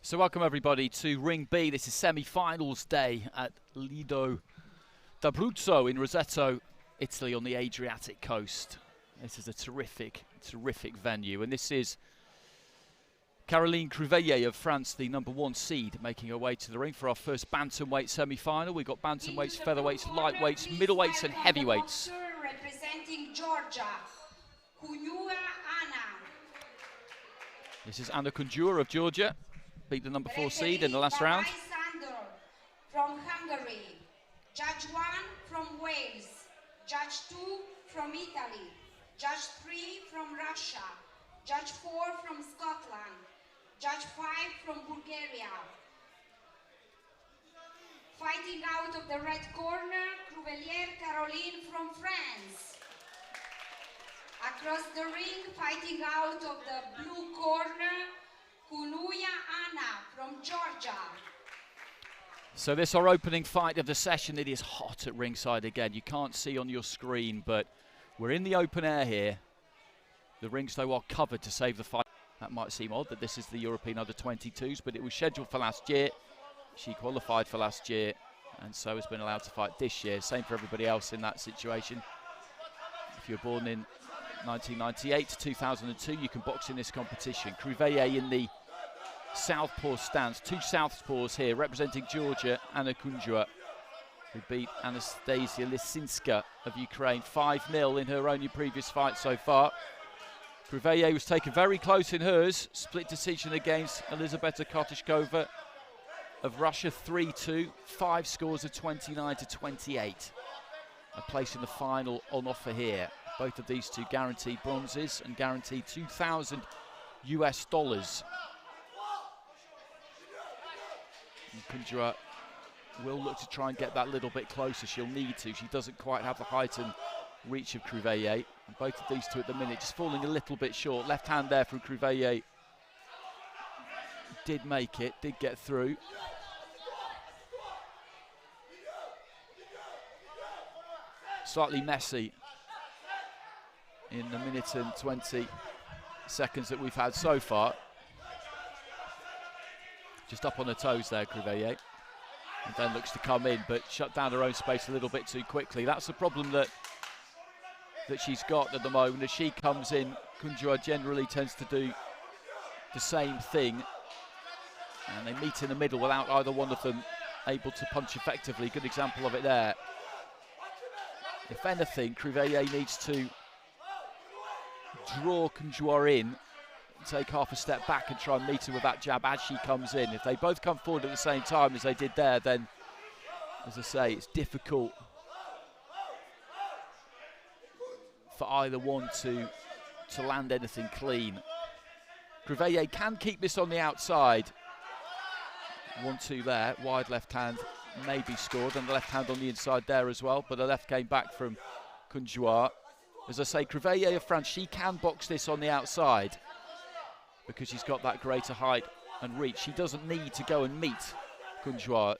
So welcome everybody to Ring B. This is semi-finals day at Lido d'Abruzzo in Roseto, Italy on the Adriatic coast. This is a terrific venue, and this is Caroline CRUVEILLIER of France, the #1 seed, making her way to the ring for our first bantamweight semi-final. We've got bantamweights, featherweights, lightweights, middleweights and heavyweights. Representing Georgia, KHUNJUA Anna. This is Anna KHUNJUA of Georgia. Beat the #4 seed in the last round. From Hungary, Judge 1 from Wales, Judge 2 from Italy, Judge 3 from Russia, Judge 4 from Scotland, Judge 5 from Bulgaria. Fighting out of the red corner, CRUVEILLIER Caroline from France. Across the ring, fighting out of the blue corner, KHUNJUA Anna from Georgia. So this our opening fight of the session. It is hot at ringside again. You can't see on your screen, but we're in the open air here. The rings though are covered to save the fight. That might seem odd that this is the European under-22s, but it was scheduled for last year. She qualified for last year and so has been allowed to fight this year. Same for everybody else in that situation. If you're born in 1998 to 2002, you can box in this competition. CRUVEILLIER in the southpaw stance, two southpaws here representing Georgia, Anna KHUNJUA, who beat Anastasasiya of Ukraine 5-0 in her only previous fight so far. CRUVEILLIER was taken very close in hers, split decision against Elizabeta Kartashkova of Russia 3-2, 5 scores of 29-28. A place in the final on offer here. Both of these two guaranteed bronzes and guaranteed $2,000 US. KHUNJUA will look to try and get that little bit closer. She'll need to. She doesn't quite have the height and reach of CRUVEILLIER. And both of these two at the minute just falling a little bit short. Left hand there from CRUVEILLIER. Did make it, did get through. Slightly messy in the minute and 20 seconds that we've had so far. Just up on her toes there, CRUVEILLIER, and then looks to come in, but shut down her own space a little bit too quickly. That's the problem that she's got at the moment. As she comes in, KHUNJUA generally tends to do the same thing, and they meet in the middle without either one of them able to punch effectively. Good example of it there. If anything, CRUVEILLIER needs to draw KHUNJUA in, take half a step back and try and meet her with that jab as she comes in. If they both come forward at the same time as they did there, then, as I say, it's difficult for either one to land anything clean. CRUVEILLIER can keep this on the outside. 1-2 there, wide left hand may be scored, and the left hand on the inside there as well, but the left came back from KHUNJUA. As I say, CRUVEILLIER of France, she can box this on the outside because she's got that greater height and reach. She doesn't need to go and meet KHUNJUA.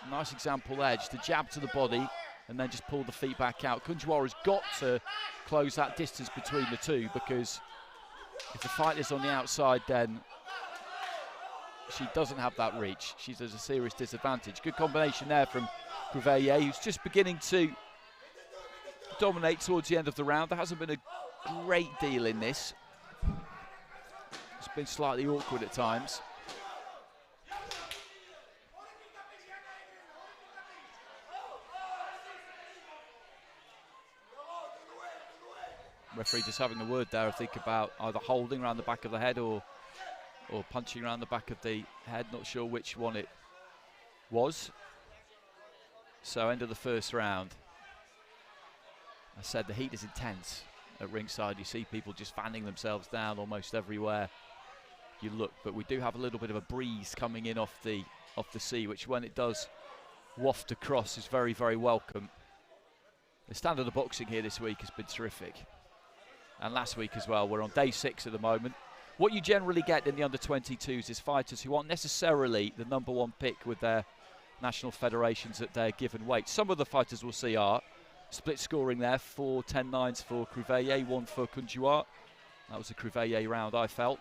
Nice example there, just a jab to the body and then just pull the feet back out. KHUNJUA has got to close that distance between the two, because if the fight is on the outside, then she doesn't have that reach. She's at a serious disadvantage. Good combination there from CRUVEILLIER, who's just beginning to dominate towards the end of the round. There hasn't been a great deal in this. It's been slightly awkward at times. Referee just having a word there, I think, about either holding around the back of the head or punching around the back of the head. Not sure which one it was. So end of the first round. I said the heat is intense at ringside. You see people just fanning themselves down almost everywhere you look, but we do have a little bit of a breeze coming in off the sea, which when it does waft across is very, very welcome. The standard of boxing here this week has been terrific, and last week as well. We're on day 6 at the moment. What you generally get in the under-22s is fighters who aren't necessarily the #1 pick with their national federations at their given weight. Some of the fighters we'll see are split scoring there, 4 10-9s for CRUVEILLIER, 1 for KHUNJUA. That was a CRUVEILLIER round, I felt.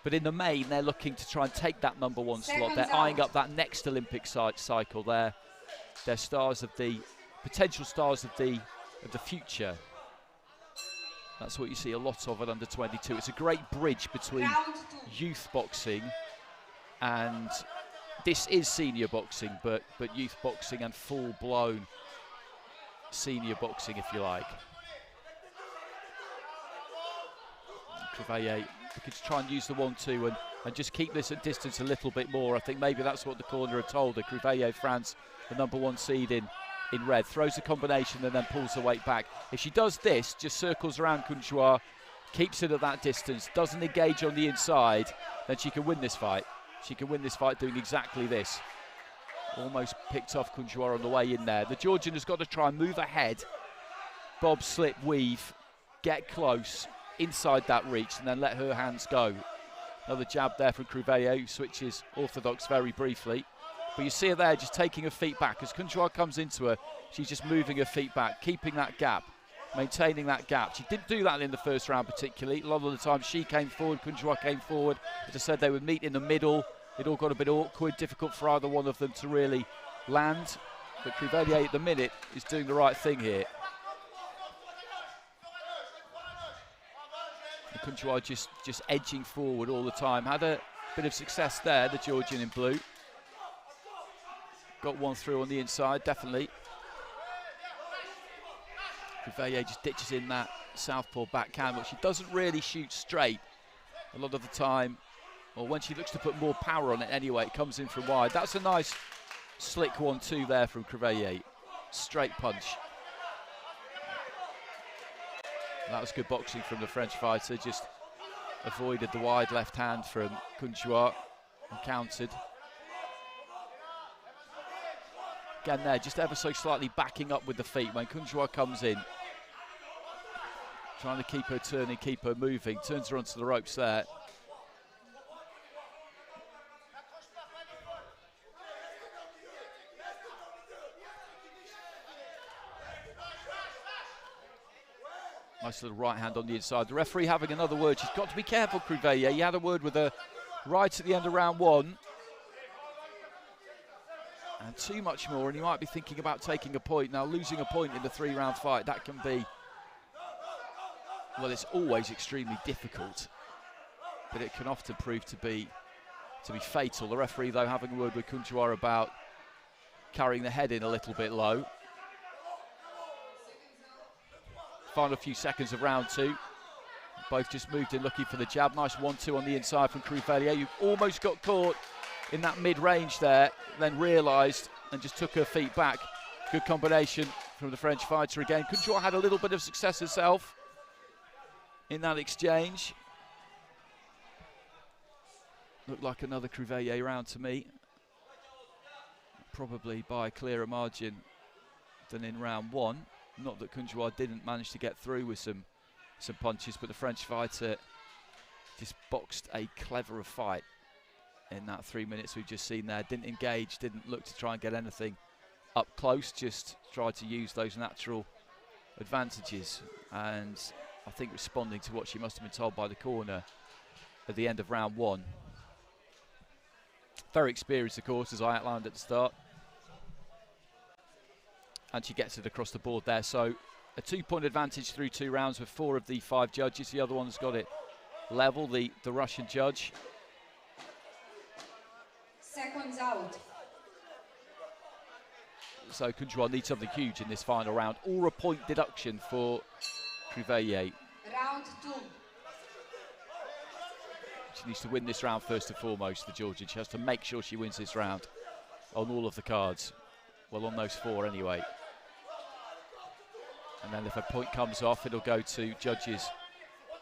But in the main, they're looking to try and take that #1 slot. They're eyeing up that next Olympic cycle. They're stars of the potential stars of the future. That's what you see a lot of at under 22. It's a great bridge between youth boxing and this is senior boxing, but youth boxing and full-blown senior boxing, if you like. CRUVEILLIER looking to try and use the 1-2 and just keep this at distance a little bit more. I think maybe that's what the corner had told her. CRUVEILLIER, France, the #1 seed in red, throws the combination and then pulls the weight back. If she does this, just circles around KHUNJUA, keeps it at that distance, doesn't engage on the inside, then she can win this fight. She can win this fight doing exactly this. Almost picked off KHUNJUA on the way in there. The Georgian has got to try and move ahead, bob, slip, weave, get close inside that reach and then let her hands go. Another jab there from CRUVEILLIER, who switches orthodox very briefly. But you see her there just taking her feet back. As KHUNJUA comes into her, she's just moving her feet back, keeping that gap, maintaining that gap. She didn't do that in the first round particularly. A lot of the time she came forward, KHUNJUA came forward. As I said, they would meet in the middle. It all got a bit awkward, difficult for either one of them to really land. But CRUVEILLIER at the minute is doing the right thing here. And KHUNJUA just edging forward all the time. Had a bit of success there, the Georgian in blue. Got one through on the inside, definitely. CRUVEILLIER just ditches in that southpaw backhand, but she doesn't really shoot straight a lot of the time. Or when she looks to put more power on it anyway, it comes in from wide. That's a nice slick 1-2 there from CRUVEILLIER. Straight punch. That was good boxing from the French fighter, just avoided the wide left hand from KHUNJUA and countered. Again there, just ever so slightly backing up with the feet when KHUNJUA comes in. Trying to keep her turning, keep her moving. Turns her onto the ropes there. Nice little right hand on the inside. The referee having another word. She's got to be careful, CRUVEILLIER. He had a word with her right at the end of round 1. And too much more, and he might be thinking about taking a point. Now, losing a point in the 3-round fight, that can be, well, it's always extremely difficult, but it can often prove to be fatal. The referee, though, having a word with KHUNJUA about carrying the head in a little bit low. Final few seconds of round 2. Both just moved in looking for the jab. Nice 1-2 on the inside from CRUVEILLIER. You almost got caught in that mid-range there, then realised and just took her feet back. Good combination from the French fighter again. KHUNJUA had a little bit of success herself in that exchange. Looked like another CRUVEILLIER round to me. Probably by a clearer margin than in round 1. Not that KHUNJUA didn't manage to get through with some punches, but the French fighter just boxed a cleverer fight in that 3 minutes we've just seen there. Didn't engage, didn't look to try and get anything up close, just tried to use those natural advantages. And I think responding to what she must have been told by the corner at the end of round 1. Very experienced, of course, as I outlined at the start. And she gets it across the board there. So a 2-point advantage through 2 rounds with 4 of the 5 judges. The other one's got it level, the Russian judge. Seconds out. So KHUNJUA needs something huge in this final round, or a point deduction for CRUVEILLIER. Round 2. She needs to win this round first and foremost, the Georgian. She has to make sure she wins this round on all of the cards. Well, on those 4 anyway. And then if a point comes off, it'll go to judge's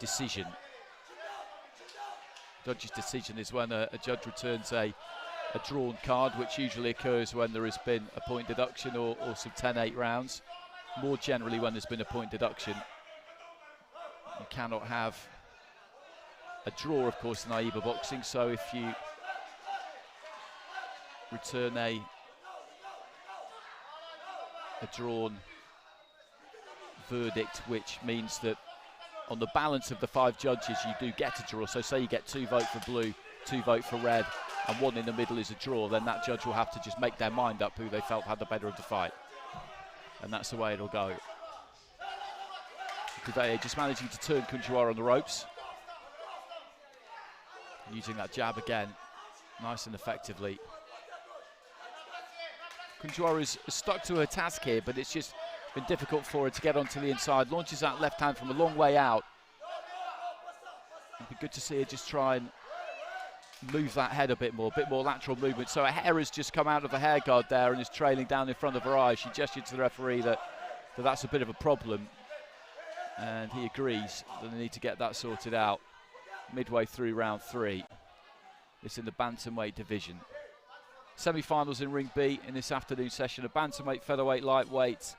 decision. Judge's decision is when a judge returns a drawn card, which usually occurs when there has been a point deduction or some 10-8 rounds. More generally when there's been a point deduction. You cannot have a draw, of course, in AIBA boxing, so if you return a drawn verdict, which means that on the balance of the 5 judges, you do get a draw. So say you get 2 vote for blue, 2 vote for red, and 1 in the middle is a draw, then that judge will have to just make their mind up who they felt had the better of the fight. And that's the way it'll go. KRUVEILLIER just managing to turn KHUNJUA on the ropes. Using that jab again, nice and effectively. KHUNJUA is stuck to her task here, but it's just been difficult for her to get onto the inside. Launches that left hand from a long way out. It'd be good to see her just try and move that head a bit more lateral movement. So her hair has just come out of the hair guard there and is trailing down in front of her eyes. She gestured to the referee that that's a bit of a problem. And he agrees that they need to get that sorted out midway through round 3. It's in the bantamweight division. Semi-finals in Ring B in this afternoon session. A bantamweight, featherweight, lightweight,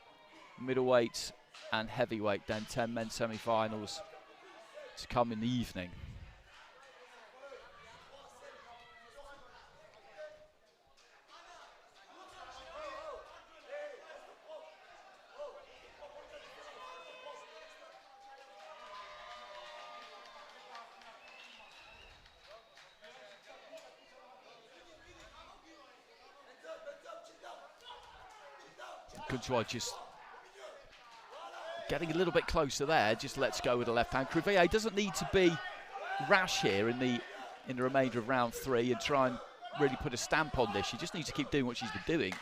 middleweight and heavyweight. Then 10 men's semi-finals to come in the evening. KHUNJUA just getting a little bit closer there, just lets go with the left hand. KRUVEILLIER doesn't need to be rash here in the remainder of round 3 and try and really put a stamp on this. She just needs to keep doing what she's been doing.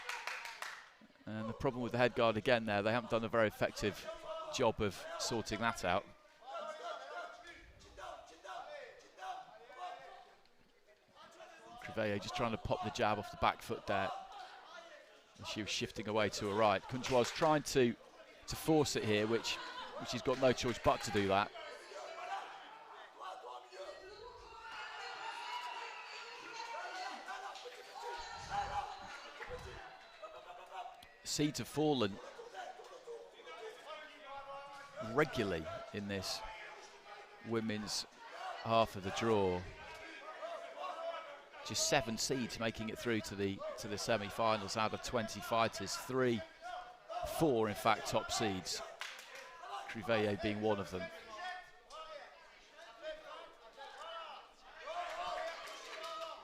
And the problem with the head guard again there, they haven't done a very effective job of sorting that out. KRUVEILLIER just trying to pop the jab off the back foot there. And she was shifting away to her right. KHUNJUA's trying to force it here, which she's got no choice but to do that. Seeds have fallen regularly in this women's half of the draw. Just 7 seeds making it through to the semi-finals out of 20 fighters. 4 in fact top seeds. KRUVEILLIER being one of them.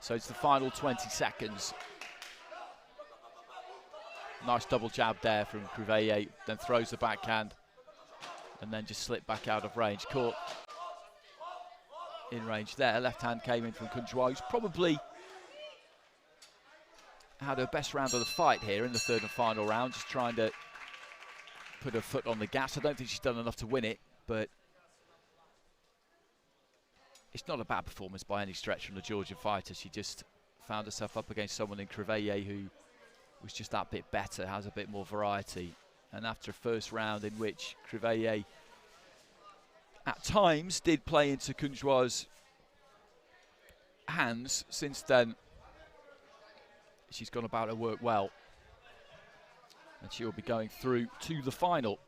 So it's the final 20 seconds. Nice double jab there from KRUVEILLIER, then throws the backhand and then just slipped back out of range. Caught in range there. Left hand came in from KHUNJUA, who's probably had her best round of the fight here in the 3rd and final round, just trying to put her foot on the gas. I don't think she's done enough to win it, but it's not a bad performance by any stretch from the Georgian fighter. She just found herself up against someone in KRUVEILLIER who was just that bit better, has a bit more variety. And after a first round in which KRUVEILLIER at times did play into KHUNJUA's hands, since then she's gone about her work well. And she will be going through to the final.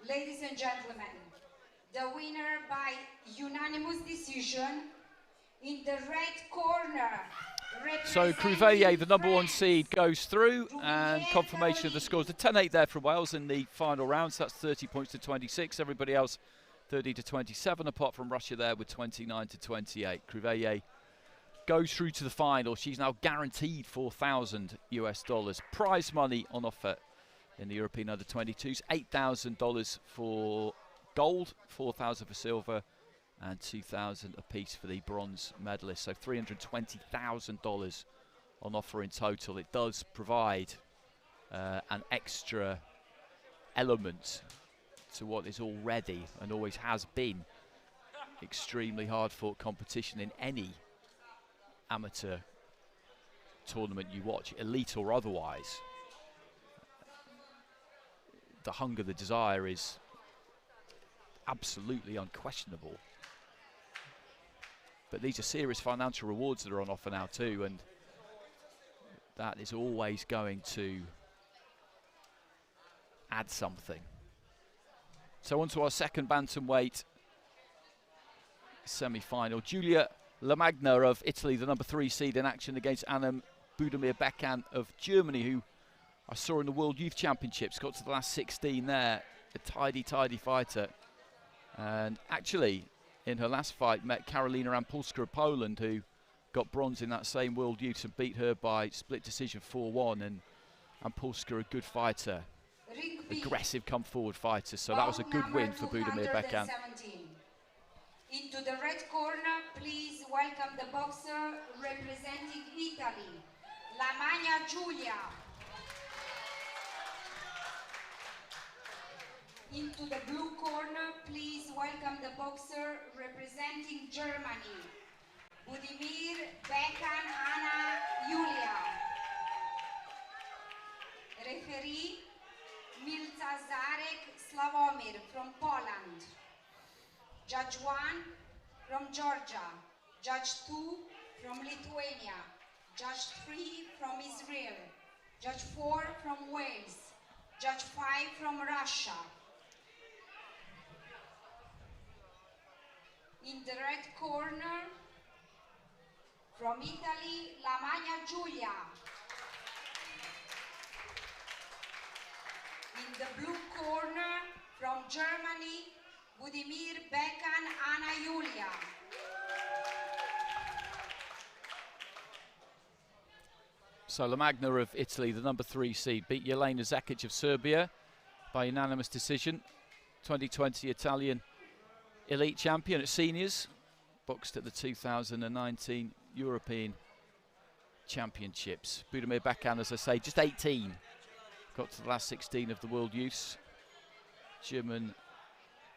Ladies and gentlemen, the winner by unanimous decision in the red corner. So KRUVEILLIER, the #1 seed, goes through, and confirmation of the scores. The 10-8 there for Wales in the final round, so that's 30 points to 26. Everybody else 30 to 27, apart from Russia there with 29 to 28. KRUVEILLIER goes through to the final. She's now guaranteed $4,000 US. Prize money on offer in the European Under-22s. $8,000 for gold, $4,000 for silver, and $2,000 apiece for the bronze medalists. So $320,000 on offer in total. It does provide an extra element to what is already and always has been extremely hard-fought competition in any amateur tournament you watch, elite or otherwise. The hunger, the desire is absolutely unquestionable. But these are serious financial rewards that are on offer now too, and that is always going to add something. So on to our second bantamweight semi-final. GIULIA LAMAGNA of Italy, the number 3 seed, in action against BUDIMIR-BEKAN of Germany, who I saw in the World Youth Championships, got to the last 16 there. A tidy fighter. And actually, in her last fight, met Karolina Ampulska of Poland, who got bronze in that same World Youth and beat her by split decision 4-1. And Ampulska, a good fighter, aggressive come forward fighter. So that was a good win for BUDIMIR-BEKAN. Into the red corner, please welcome the boxer representing Italy, LAMAGNA GIULIA. Into the blue corner, please welcome the boxer representing Germany, BUDIMIR-BEKAN Julia. Referee, Milcazarek Slavomir from Poland. Judge 1 from Georgia, Judge 2 from Lithuania, Judge 3 from Israel, Judge 4 from Wales, Judge 5 from Russia. In the red corner, from Italy, LAMAGNA GIULIA. In the blue corner, from Germany, BUDIMIR-BEKAN Julia. So LAMAGNA of Italy, the number 3 seed, beat Jelena Zekic of Serbia by unanimous decision. 2020 Italian elite champion at seniors, boxed at the 2019 European Championships. BUDIMIR-BEKAN, as I say, just 18. Got to the last 16 of the World Youths. German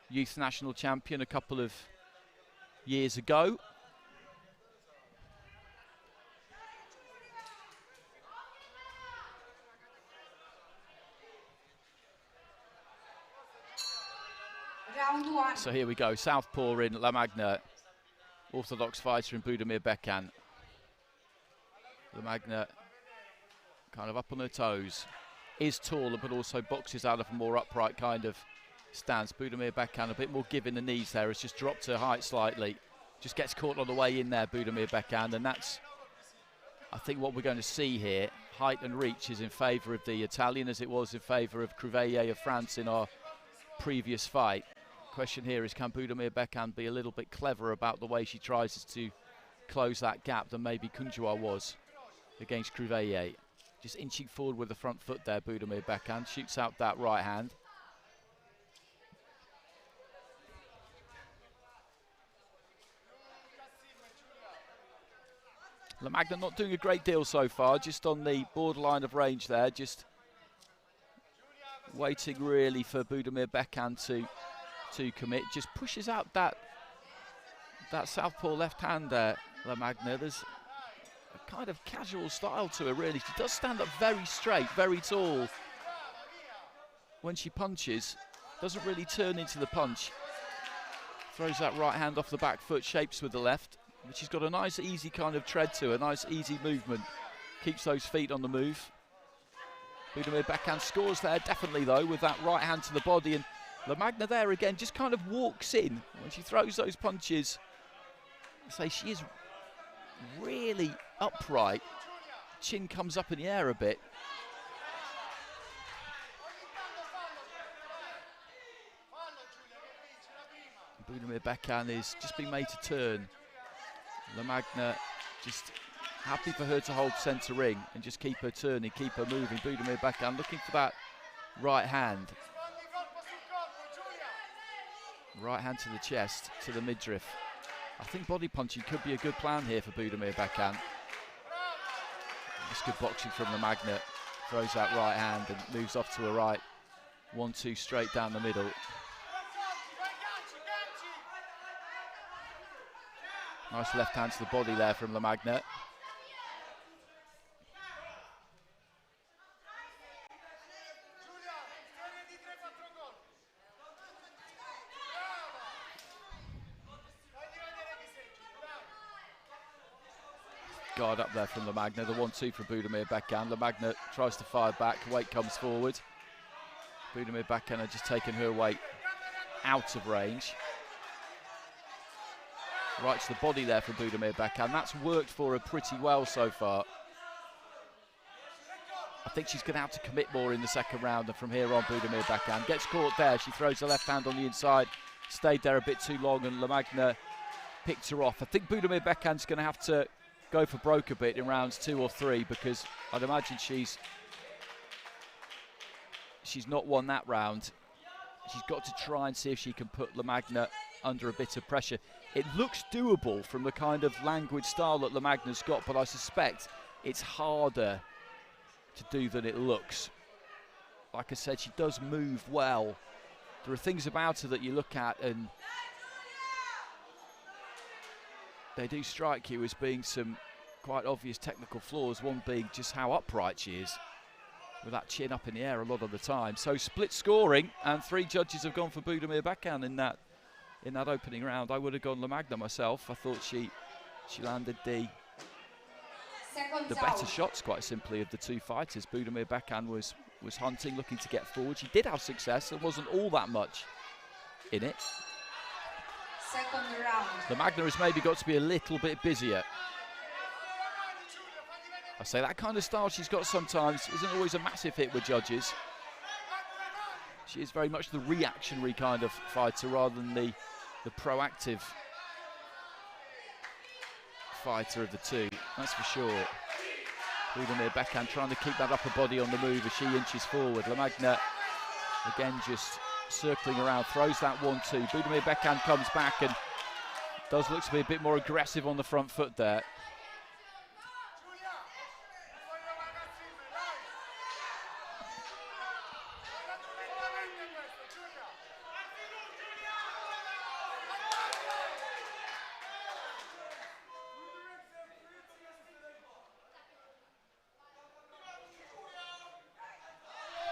youth national champion a couple of years ago. Round 1. So here we go, southpaw in LAMAGNA, orthodox fighter in BUDIMIR-BEKAN. LAMAGNA kind of up on her toes, is taller but also boxes out of a more upright kind of stance. BUDIMIR-BEKAN a bit more give in the knees there, has just dropped her height slightly. Just gets caught on the way in there, BUDIMIR-BEKAN, and that's, I think, what we're going to see here. Height and reach is in favour of the Italian, as it was in favour of CRUVEILLIER of France in our previous fight. Question here is, can BUDIMIR-BEKAN be a little bit clever about the way she tries to close that gap than maybe KHUNJUA was against CRUVEILLIER. Just inching forward with the front foot there, BUDIMIR-BEKAN, shoots out that right hand. LAMAGNA not doing a great deal so far, just on the borderline of range there, just waiting really for BUDIMIR-BEKAN to commit. Just pushes out that southpaw left hand there, LAMAGNA. There's a kind of casual style to her, really. She does stand up very straight, very tall when she punches. Doesn't really turn into the punch. Throws that right hand off the back foot, shapes with the left. But she's got a nice, easy kind of tread to her, nice, easy movement. Keeps those feet on the move. BUDIMIR-BEKAN scores there, definitely, though, with that right hand to the body. And LAMAGNA there, again, just kind of walks in when she throws those punches. I say she is really upright. Chin comes up in the air a bit. BUDIMIR-BEKAN is just being made to turn. LAMAGNA just happy for her to hold centre ring and just keep her turning, keep her moving. BUDIMIR-BEKAN looking for that right hand. Right hand to the chest, to the midriff. I think body punching could be a good plan here for BUDIMIR-BEKAN. That's good boxing from LAMAGNA. Throws that right hand and moves off to a right. 1-2 straight down the middle. Nice left hand to the body there from LAMAGNA. Guard up there from LAMAGNA, the 1-2 for BUDIMIR-BEKAN. LAMAGNA tries to fire back, weight comes forward. BUDIMIR-BEKAN are just taking her weight out of range. Right to the body there for BUDIMIR-BEKAN. That's worked for her pretty well so far. I think she's going to have to commit more in the second round, and from here on BUDIMIR-BEKAN gets caught there. She throws the left hand on the inside, stayed there a bit too long, and LAMAGNA picked her off. I think BUDIMIR-BEKAN's going to have to go for broke a bit in rounds 2 or 3, because I'd imagine she's not won that round. She's got to try and see if she can put LAMAGNA under a bit of pressure. It looks doable from the kind of language style that LAMAGNA's got, but I suspect it's harder to do than it looks. Like I said, she does move well. There are things about her that you look at and they do strike you as being some quite obvious technical flaws, one being just how upright she is, with that chin up in the air a lot of the time. So split scoring, and 3 judges have gone for BUDIMIR-BEKAN in that opening round. I would have gone LAMAGNA myself. I thought she landed the better shots, quite simply, of the 2 fighters. BUDIMIR-BEKAN was hunting, looking to get forward. She did have success. There wasn't all that much in it. Second round. LAMAGNA has maybe got to be a little bit busier. I say that kind of style she's got sometimes isn't always a massive hit with judges. She is very much the reactionary kind of fighter rather than the proactive fighter of the 2, that's for sure. BUDIMIR-BEKAN trying to keep that upper body on the move as she inches forward. LAMAGNA again just circling around, throws that 1-2. BUDIMIR-BEKAN comes back and does look to be a bit more aggressive on the front foot there.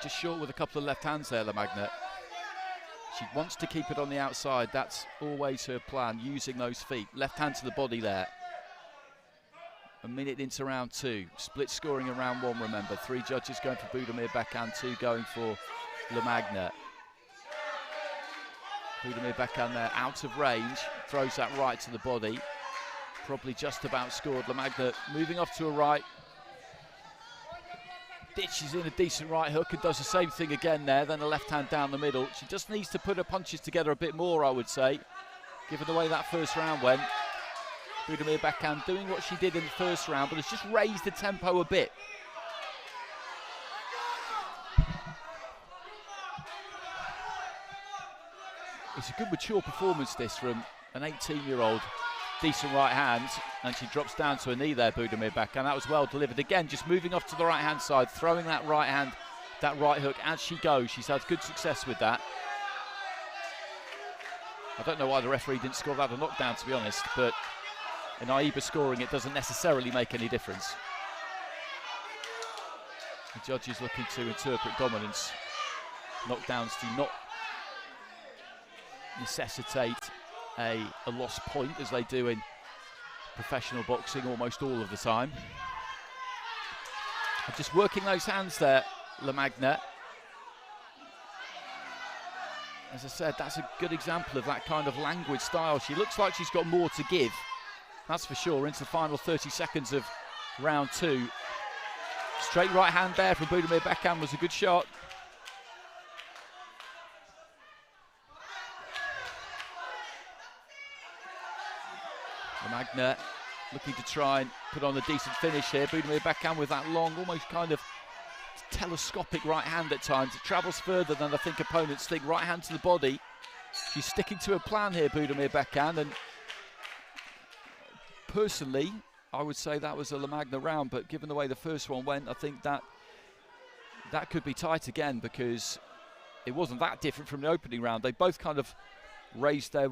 Just short with a couple of left hands there, LAMAGNA. She wants to keep it on the outside. That's always her plan, using those feet. Left hand to the body there. A minute into round 2. Split scoring in round 1, remember. 3 judges going for BUDIMIR-BEKAN, 2 going for LAMAGNA. BUDIMIR-BEKAN there out of range. Throws that right to the body. Probably just about scored. LAMAGNA moving off to a right. Ditches in a decent right hook and does the same thing again there, then a left hand down the middle. She just needs to put her punches together a bit more, I would say, given the way that first round went. BUDIMIR-BEKAN doing what she did in the first round, but has just raised the tempo a bit. It's a good mature performance, this, from an 18-year-old. Decent right hand, and she drops down to a knee there, BUDIMIR-BEKAN. That was well delivered. Again, just moving off to the right-hand side, throwing that right hand, that right hook as she goes. She's had good success with that. I don't know why the referee didn't score that a knockdown, to be honest, but in AIBA scoring, it doesn't necessarily make any difference. The judge is looking to interpret dominance. Knockdowns do not necessitate a lost point, as they do in professional boxing almost all of the time. And just working those hands there, LAMAGNA. As I said, that's a good example of that kind of language style. She looks like she's got more to give, that's for sure, into the final 30 seconds of round 2. Straight right hand there from BUDIMIR-BEKAN was a good shot. LAMAGNA looking to try and put on a decent finish here. BUDIMIR-BEKAN with that long, almost kind of telescopic right hand at times. It travels further than I think opponents think. Right hand to the body. She's sticking to her plan here, BUDIMIR-BEKAN, and personally, I would say that was a LAMAGNA round, but given the way the first one went, I think that could be tight again, because it wasn't that different from the opening round. They both kind of raised their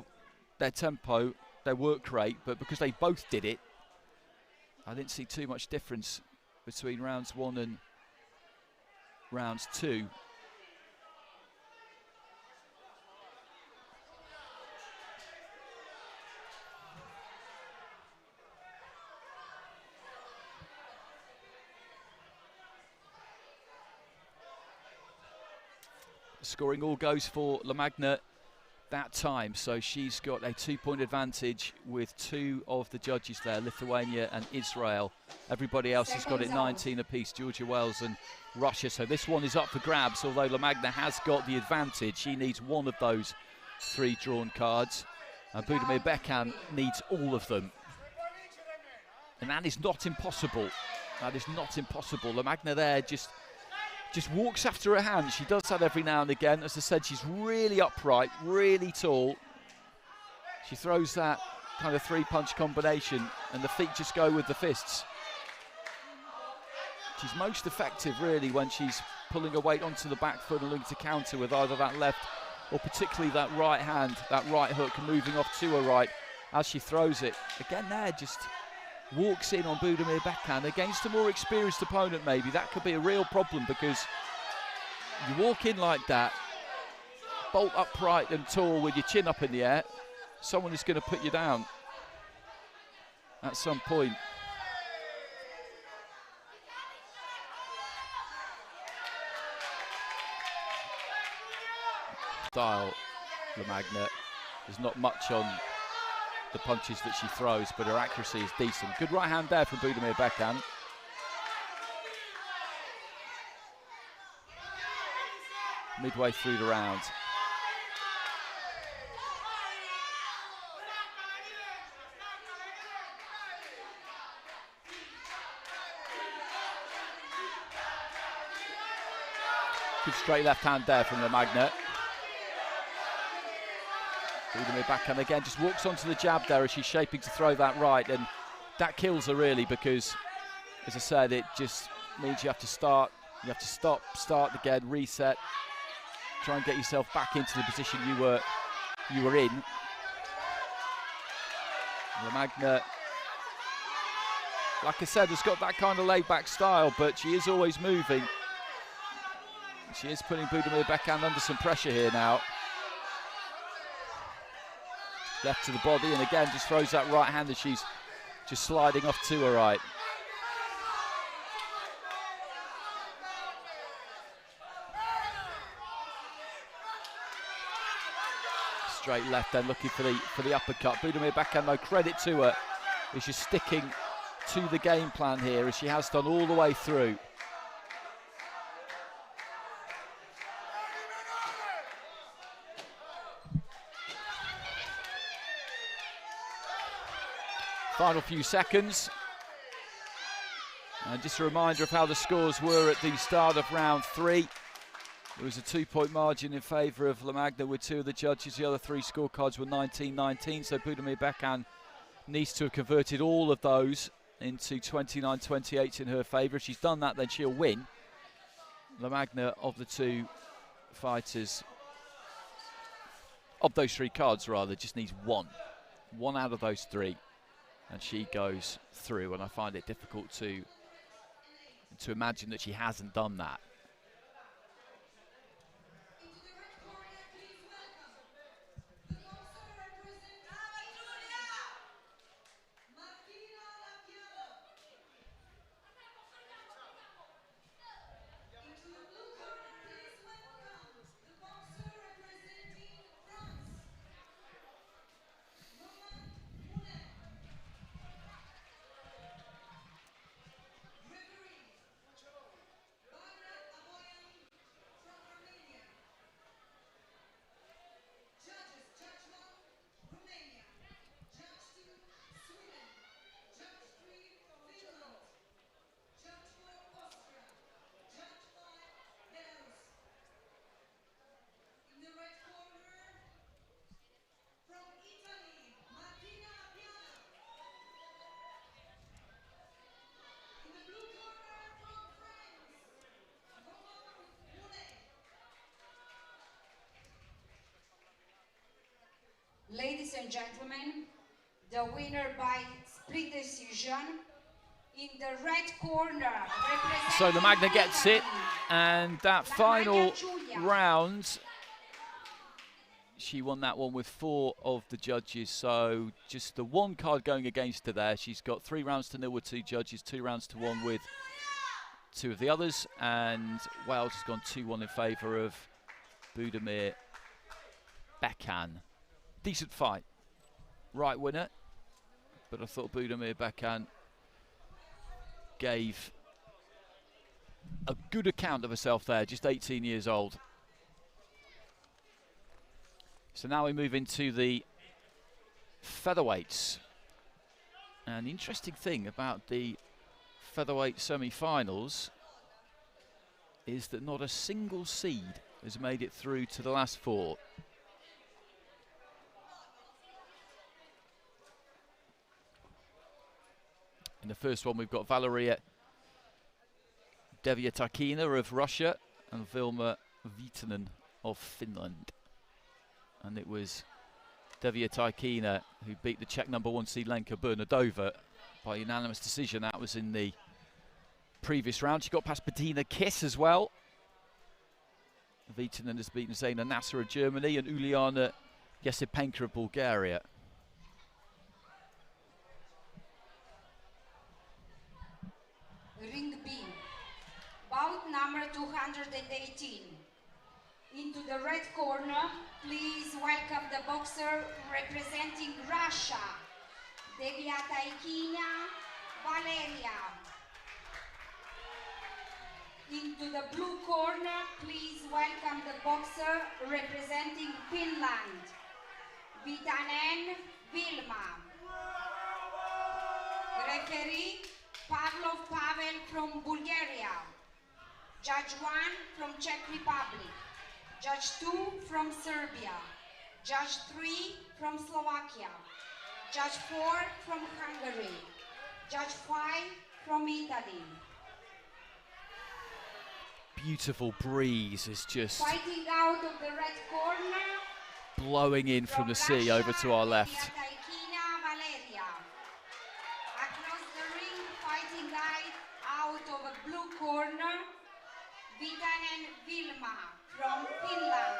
tempo, their work rate, but because they both did it, I didn't see too much difference between rounds 1 and rounds 2. Scoring all goes for LAMAGNA that time, so she's got a 2-point advantage with 2 of the judges there, Lithuania and Israel. Everybody else has got it 19 apiece, Georgia, Wales and Russia, so this one is up for grabs. Although LAMAGNA has got the advantage, she needs one of those 3 drawn cards, and BUDIMIR-BEKAN needs all of them, and that is not impossible. That is not impossible. LAMAGNA there just walks after her hand. She does that every now and again. As I said, she's really upright, really tall. She throws that kind of 3-punch combination and the feet just go with the fists. She's most effective really when she's pulling her weight onto the back foot and looking to counter with either that left or particularly that right hand, that right hook, moving off to her right as she throws it. Again there, just walks in on BUDIMIR-BEKAN against a more experienced opponent. Maybe that could be a real problem, because you walk in like that, bolt upright and tall with your chin up in the air, someone is going to put you down at some point. Style, LAMAGNA, there's not much on the punches that she throws, but her accuracy is decent. Good right hand there from BUDIMIR-BEKAN. Midway through the round. Good straight left hand there from LAMAGNA. BUDIMIR-BEKAN again just walks onto the jab there as she's shaping to throw that right, and that kills her really, because as I said, it just means you have to start, you have to stop, start again, reset, try and get yourself back into the position you were in. LAMAGNA, like I said, has got that kind of laid back style, but she is always moving. She is putting BUDIMIR-BEKAN under some pressure here now. Left to the body, and again just throws that right hand as she's just sliding off to her right. Straight left then, looking for the uppercut. BUDIMIR-BEKAN, no credit to her, is just sticking to the game plan here, as she has done all the way through. Final few seconds, and just a reminder of how the scores were at the start of round 3. There was a 2-point margin in favour of LAMAGNA with 2 of the judges. The other 3 scorecards were 19-19, so BUDIMIR-BEKAN needs to have converted all of those into 29-28 in her favour. If she's done that, then she'll win. LAMAGNA, of the 2 fighters, of those 3 cards rather, just needs one out of those 3. And she goes through, and I find it difficult to imagine that she hasn't done that. Ladies and gentlemen, the winner by split decision in the red corner. So LAMAGNA gets it, and that final round, she won that one with 4 of the judges, so just the one card going against her there. She's got 3 rounds to 0 with 2 judges, 2 rounds to 1 with 2 of the others, and Wales has gone 2-1 in favour of BUDIMIR-BEKAN. Decent fight, right winner, but I thought BUDIMIR-BEKAN gave a good account of herself there, just 18 years old. So now we move into the featherweights. And the interesting thing about the featherweight semi-finals is that not a single seed has made it through to the last 4. In the first one, we've got VALERIIA DEVIATAIKINA of Russia and VILMA VIITANEN of Finland. And it was DEVIATAIKINA who beat the Czech #1 seed Lenka Bernadova by unanimous decision. That was in the previous round. She got past Bettina Kiss as well. Viitanen has beaten Zena Nasser of Germany and Uliana Yesipenka of Bulgaria. Ring B, bout number 218. Into the red corner, please welcome the boxer representing Russia, Deviataikina Valeria. Into the blue corner, please welcome the boxer representing Finland, VIITANEN VILMA. Referee, Pavel from Bulgaria. Judge 1 from Czech Republic. Judge 2 from Serbia. Judge 3 from Slovakia. Judge 4 from Hungary. Judge 5 from Italy. Beautiful breeze is just fighting out of the red corner, blowing in from the sea over to our left. Deviataikina Valeria. Across the ring, fighting out of a blue corner, VIITANEN VILMA from Finland.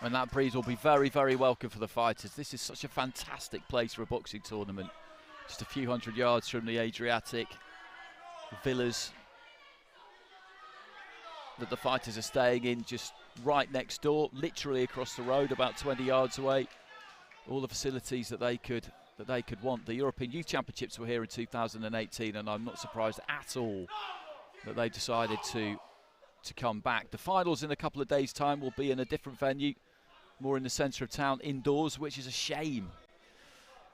And that breeze will be very, very welcome for the fighters. This is such a fantastic place for a boxing tournament. Just a few hundred yards from the Adriatic, the villas that the fighters are staying in, just right next door, literally across the road, about 20 yards away. All the facilities that they could want. The European Youth Championships were here in 2018, and I'm not surprised at all that they decided to come back. The finals in a couple of days' time will be in a different venue, more in the centre of town, indoors, which is a shame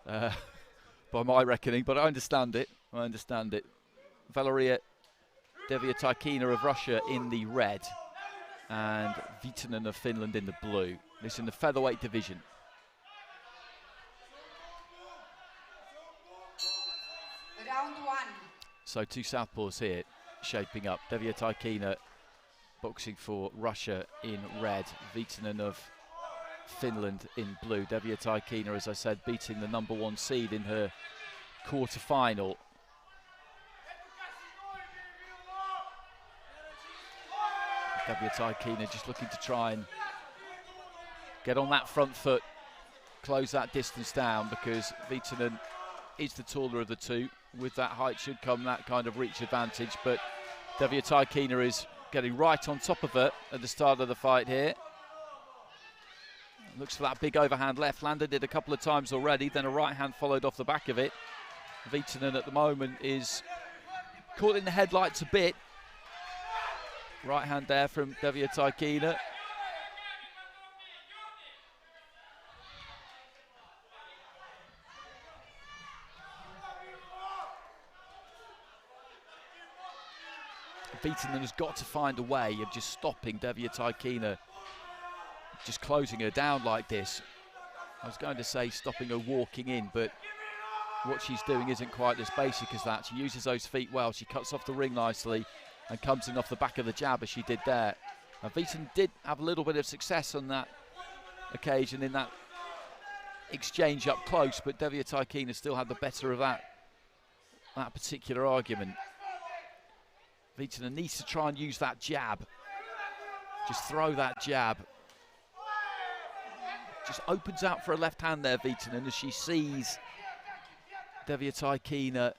by my reckoning, but I understand it. VALERIIA DEVIATAIKINA of Russia in the red and VIITANEN of Finland in the blue. This in the featherweight division. Round 1. So 2 southpaws here shaping up. DEVIATAIKINA boxing for Russia in red, VIITANEN of Finland in blue. DEVIATAIKINA, as I said, beating the #1 seed in her quarter-final. DEVIATAIKINA just looking to try and get on that front foot, close that distance down, because VIITANEN is the taller of the two. With that height should come that kind of reach advantage, but DEVIATAIKINA is getting right on top of her at the start of the fight here. Looks for that big overhand left, landed it a couple of times already, then a right hand followed off the back of it. VIITANEN at the moment is caught in the headlights a bit. Right hand there from DEVIATAIKINA. VIITANEN has got to find a way of just stopping DEVIATAIKINA, just closing her down like this. I was going to say stopping her walking in, but what she's doing isn't quite as basic as that. She uses those feet well. She cuts off the ring nicely and comes in off the back of the jab as she did there. Now, VIITANEN did have a little bit of success on that occasion in that exchange up close, but DEVIATAIKINA still had the better of that particular argument. VIITANEN needs to try and use that jab. Just throw that jab. Just opens out for a left hand there, VIITANEN, as she sees DEVIATAIKINA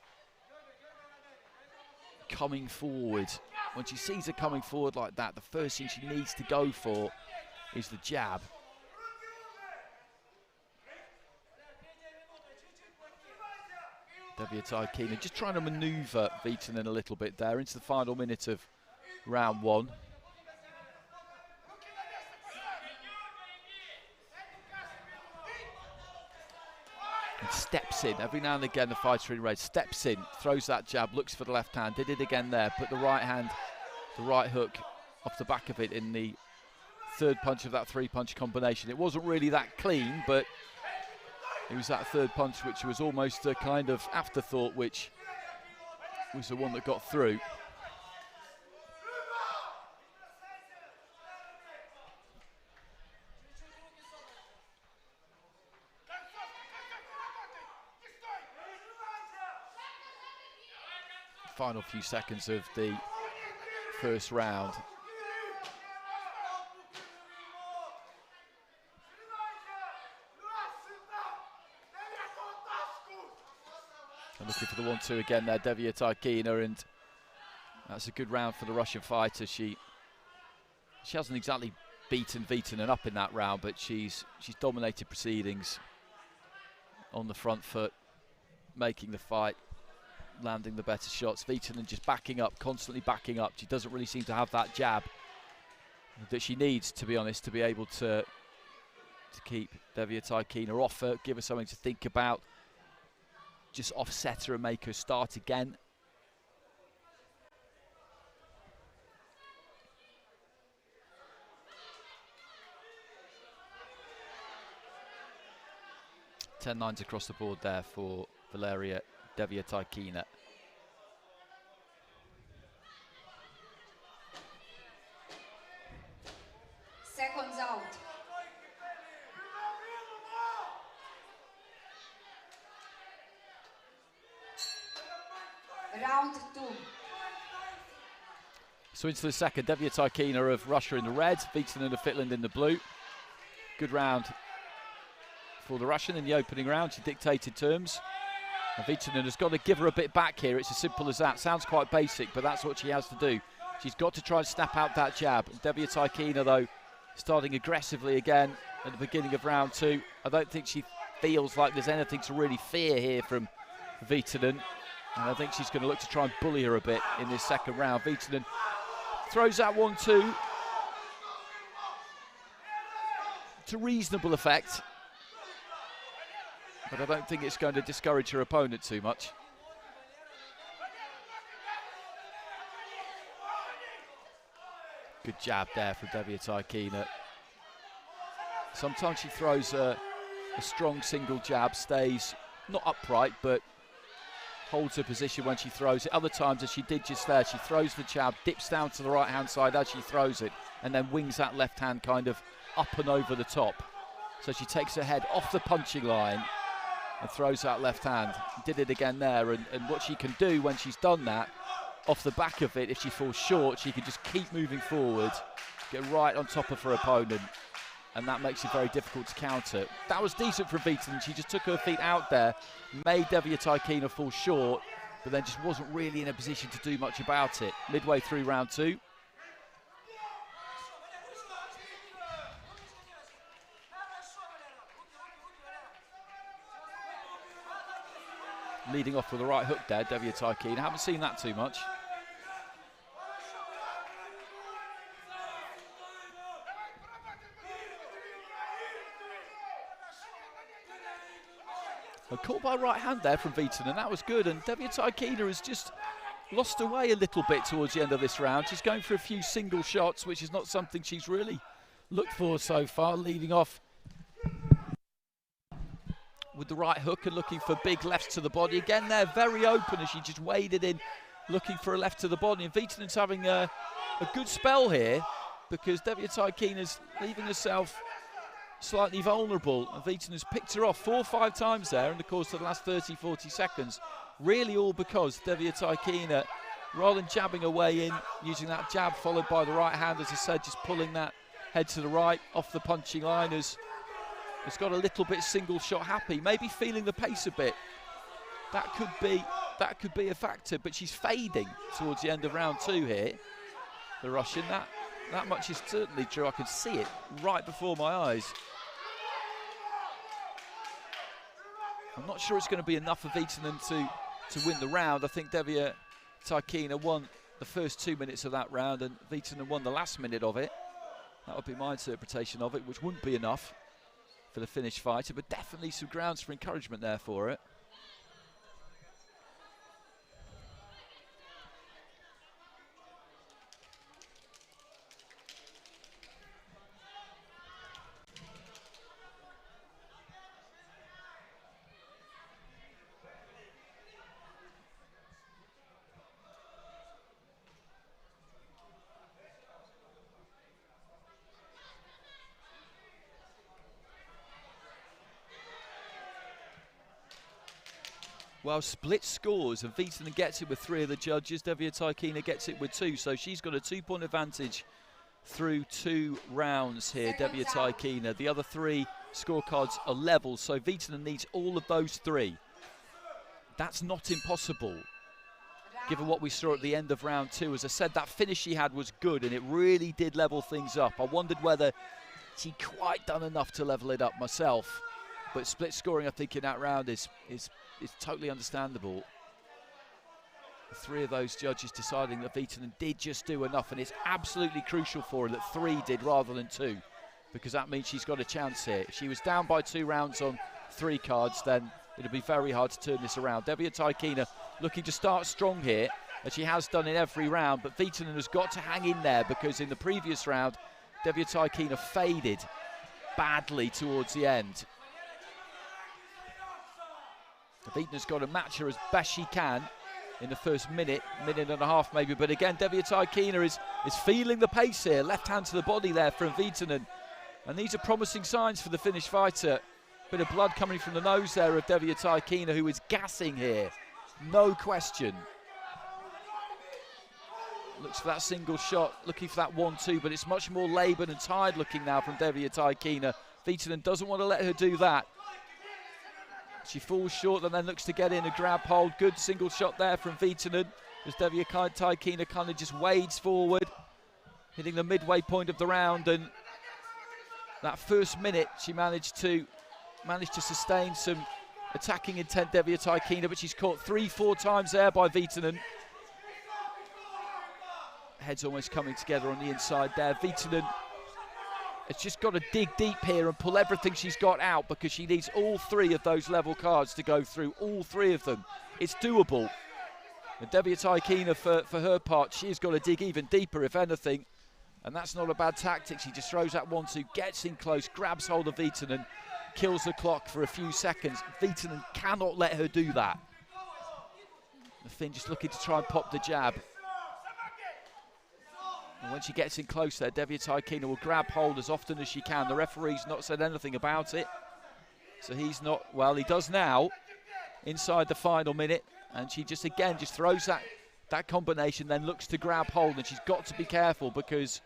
coming forward. When she sees her coming forward like that, the first thing she needs to go for is the jab. DEVIATAIKINA just trying to manoeuvre VIITANEN a little bit there into the final minute of round one. And steps in. Every now and again, the fighter in red steps in, throws that jab, looks for the left hand, did it again there, put the right hand, the right hook off the back of it in the third punch of that three-punch combination. It wasn't really that clean, but it was that third punch which was almost a kind of afterthought, which was the one that got through. Final few seconds of the first round. And looking for the 1-2 again there, DEVIATAIKINA, and that's a good round for the Russian fighter. She hasn't exactly beaten VIITANEN up in that round, but she's dominated proceedings on the front foot, making the fight, landing the better shots. VIITANEN just backing up, constantly backing up. She doesn't really seem to have that jab that she needs, to be honest, to be able to keep DEVIATAIKINA off her, give her something to think about, just offset her and make her start again. $10-9 across the board there for Valeria DEVIATAIKINA. Seconds out. Round 2. So into the second, DEVIATAIKINA of Russia in the red, VIITANEN of Finland in the blue. Good round for the Russian in the opening round. She dictated terms. And VIITANEN has got to give her a bit back here. It's as simple as that. Sounds quite basic, but that's what she has to do. She's got to try and snap out that jab. DEVIATAIKINA, though, starting aggressively again at the beginning of round 2. I don't think she feels like there's anything to really fear here from VIITANEN. And I think she's going to look to try and bully her a bit in this second round. VIITANEN throws that 1-2 to reasonable effect, but I don't think it's going to discourage her opponent too much. Good jab there from DEVIATAIKINA. Sometimes she throws a strong single jab, stays not upright, but holds her position when she throws it. Other times, as she did just there, she throws the jab, dips down to the right-hand side as she throws it, and then wings that left hand kind of up and over the top. So she takes her head off the punching line and throws that left hand. Did it again there, and what she can do when she's done that, off the back of it, if she falls short, she can just keep moving forward, get right on top of her opponent, and that makes it very difficult to counter. That was decent from VIITANEN. She just took her feet out there, made DEVIATAIKINA fall short, but then just wasn't really in a position to do much about it. Midway through round 2. Leading off with the right hook there, DEVIATAIKINA. Haven't seen that too much. Caught by right hand there from VIITANEN, that was good, and DEVIATAIKINA has just lost her way a little bit towards the end of this round. She's going for a few single shots, which is not something she's really looked for so far, leading off with the right hook and looking for big lefts to the body. Again, they're very open as she just waded in, looking for a left to the body, and VIITANEN's having a good spell here because DEVIATAIKINA's leaving herself slightly vulnerable, and VIITANEN's picked her off 4 or 5 times there in the course of the last 30, 40 seconds. Really all because DEVIATAIKINA, rather than jabbing away in, using that jab followed by the right hand, as I said, just pulling that head to the right off the punching line, has got a little bit single shot happy, maybe feeling the pace a bit. That could be a factor, but she's fading towards the end of round 2 here, the Russian. That much is certainly true. I can see it right before my eyes. I'm not sure it's going to be enough for VIITANEN to win the round. I think DEVIATAIKINA won the first 2 minutes of that round, and VIITANEN won the last minute of it. That would be my interpretation of it, which wouldn't be enough for the Finnish fighter, but definitely some grounds for encouragement there for it. Well, split scores, and VIITANEN gets it with 3 of the judges. DEVIATAIKINA gets it with 2, so she's got a 2-point advantage through 2 rounds here, DEVIATAIKINA. The other 3 scorecards are level, so VIITANEN needs all of those 3. That's not impossible, given what we saw at the end of round 2. As I said, that finish she had was good, and it really did level things up. I wondered whether she'd quite done enough to level it up myself, but split scoring, I think, in that round is totally understandable. The 3 of those judges deciding that VIITANEN did just do enough, and it's absolutely crucial for her that 3 did rather than 2, because that means she's got a chance here. If she was down by 2 rounds on 3 cards, then it'll be very hard to turn this around. DEVIATAIKINA looking to start strong here, as she has done in every round, but VIITANEN has got to hang in there, because in the previous round, DEVIATAIKINA faded badly towards the end. VIITANEN's got to match her as best she can in the first minute and a half maybe, but again, DEVIATAIKINA is feeling the pace here. Left hand to the body there from VIITANEN, and these are promising signs for the Finnish fighter. Bit of blood coming from the nose there of DEVIATAIKINA, who is gassing here, no question. Looks for that single shot, looking for that 1-2, but it's much more laboured and tired looking now from DEVIATAIKINA. VIITANEN doesn't want to let her do that. She falls short and then looks to get in a grab hold. Good single shot there from VIITANEN, as DEVIATAIKINA kind of just wades forward, hitting the midway point of the round. And that first minute, she managed to sustain some attacking intent, DEVIATAIKINA, but she's caught 3-4 times there by VIITANEN. Head's almost coming together on the inside there. VIITANEN has just got to dig deep here and pull everything she's got out, because she needs all 3 of those level cards to go through, all 3 of them. It's doable. And DEVIATAIKINA, for her part, she's got to dig even deeper, if anything. And that's not a bad tactic. She just throws that 1-2, gets in close, grabs hold of VIITANEN, kills the clock for a few seconds. VIITANEN cannot let her do that. The Finn just looking to try and pop the jab. And when she gets in close there, DEVIATAIKINA will grab hold as often as she can. The referee's not said anything about it, so he's not, well, he does now, inside the final minute. And she just, again, just throws that combination, then looks to grab hold, and she's got to be careful, because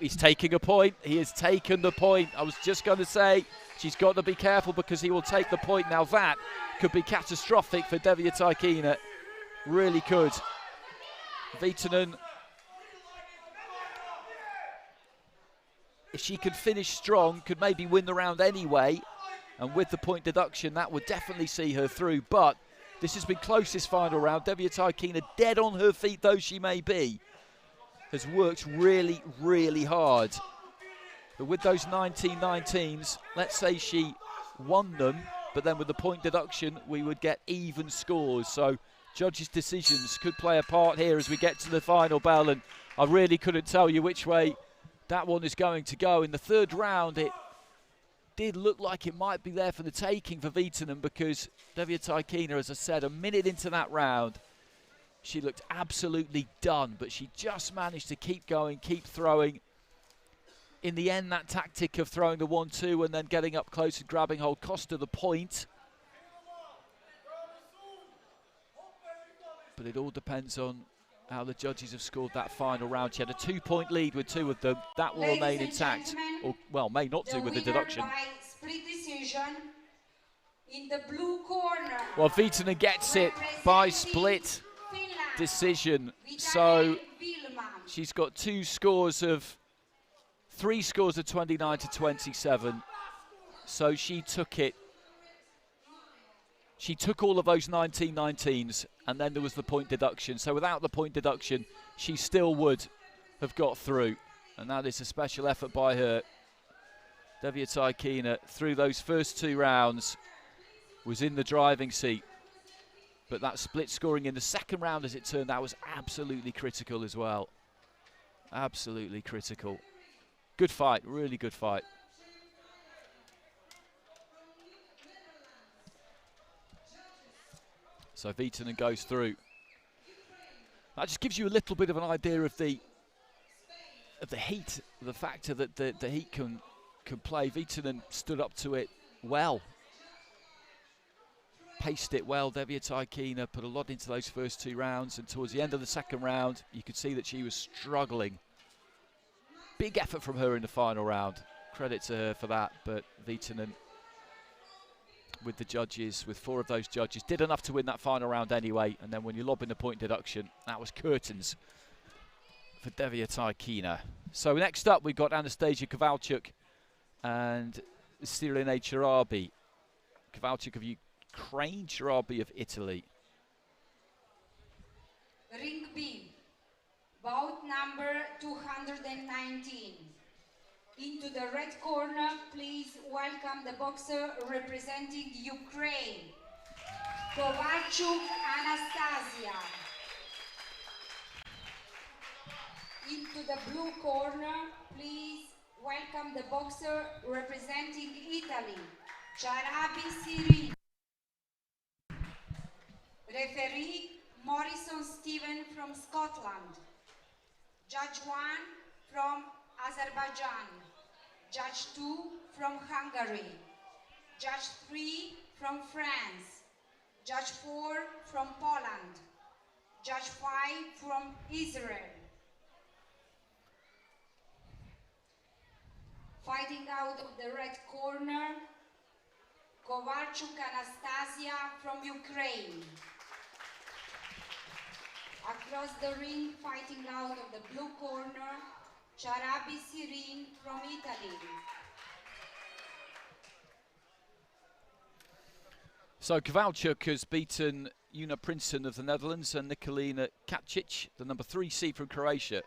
he's taking a point. He has taken the point. I was just going to say, she's got to be careful, because he will take the point. Now that could be catastrophic for DEVIATAIKINA. Really could. VIITANEN, if she could finish strong, could maybe win the round anyway, and with the point deduction, that would definitely see her through. But this has been close, this final round. DEVIATAIKINA, dead on her feet though she may be, has worked really, really hard. But with those 19-19s, let's say she won them, but then with the point deduction, we would get even scores. So judges' decisions could play a part here as we get to the final bell, and I really couldn't tell you which way that one is going to go. In the 3rd round, it did look like it might be there for the taking for VIITANEN, because DEVIATAIKINA, as I said, a minute into that round, she looked absolutely done, but she just managed to keep going, keep throwing. in the end, that tactic of throwing the 1-2 and then getting up close and grabbing hold cost her the point. But it all depends on how the judges have scored that final round. She had a 2-point lead with 2 of them. That will remain intact, or well, may not do with the deduction. By split decision in the blue corner. Well, Viitanen gets it by split decision. So she's got 3 scores of 29-27. So she took it. She took all of those 19-19s, and then there was the point deduction. So without the point deduction, she still would have got through. And that is a special effort by her. DEVIATAIKINA, through those first 2 rounds, was in the driving seat. But that split scoring in the second round, as it turned out, was absolutely critical as well. Absolutely critical. Good fight, really good fight. So Viitanen goes through. That just gives you a little bit of an idea of the heat, the factor that the heat can play. Viitanen stood up to it well. Paced it well. DEVIATAIKINA put a lot into those first 2 rounds, and towards the end of the second round, you could see that she was struggling. Big effort from her in the final round. Credit to her for that, but Viitanen, with the judges, with 4 of those judges, did enough to win that final round anyway. And then when you lob in the point deduction, that was curtains for DEVIATAIKINA. So next up, we've got Anastasasiya KOVALCHUK and SIRINE CHARAABI. KOVALCHUK of Ukraine, CHARAABI of Italy. Ring B, bout number 219. Into the red corner, please welcome the boxer representing Ukraine, KOVALCHUK ANASTASIYA. Into the blue corner, please welcome the boxer representing Italy, CHARAABI SIRINE. Referee Morrison Stephen from Scotland. Judge 1 from Azerbaijan. Judge 2 from Hungary. Judge 3 from France. Judge 4 from Poland. Judge 5 from Israel. Fighting out of the red corner, KOVALCHUK ANASTASIYA from Ukraine. Across the ring, fighting out of the blue corner, CHARAABI SIRINE from Italy. So KOVALCHUK has beaten Una Prinsen of the Netherlands and Nikolina Kacic, the number 3 seed from Croatia.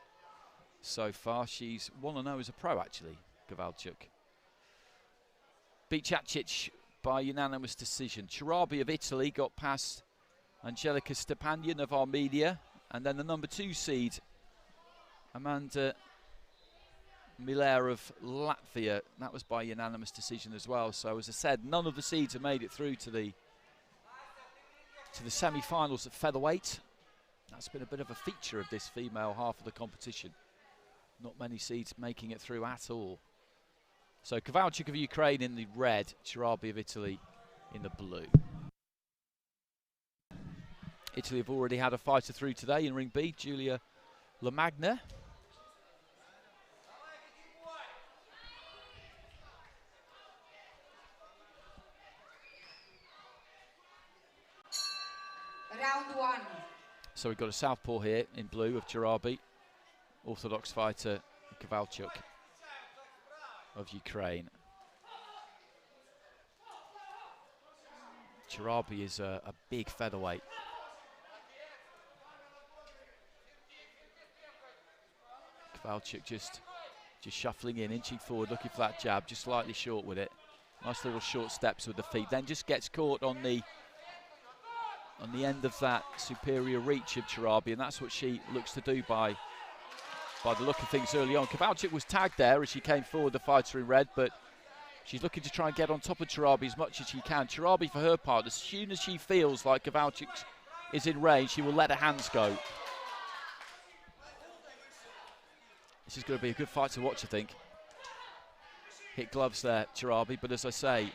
So far, she's 1-0 as a pro, actually, KOVALCHUK. Beat Kacic by unanimous decision. CHARAABI of Italy got past Angelika Stepanian of Armenia, and then the number 2 seed, Amanda Miller of Latvia. That was by unanimous decision as well. So as I said, none of the seeds have made it through to the semi-finals at featherweight. That's been a bit of a feature of this female half of the competition. Not many seeds making it through at all. So KOVALCHUK of Ukraine in the red, CHARAABI of Italy in the blue. Italy have already had a fighter through today in ring B, GIULIA LAMAGNA. Round 1. So we've got a southpaw here in blue of CHARAABI, orthodox fighter KOVALCHUK of Ukraine. CHARAABI is a big featherweight. KOVALCHUK just shuffling in, inching forward, looking for that jab, just slightly short with it. Nice little short steps with the feet, then just gets caught on the end of that superior reach of CHARAABI, and that's what she looks to do by the look of things early on. KOVALCHUK was tagged there as she came forward, the fighter in red, but she's looking to try and get on top of CHARAABI as much as she can. CHARAABI, for her part, as soon as she feels like KOVALCHUK is in range, she will let her hands go. This is going to be a good fight to watch, I think. hit gloves there, CHARAABI, but as I say,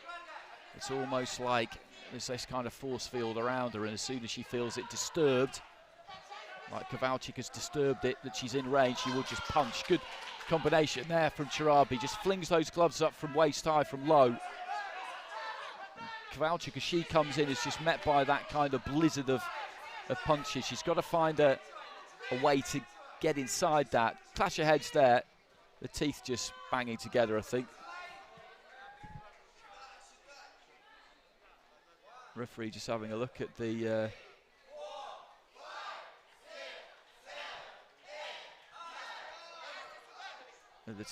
it's almost like there's this kind of force field around her, and as soon as she feels it disturbed, like KOVALCHUK has disturbed it, that she's in range, she will just punch. Good combination there from CHARAABI, just flings those gloves up from waist high, from low. KOVALCHUK, as she comes in, is just met by that kind of blizzard of punches. She's got to find a way to get inside that. Clash of heads there, the teeth just banging together, I think. Referee just having a look at the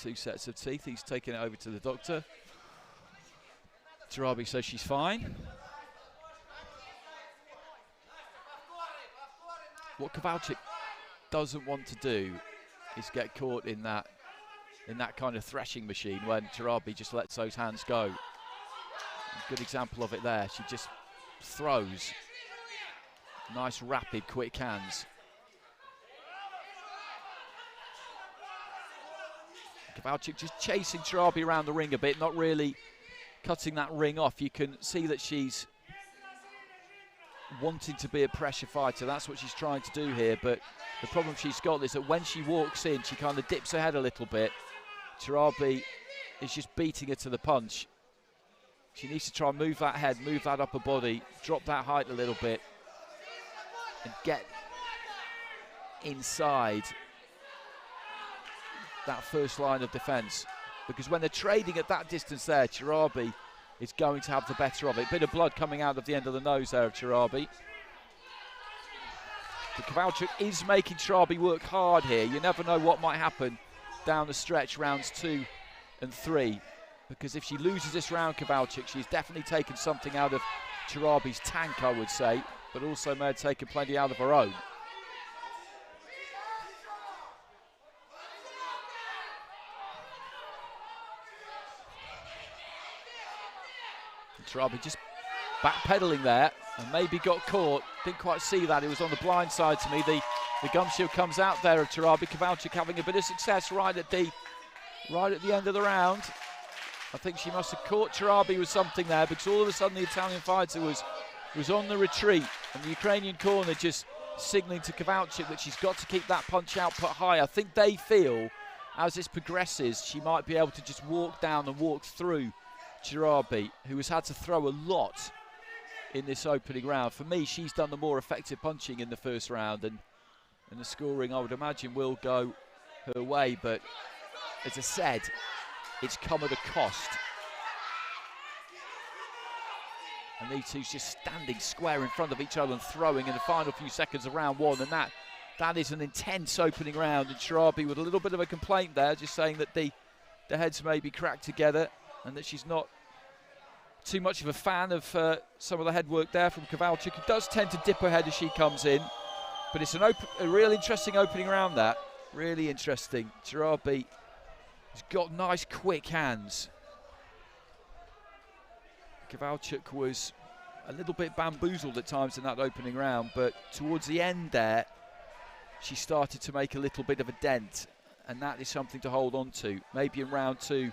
two sets of teeth. He's taking it over to the doctor. CHARAABI says she's fine. What KOVALCHUK doesn't want to do is get caught in that kind of threshing machine when CHARAABI just lets those hands go. A good example of it there. She just throws. Nice, rapid, quick hands. KOVALCHUK just chasing CHARAABI around the ring a bit, not really cutting that ring off. You can see that she's wanting to be a pressure fighter. That's what she's trying to do here, but the problem she's got is that when she walks in, she kind of dips her head a little bit. CHARAABI is just beating her to the punch. She needs to try and move that head, move that upper body, drop that height a little bit, and get inside that first line of defence. Because when they're trading at that distance there, CHARAABI is going to have the better of it. Bit of blood coming out of the end of the nose there of CHARAABI. But KOVALCHUK is making CHARAABI work hard here. You never know what might happen down the stretch, rounds 2 and 3. Because if she loses this round, KOVALCHUK, she's definitely taken something out of CHARAABI's tank, I would say, but also may have taken plenty out of her own. CHARAABI just backpedaling there and maybe got caught. Didn't quite see that. It was on the blind side to me. The gum shield comes out there of CHARAABI. KOVALCHUK having a bit of success right at the end of the round. I think she must have caught CHARAABI with something there, because all of a sudden the Italian fighter was on the retreat, and the Ukrainian corner just signalling to KOVALCHUK that she's got to keep that punch output high. I think they feel as this progresses, she might be able to just walk down and walk through CHARAABI, who has had to throw a lot in this opening round. For me, she's done the more effective punching in the first round, and the scoring, I would imagine, will go her way. But as I said, it's come at a cost. And these two's just standing square in front of each other and throwing in the final few seconds of round 1, and that is an intense opening round. And CHARAABI with a little bit of a complaint there, just saying that the heads may be cracked together, and that she's not too much of a fan of some of the head work there from KOVALCHUK. It does tend to dip her head as she comes in, but it's a real interesting opening round, that. Really interesting. CHARAABI has got nice, quick hands. KOVALCHUK was a little bit bamboozled at times in that opening round, but towards the end there, she started to make a little bit of a dent, and that is something to hold on to. Maybe in round 2,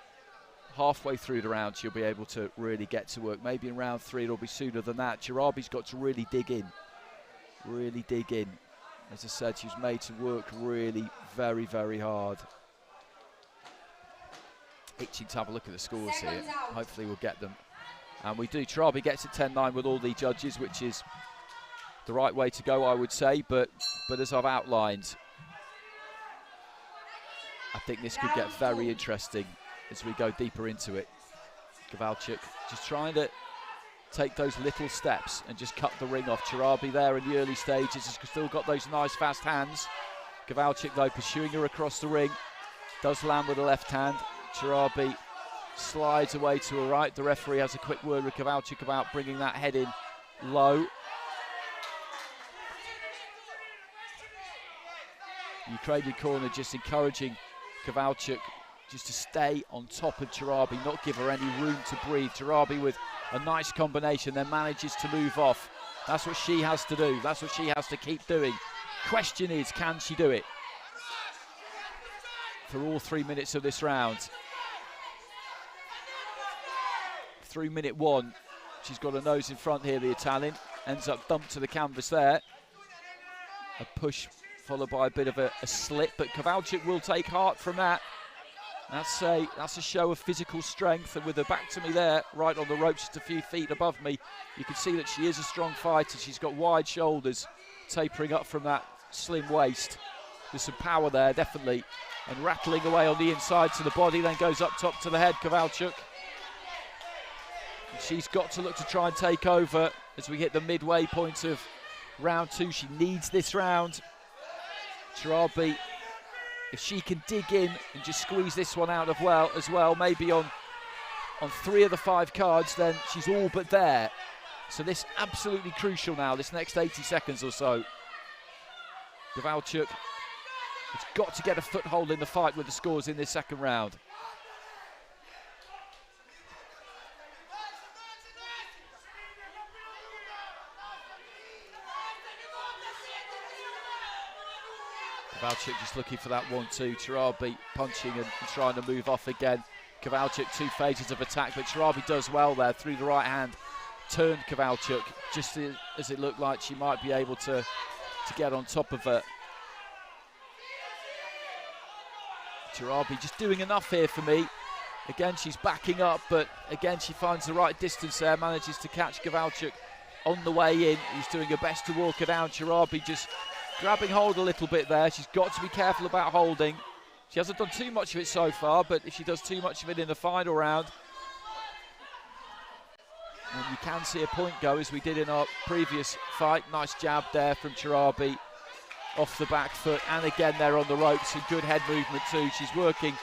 halfway through the round, she'll be able to really get to work. Maybe in round 3, it'll be sooner than that. CHARAABI's got to really dig in. Really dig in. As I said, she was made to work really very, very hard. Itching to have a look at the scores here. Hopefully we'll get them. And we do. CHARAABI gets it 10-9 with all the judges, which is the right way to go, I would say. But as I've outlined, I think this could get very interesting as we go deeper into it. KOVALCHUK just trying to take those little steps and just cut the ring off. CHARAABI there in the early stages has still got those nice fast hands. KOVALCHUK though pursuing her across the ring, does land with the left hand. CHARAABI slides away to her right. The referee has a quick word with KOVALCHUK about bringing that head in low. Ukrainian corner just encouraging KOVALCHUK just to stay on top of CHARAABI, not give her any room to breathe. CHARAABI with a nice combination, then manages to move off. That's what she has to do. That's what she has to keep doing. Question is, can she do it for all 3 minutes of this round? through minute 1. She's got a nose in front here, the Italian. Ends up dumped to the canvas there. A push followed by a bit of a slip, but KOVALCHUK will take heart from that. That's a show of physical strength, and with her back to me there, right on the ropes, just a few feet above me, you can see that she is a strong fighter. She's got wide shoulders, tapering up from that slim waist. There's some power there, definitely, and rattling away on the inside to the body, then goes up top to the head, KOVALCHUK. She's got to look to try and take over as we hit the midway point of round 2. She needs this round. CHARAABI, if she can dig in and just squeeze this one out as well, maybe on 3 of the 5 cards, then she's all but there. So this absolutely crucial now, this next 80 seconds or so. KOVALCHUK has got to get a foothold in the fight with the scores in this second round. KOVALCHUK just looking for that 1-2. CHARAABI punching and trying to move off again. KOVALCHUK 2 phases of attack, but CHARAABI does well there through the right hand. Turned KOVALCHUK just as it looked like she might be able to get on top of her. CHARAABI just doing enough here for me. Again, she's backing up, but again, she finds the right distance there, manages to catch KOVALCHUK on the way in. He's doing her best to walk her down. CHARAABI just grabbing hold a little bit there. She's got to be careful about holding. She hasn't done too much of it so far, but if she does too much of it in the final round, and you can see a point go, as we did in our previous fight. Nice jab there from CHARAABI off the back foot, and again there on the ropes, and good head movement too. She's working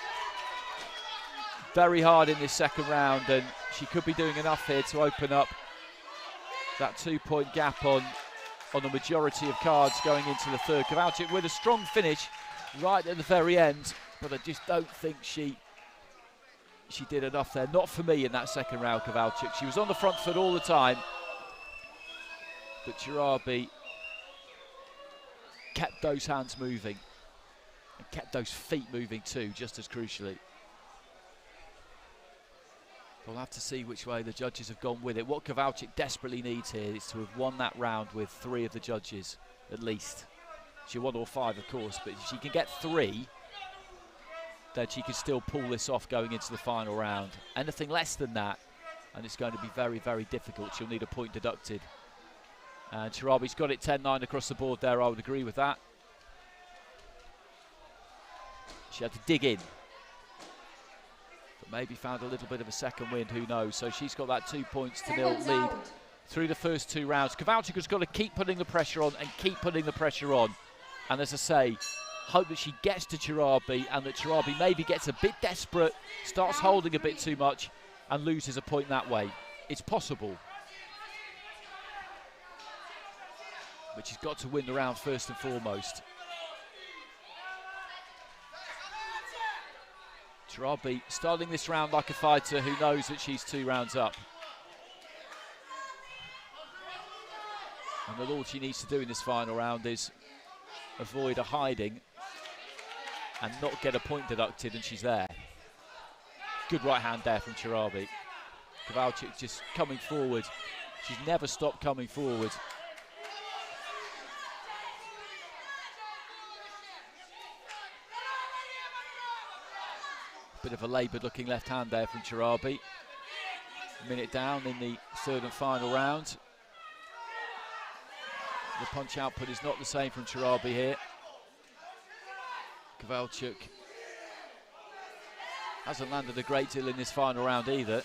very hard in this second round, and she could be doing enough here to open up that 2-point gap on the majority of cards going into the third. KOVALCHUK with a strong finish right at the very end, but I just don't think she did enough there. Not for me in that second round, KOVALCHUK. She was on the front foot all the time, but CHARAABI kept those hands moving and kept those feet moving too, just as crucially. We'll have to see which way the judges have gone with it. What KOVALCHUK desperately needs here is to have won that round with 3 of the judges, at least. She won all 5, of course, but if she can get 3, then she can still pull this off going into the final round. Anything less than that, and it's going to be very, very difficult. She'll need a point deducted. And CHARAABI's got it 10-9 across the board there, I would agree with that. She had to dig in, but maybe found a little bit of a second wind, who knows. So she's got that 2-0 lead through the first 2 rounds. KOVALCHUK has got to keep putting the pressure on and keep putting the pressure on. And as I say, hope that she gets to CHARAABI, and that CHARAABI maybe gets a bit desperate, starts holding a bit too much, and loses a point that way. It's possible. But she's got to win the round first and foremost. CHARAABI starting this round like a fighter who knows that she's 2 rounds up. And that all she needs to do in this final round is avoid a hiding and not get a point deducted, and she's there. Good right hand there from CHARAABI. KOVALCHUK just coming forward. She's never stopped coming forward. Bit of a laboured looking left hand there from CHARAABI. A minute down in the third and final round. The punch output is not the same from CHARAABI here. KOVALCHUK hasn't landed a great deal in this final round either.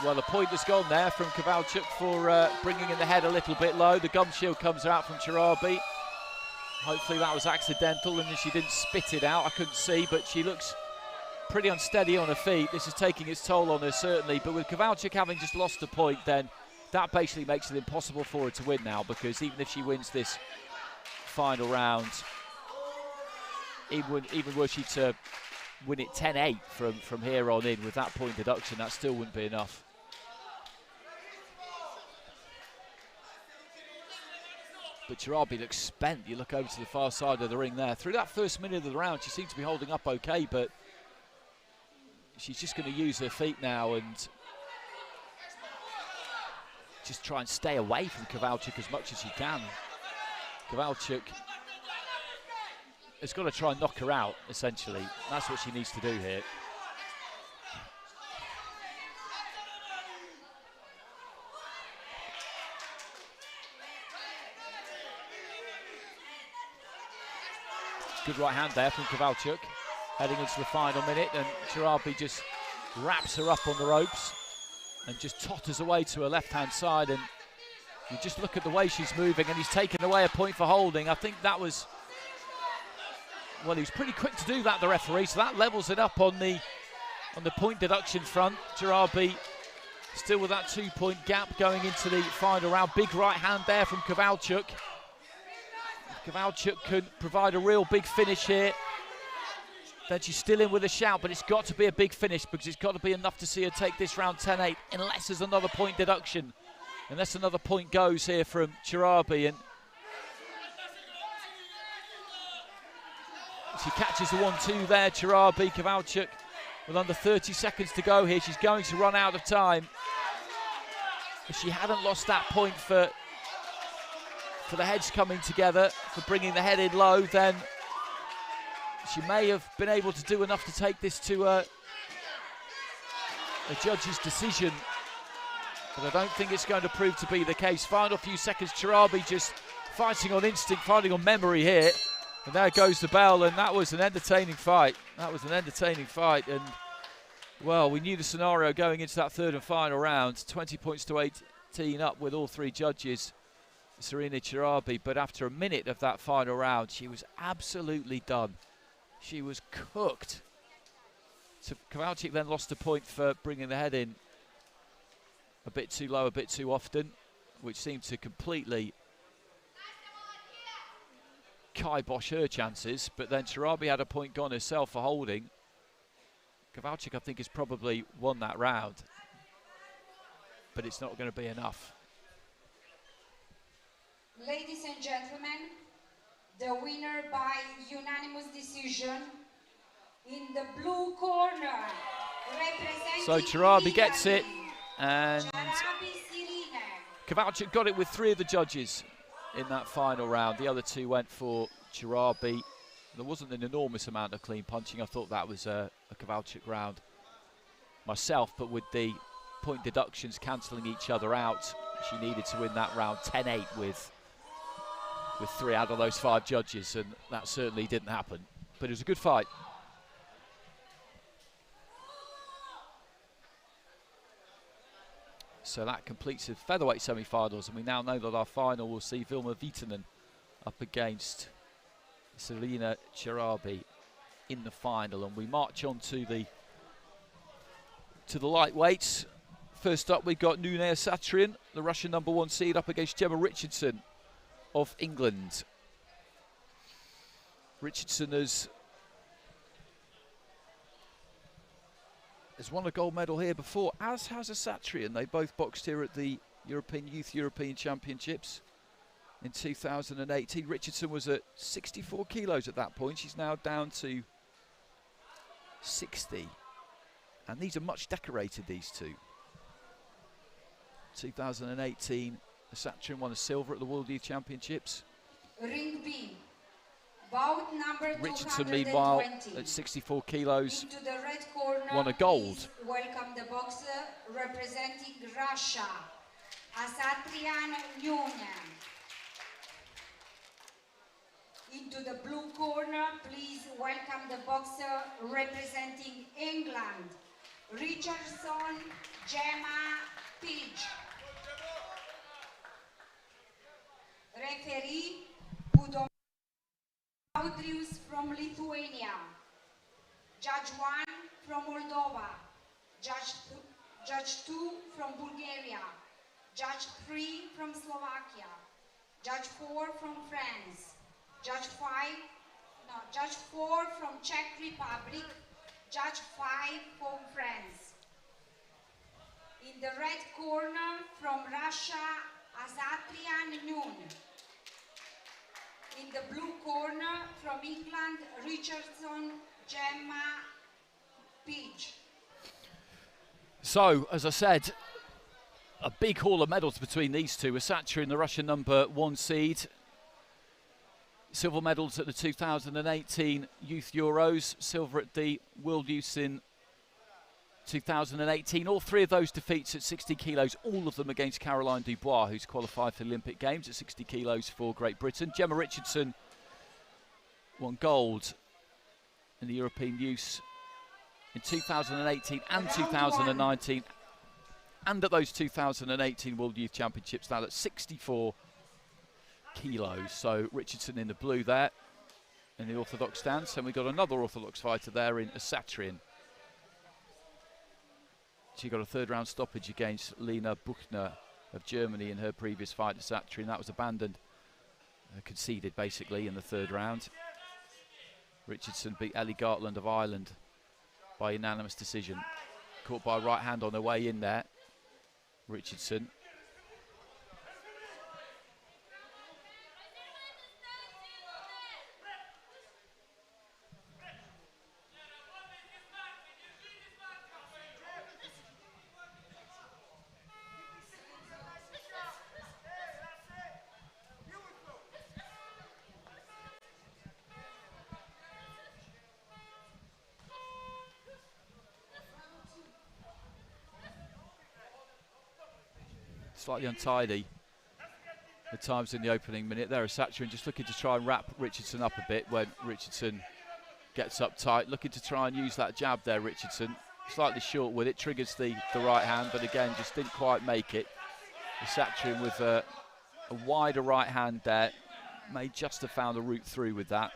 Well, a point has gone there from KOVALCHUK for bringing in the head a little bit low. The gum shield comes out from CHARAABI. Hopefully that was accidental and she didn't spit it out. I couldn't see, but she looks pretty unsteady on her feet. This is taking its toll on her, certainly. But with KOVALCHUK having just lost a point, then that basically makes it impossible for her to win now, because even if she wins this final round, even were she to win it 10-8 from here on in with that point deduction, that still wouldn't be enough. But CHARAABI looks spent. You look over to the far side of the ring there. Through that first minute of the round, she seemed to be holding up okay, but she's just going to use her feet now and just try and stay away from KOVALCHUK as much as she can. KOVALCHUK has got to try and knock her out, essentially. That's what she needs to do here. Good right hand there from KOVALCHUK, heading into the final minute, and CHARAABI just wraps her up on the ropes and just totters away to her left-hand side, and you just look at the way she's moving, and he's taken away a point for holding. I think that was, well, he was pretty quick to do that, the referee, so that levels it up on the point deduction front. CHARAABI still with that 2-point gap going into the final round. Big right hand there from KOVALCHUK. KOVALCHUK could provide a real big finish here. Then she's still in with a shout, but it's got to be a big finish because it's got to be enough to see her take this round 10-8, unless there's another point deduction. Unless another point goes here from CHARAABI. And she catches the 1-2 there, CHARAABI. KOVALCHUK with under 30 seconds to go here. She's going to run out of time. If she hadn't lost that point for the heads coming together, for bringing the head in low, then she may have been able to do enough to take this to a judge's decision, but I don't think it's going to prove to be the case. Final few seconds, CHARAABI just fighting on instinct, fighting on memory here, and there goes the bell, and that was an entertaining fight. That was an entertaining fight, and well, we knew the scenario going into that third and final round. 20 points to 18 up with all three judges, SIRINE CHARAABI, but after a minute of that final round, she was absolutely done. She was cooked. So KOVALCHUK then lost a point for bringing the head in a bit too low, a bit too often, which seemed to completely kibosh her chances. But then CHARAABI had a point gone herself for holding. KOVALCHUK, I think, has probably won that round, but it's not going to be enough. Ladies and gentlemen, the winner by unanimous decision in the blue corner, representing so CHARAABI gets it, and SIRINE. KOVALCHUK got it with 3 of the judges in that final round. The other 2 went for CHARAABI. There wasn't an enormous amount of clean punching. I thought that was a KOVALCHUK round myself, but with the point deductions cancelling each other out, she needed to win that round 10-8 with 3 out of those 5 judges, and that certainly didn't happen. But it was a good fight. So that completes the featherweight semi-finals, and we now know that our final will see VILMA VIITANEN up against SIRINE CHARAABI in the final, and we march on to the lightweights. First up, we've got NUNE ASATRIAN, the Russian #1 seed, up against GEMMA Richardson of England. Richardson has won a gold medal here before, as has ASATRIAN. They both boxed here at the European Championships in 2018. Richardson was at 64 kilos at that point. She's now down to 60. And these are much decorated, these two. 2018, ASATRIAN won a silver at the World Youth Championships. Ring B, bout number Richardson, meanwhile, at 64 kilos, into the red corner, won a gold. Welcome the boxer representing Russia, ASATRIAN NUNE. Into the blue corner, please welcome the boxer representing England, Richardson, GEMMA, PEIGE. Referee, BUDIMIR-BEKAN from Lithuania. Judge 1 from Moldova. Judge 2 from Bulgaria. Judge 3 from Slovakia. Judge 4 from France. Judge 4 from Czech Republic. Judge 5 from France. In the red corner from Russia, ASATRIAN NUNE. In the blue corner from England, Richardson, GEMMA, PEIGE. So, as I said, a big haul of medals between these two. ASATRIAN, the Russian #1 seed. Silver medals at the 2018 Youth Euros, silver at the World Youth in 2018. All three of those defeats at 60 kilos, all of them against Caroline Dubois, who's qualified for the Olympic Games at 60 kilos for Great Britain. Gemma Richardson won gold in the European Youth in 2018 and 2019, and at those 2018 World Youth Championships, now at 64 kilos. So Richardson in the blue there in the orthodox stance, and we got another orthodox fighter there in ASATRIAN. She got a third round stoppage against Lena Buchner of Germany in her previous fight, ASATRIAN. That was abandoned, conceded basically in the third round. Richardson beat Ellie Gartland of Ireland by unanimous decision. Caught by a right hand on her way in there, Richardson. Slightly untidy at times in the opening minute there. ASATRIAN just looking to try and wrap Richardson up a bit when Richardson gets up tight, looking to try and use that jab there. Richardson slightly short with it, triggers the right hand, but again just didn't quite make it. ASATRIAN with a wider right hand there, may just have found a route through with that.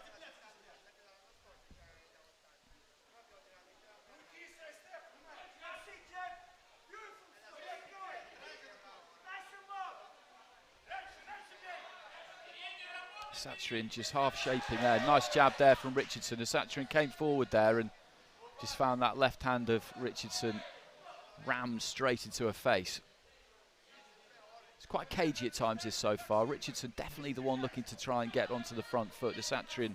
ASATRIAN just half shaping there. Nice jab there from Richardson. ASATRIAN came forward there and just found that left hand of Richardson rammed straight into her face. It's quite cagey at times this so far. Richardson definitely the one looking to try and get onto the front foot. ASATRIAN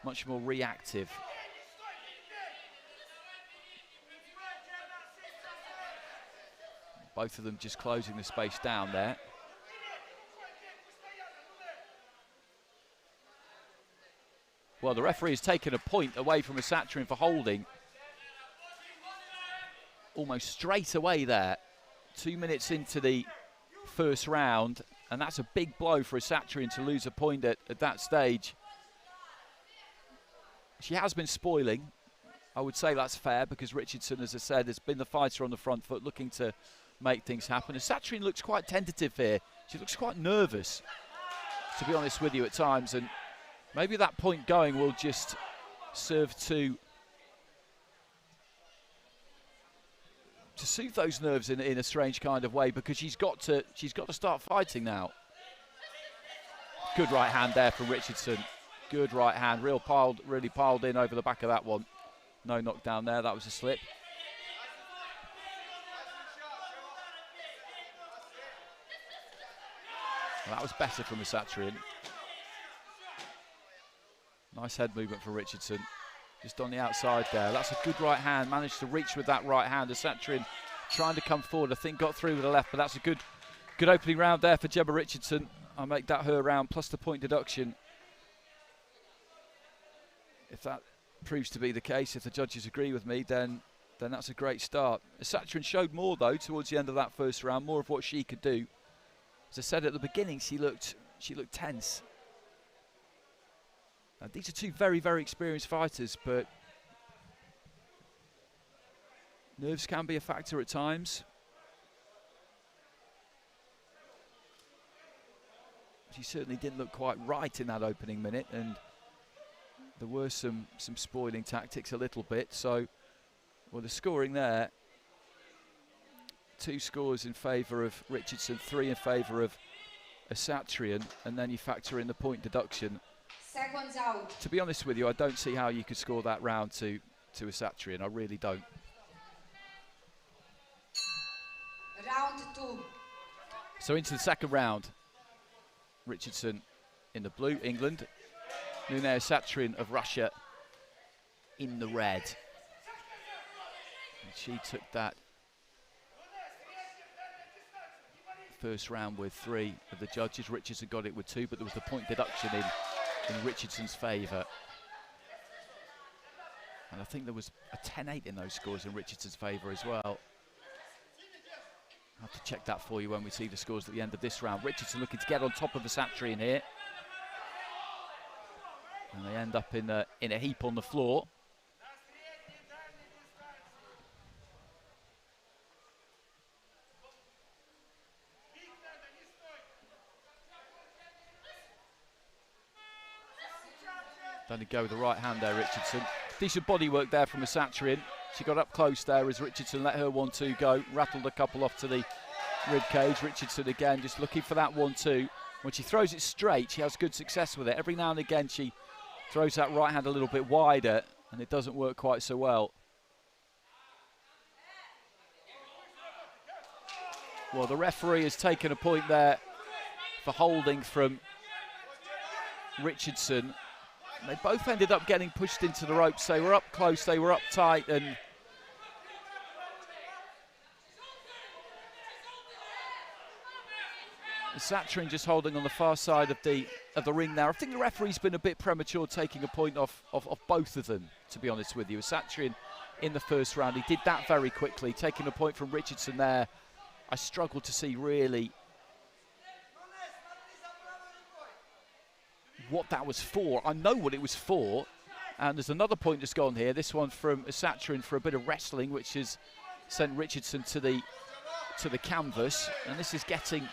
much more reactive. Both of them just closing the space down there. Well, the referee has taken a point away from ASATRIAN for holding. Almost straight away there. 2 minutes into the first round, and that's a big blow for ASATRIAN to lose a point at that stage. She has been spoiling. I would say that's fair because Richardson, as I said, has been the fighter on the front foot looking to make things happen. ASATRIAN looks quite tentative here. She looks quite nervous, to be honest with you, at times, and maybe that point going will just serve to soothe those nerves in a strange kind of way, because she's got to start fighting now. Good right hand there from Richardson. Good right hand, really piled in over the back of that one. No knockdown there, that was a slip. Well, that was better from ASATRIAN. Nice head movement for Richardson, just on the outside there. That's a good right hand, managed to reach with that right hand. ASATRIAN trying to come forward, I think got through with the left, but that's a good opening round there for Gemma Richardson. I'll make that her round, plus the point deduction. If that proves to be the case, if the judges agree with me, then that's a great start. ASATRIAN showed more though towards the end of that first round, more of what she could do. As I said at the beginning, she looked tense. Now, these are two very, very experienced fighters, but nerves can be a factor at times. She certainly didn't look quite right in that opening minute, and there were some spoiling tactics a little bit. So, well, the scoring there, 2 scores in favour of Richardson, 3 in favour of ASATRIAN, and then you factor in the point deduction. Seconds out. To be honest with you, I don't see how you could score that round to ASATRIAN. I really don't. Round 2. So into the second round. Richardson in the blue, England. NUNE ASATRIAN of Russia in the red. And she took that first round with 3 of the judges. Richardson got it with 2, but there was the point deduction in Richardson's favour. And I think there was a 10-8 in those scores in Richardson's favour as well. I'll have to check that for you when we see the scores at the end of this round. Richardson looking to get on top of ASATRIAN here. And they end up in a heap on the floor. Done a go with the right hand there, Richardson. Decent body work there from ASATRIAN. She got up close there as Richardson let her 1-2 go. Rattled a couple off to the rib cage. Richardson again just looking for that 1-2. When she throws it straight, she has good success with it. Every now and again she throws that right hand a little bit wider and it doesn't work quite so well. Well, the referee has taken a point there for holding from Richardson. They both ended up getting pushed into the ropes. They were up close, they were up tight, and ASATRIAN just holding on the far side of the ring now. I think the referee's been a bit premature taking a point off both of them, to be honest with you. ASATRIAN in the first round, he did that very quickly, taking a point from Richardson there. I struggled to see really what that was for. I know what it was for, and there's another point that's gone here. This one from ASATRIAN for a bit of wrestling, which has sent Richardson to the canvas, and this is getting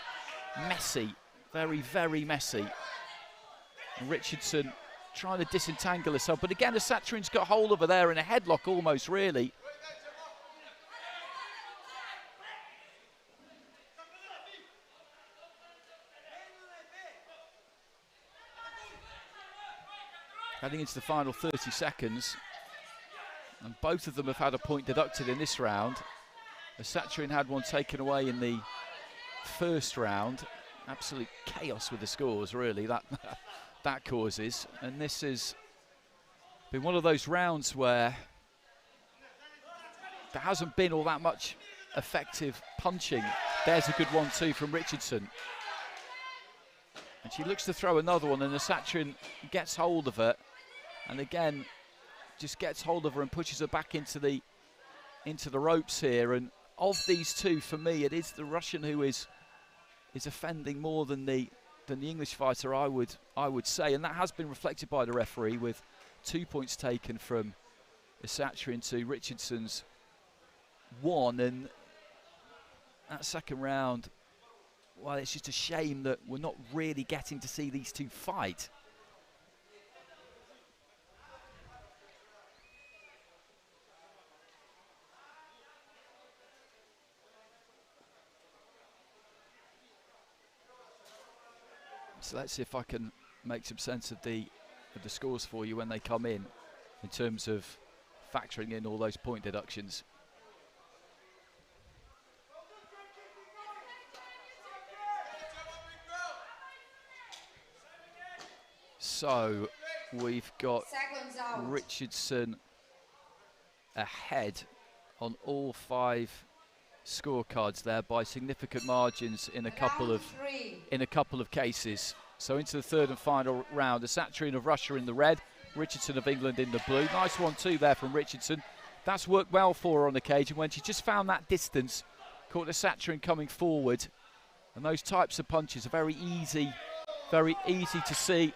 messy, very, very messy. And Richardson trying to disentangle herself, but again, ASATRIAN's got hold of her there in a headlock almost, really. Heading into the final 30 seconds, and both of them have had a point deducted in this round. ASATRIAN had one taken away in the first round. Absolute chaos with the scores, really, that causes. And this has been one of those rounds where there hasn't been all that much effective punching. There's a good 1-2 from Richardson. And she looks to throw another one, and ASATRIAN gets hold of her. And again, just gets hold of her and pushes her back into the ropes here. And of these two, for me, it is the Russian who is offending more than the English fighter, I would say. And that has been reflected by the referee, with 2 points taken from ASATRIAN to Richardson's 1. And that second round, well, it's just a shame that we're not really getting to see these two fight. So let's see if I can make some sense of the scores for you when they come in terms of factoring in all those point deductions. So we've got Richardson ahead on all 5 scorecards there by significant margins in a couple of cases. So into the third and final round, ASATRIAN of Russia in the red, Richardson of England in the blue. Nice 1-2 there from Richardson. That's worked well for her on occasion when she just found that distance, caught ASATRIAN coming forward, and those types of punches are very easy to see.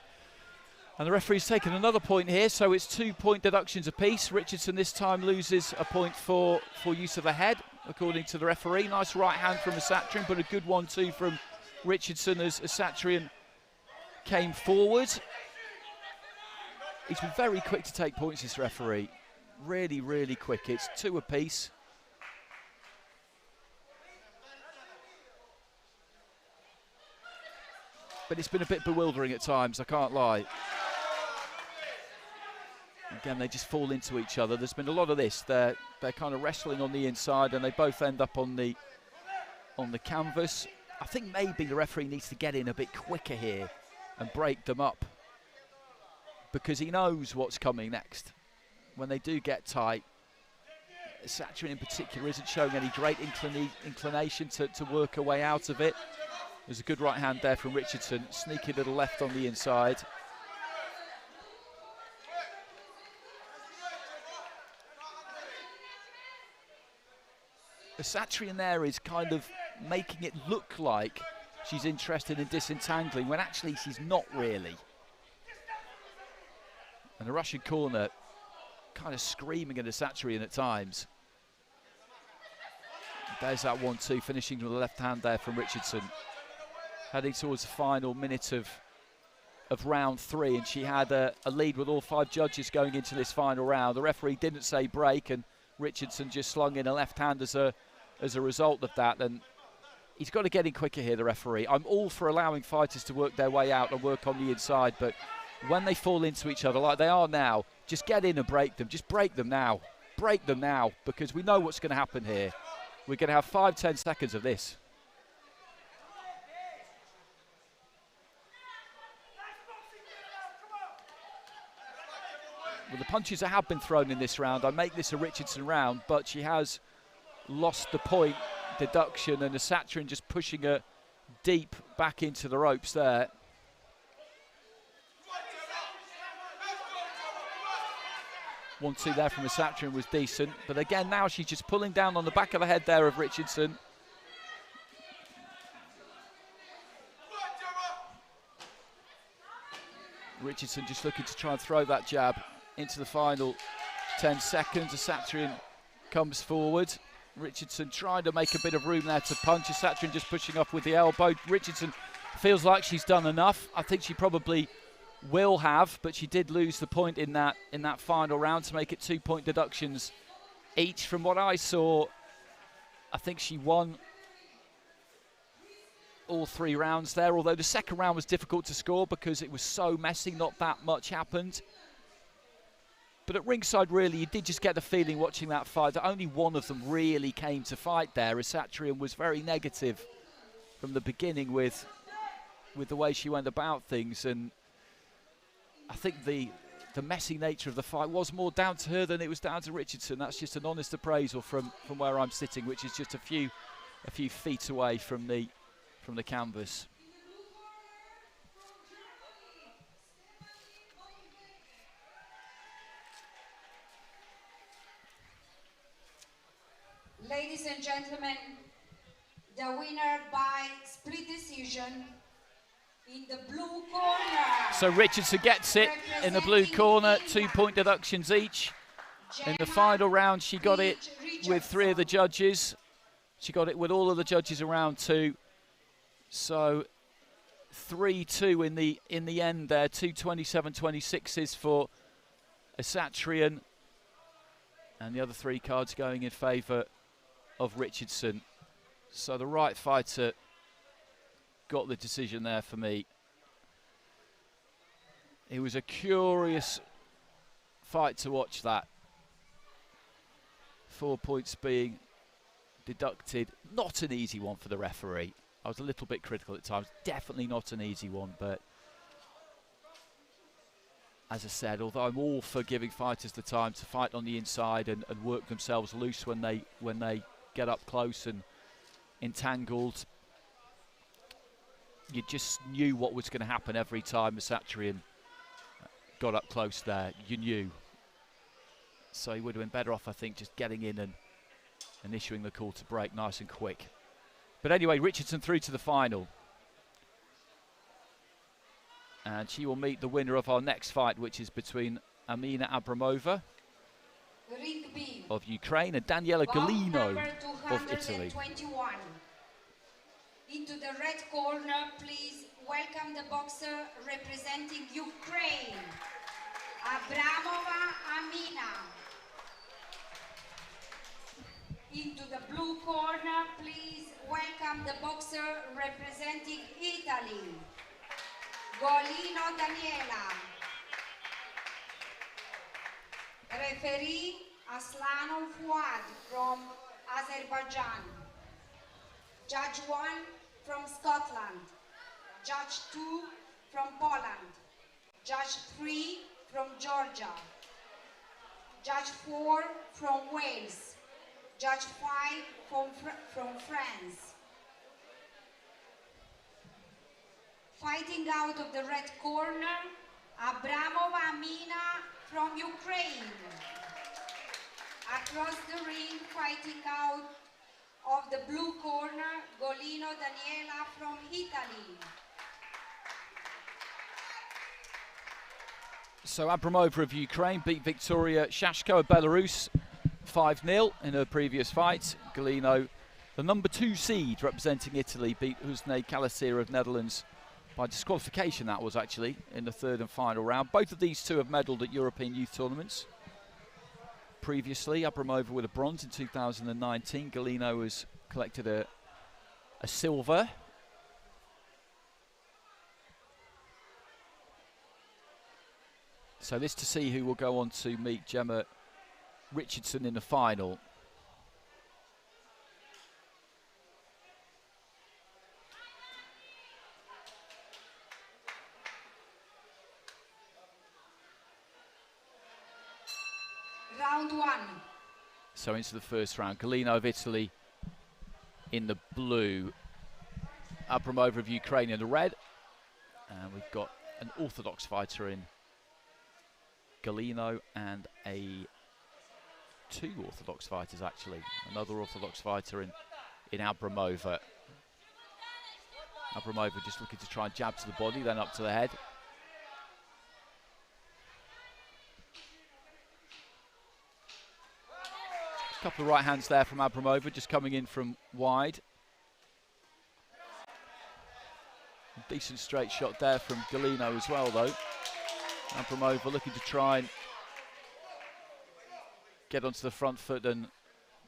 And the referee's taken another point here, so it's 2 point deductions apiece. Richardson this time loses a point for use of the head, according to the referee. Nice right hand from ASATRIAN, but a good 1-2 from Richardson as ASATRIAN came forward. He's been very quick to take points, this referee. Really, really quick. It's 2 apiece. But it's been a bit bewildering at times, I can't lie. Again, they just fall into each other. There's been a lot of this. They're kind of wrestling on the inside, and they both end up on the canvas. I think maybe the referee needs to get in a bit quicker here and break them up, because he knows what's coming next. When they do get tight, ASATRIAN in particular isn't showing any great inclination to work her way out of it. There's a good right hand there from Richardson. Sneaky little left on the inside. ASATRIAN there is kind of making it look like she's interested in disentangling when actually she's not really. And the Russian corner kind of screaming at ASATRIAN at times. There's that 1-2, finishing with the left hand there from Richardson. Heading towards the final minute of round 3, and she had a lead with all 5 judges going into this final round. The referee didn't say break, and Richardson just slung in a left hand as a result of that. And he's got to get in quicker here, the referee. I'm all for allowing fighters to work their way out and work on the inside, but when they fall into each other like they are now, just get in and break them. Just break them now. Break them now, because we know what's going to happen here. We're going to have 5-10 seconds of this. Well, the punches that have been thrown in this round, I make this a Richardson round, but she has lost the point deduction, and ASATRIAN just pushing her deep back into the ropes there. One-two there from ASATRIAN was decent, but again now she's just pulling down on the back of the head there of Richardson. Richardson just looking to try and throw that jab into the final 10 seconds. ASATRIAN comes forward. Richardson trying to make a bit of room there to punch. ASATRIAN just pushing off with the elbow. Richardson feels like she's done enough. I think she probably will have, but she did lose the point in that final round to make it 2-point deductions each. From what I saw, I think she won all 3 rounds there, although the second round was difficult to score because it was so messy, not that much happened. But at ringside, really, you did just get the feeling watching that fight that only one of them really came to fight there. ASATRIAN was very negative from the beginning with the way she went about things, and I think the messy nature of the fight was more down to her than it was down to Richardson. That's just an honest appraisal from where I'm sitting, which is just a few feet away from the canvas. Ladies and gentlemen, the winner by split decision in the blue corner. So Richardson gets it in the blue corner, 2-point deductions each. In the final round, she got it with 3 of the judges. She got it with all of the judges around 2. So 3-2 in the end there. 2 27-26s for ASATRIAN, and the other 3 cards going in favour of Richardson. So the right fighter got the decision there for me. It was a curious fight to watch that. 4 points being deducted. Not an easy one for the referee. I was a little bit critical at times. Definitely not an easy one, but as I said, although I'm all for giving fighters the time to fight on the inside and work themselves loose when they get up close and entangled, you just knew what was going to happen every time ASATRIAN got up close there. You knew. So he would have been better off, I think, just getting in and issuing the call to break nice and quick. But anyway, Richardson through to the final. And she will meet the winner of our next fight, which is between Amina Abramova of Ukraine and Daniela Golino of Italy. Into the red corner, please welcome the boxer representing Ukraine, Abramova Amina. Into the blue corner, please welcome the boxer representing Italy, GOLINO Daniela. Referee Aslanov Fuad from Azerbaijan. Judge 1 from Scotland. Judge 2 from Poland. Judge 3 from Georgia. Judge 4 from Wales. Judge 5 from France. Fighting out of the red corner, Abramova Amina from Ukraine. Across the ring, fighting out of the blue corner, GOLINO Daniela from Italy. So Abramova of Ukraine beat Victoria Shashko of Belarus 5-0 in her previous fight. GOLINO, the number 2 seed representing Italy, beat Husne Kalasir of Netherlands by disqualification, that was actually, in the 3rd and final round. Both of these two have medalled at European youth tournaments previously. Abramova with a bronze in 2019. GOLINO has collected a silver. So this to see who will go on to meet Gemma Richardson in the final. Round 1. So into the first round. GOLINO of Italy in the blue. Abramova of Ukraine in the red. And we've got an orthodox fighter in GOLINO and two orthodox fighters actually. Another orthodox fighter in Abramova. Abramova just looking to try and jab to the body, then up to the head. A couple of right hands there from Abramova, just coming in from wide. A decent straight shot there from GOLINO as well though. Abramova looking to try and get onto the front foot and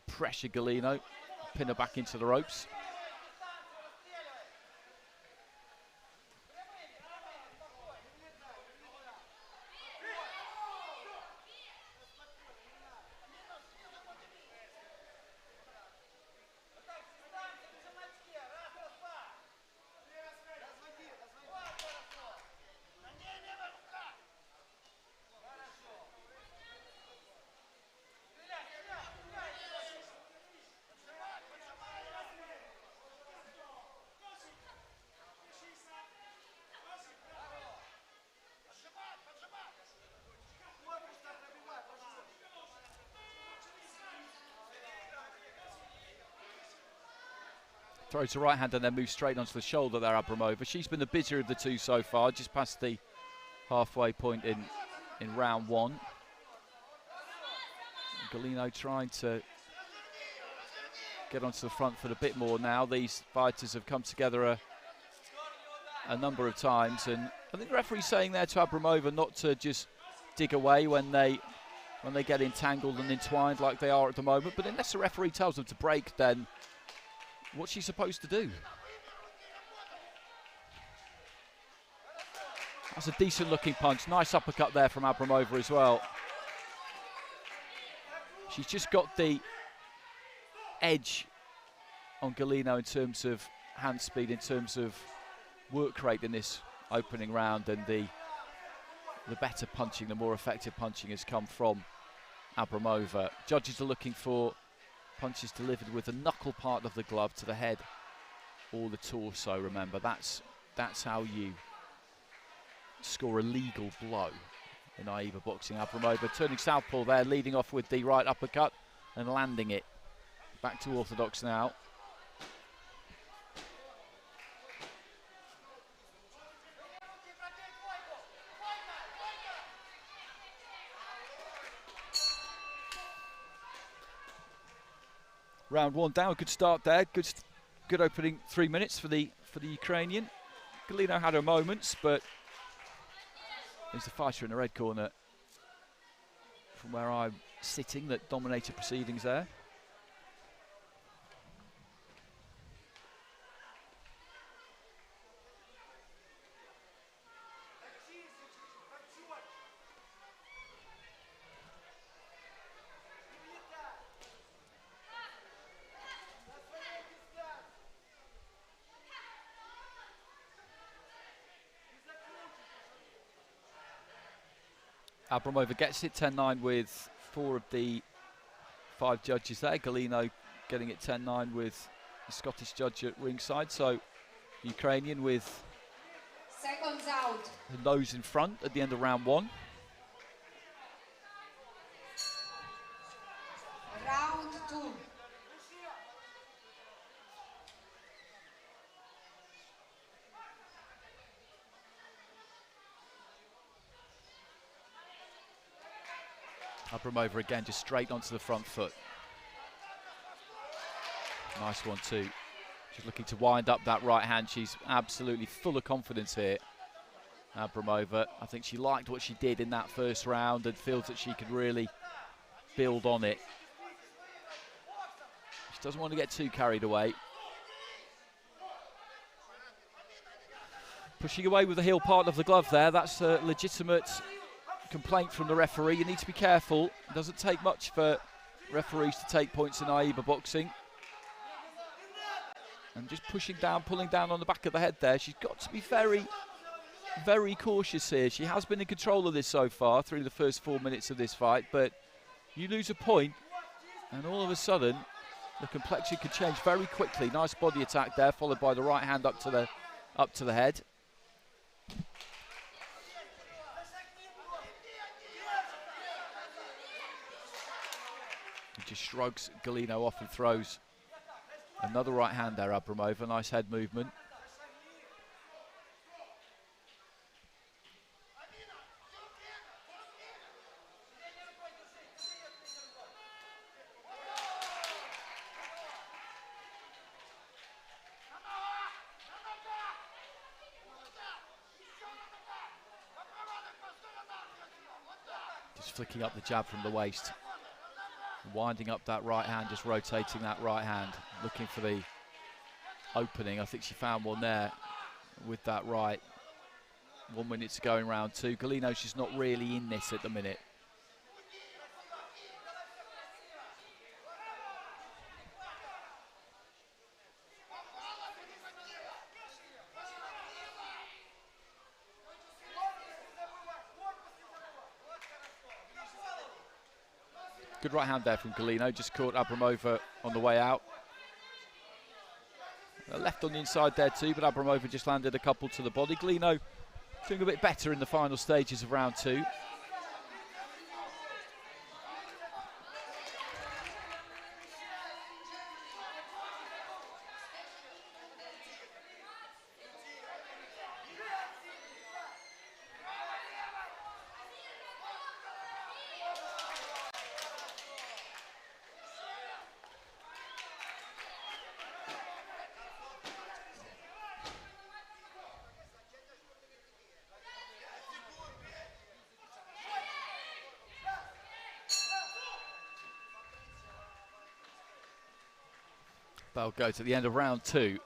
pressure GOLINO, pin her back into the ropes. Throws the right hand and then moves straight onto the shoulder there, Abramova. She's been the busier of the two so far, just past the halfway point in round 1. GOLINO trying to get onto the front foot a bit more now. These fighters have come together a number of times, and I think the referee's saying there to Abramova not to just dig away when they get entangled and entwined like they are at the moment. But unless the referee tells them to break, then what's she supposed to do? That's a decent looking punch. Nice uppercut there from Abramova as well. She's just got the edge on GOLINO in terms of hand speed, in terms of work rate in this opening round, and the better punching, the more effective punching has come from Abramova. Judges are looking for punches delivered with the knuckle part of the glove to the head or the torso. Remember, that's how you score a legal blow in AIBA boxing. Abramova turning southpaw there, leading off with the right uppercut and landing it. Back to orthodox now. Round 1 down, good start there. Good opening 3 minutes for the Ukrainian. GOLINO had her moments, but there's the fighter in the red corner from where I'm sitting that dominated proceedings there. Abramova gets it 10-9 with 4 of the 5 judges there. GOLINO getting it 10-9 with the Scottish judge at ringside. So Ukrainian with seconds out. the nose in front at the end of round 1. Round 2. Abramova again, just straight onto the front foot. Nice one too. She's looking to wind up that right hand. She's absolutely full of confidence here, Abramova. I think she liked what she did in that first round and feels that she could really build on it. She doesn't want to get too carried away. Pushing away with the heel part of the glove there. That's a legitimate complaint from the referee. You need to be careful. It doesn't take much for referees to take points in AIBA boxing. And just pushing down, pulling down on the back of the head there. She's got to be very, very cautious here. She has been in control of this so far through the first 4 minutes of this fight, but you lose a point and all of a sudden the complexion could change very quickly. Nice body attack there, followed by the right hand up to the head. He just shrugs Golino off and throws another right hand there, Abramova. Nice head movement. Just flicking up the jab from the waist. Winding up that right hand, just rotating that right hand, looking for the opening. I think she found one there with that right. 1 minute to go in round 2. Golino's just not really in this at the minute. Good right hand there from Golino, just caught Abramova on the way out. Left on the inside there too, but Abramova just landed a couple to the body. Golino doing a bit better in the final stages of round 2. Bell goes at the end of round 2.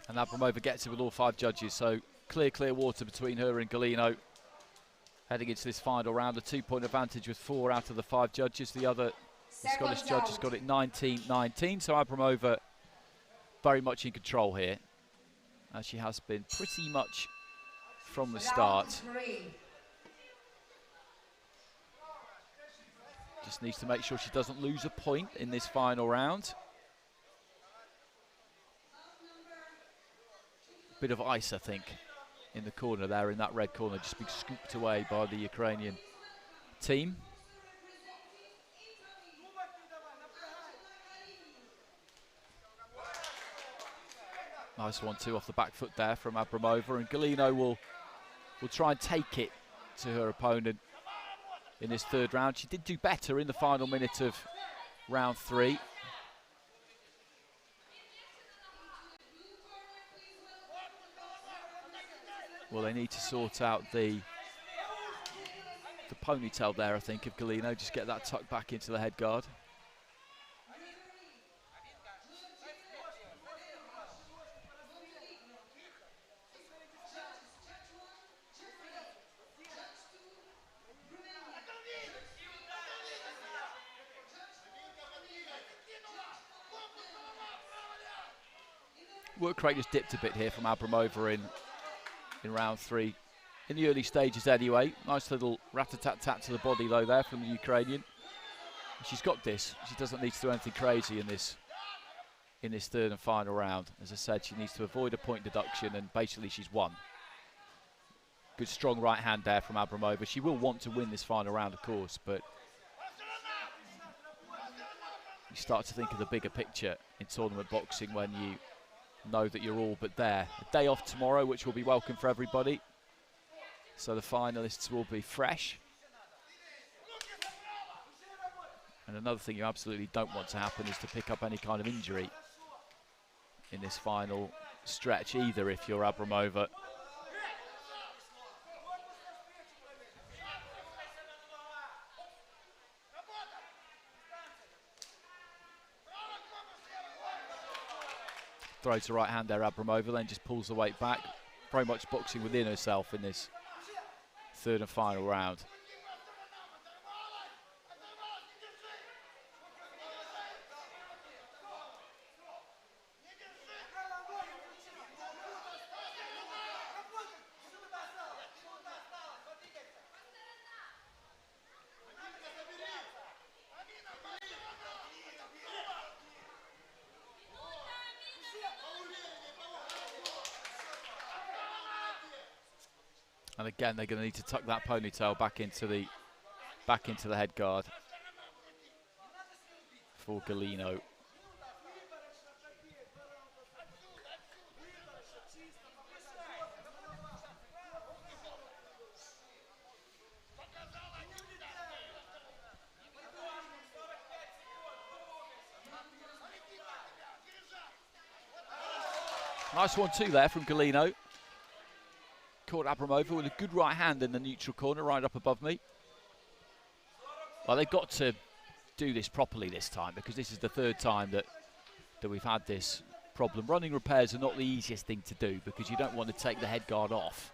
And Abramova gets it with all 5 judges, so clear water between her and Golino. Heading into this final round, a 2-point advantage with 4 out of the 5 judges. The other, the Scottish judge, has got it 19-19, so Abramova very much in control here, as she has been pretty much from the start. Just needs to make sure she doesn't lose a point in this final round. Bit of ice, I think, in the corner there, in that red corner, just being scooped away by the Ukrainian team. Nice 1-2 off the back foot there from Abramova, and Golino will try and take it to her opponent in this 3rd round. She did do better in the final minute of round 3. Well, they need to sort out the ponytail there, I think, of Golino. Just get that tucked back into the head guard. work rate has dipped a bit here from Abramova in round 3. In the early stages anyway. Nice little rat-a-tat-tat to the body though there from the Ukrainian. She's got this. She doesn't need to do anything crazy in this third and final round. As I said, she needs to avoid a point deduction, and basically she's won. Good strong right hand there from Abramova. She will want to win this final round, of course, but you start to think of the bigger picture in tournament boxing when you know that you're all but there. A day off tomorrow, which will be welcome for everybody. So the finalists will be fresh. And another thing you absolutely don't want to happen is to pick up any kind of injury in this final stretch either if you're Abramova. Throws the right hand there, Abramova, then just pulls the weight back. Very much boxing within herself in this third and final round. And again, they're going to need to tuck that ponytail back into the head guard for GOLINO. Nice 1-2 there from GOLINO. Caught Abramova with a good right hand in the neutral corner, right up above me. Well, they've got to do this properly this time, because this is the third time that we've had this problem. Running repairs are not the easiest thing to do, because you don't want to take the head guard off.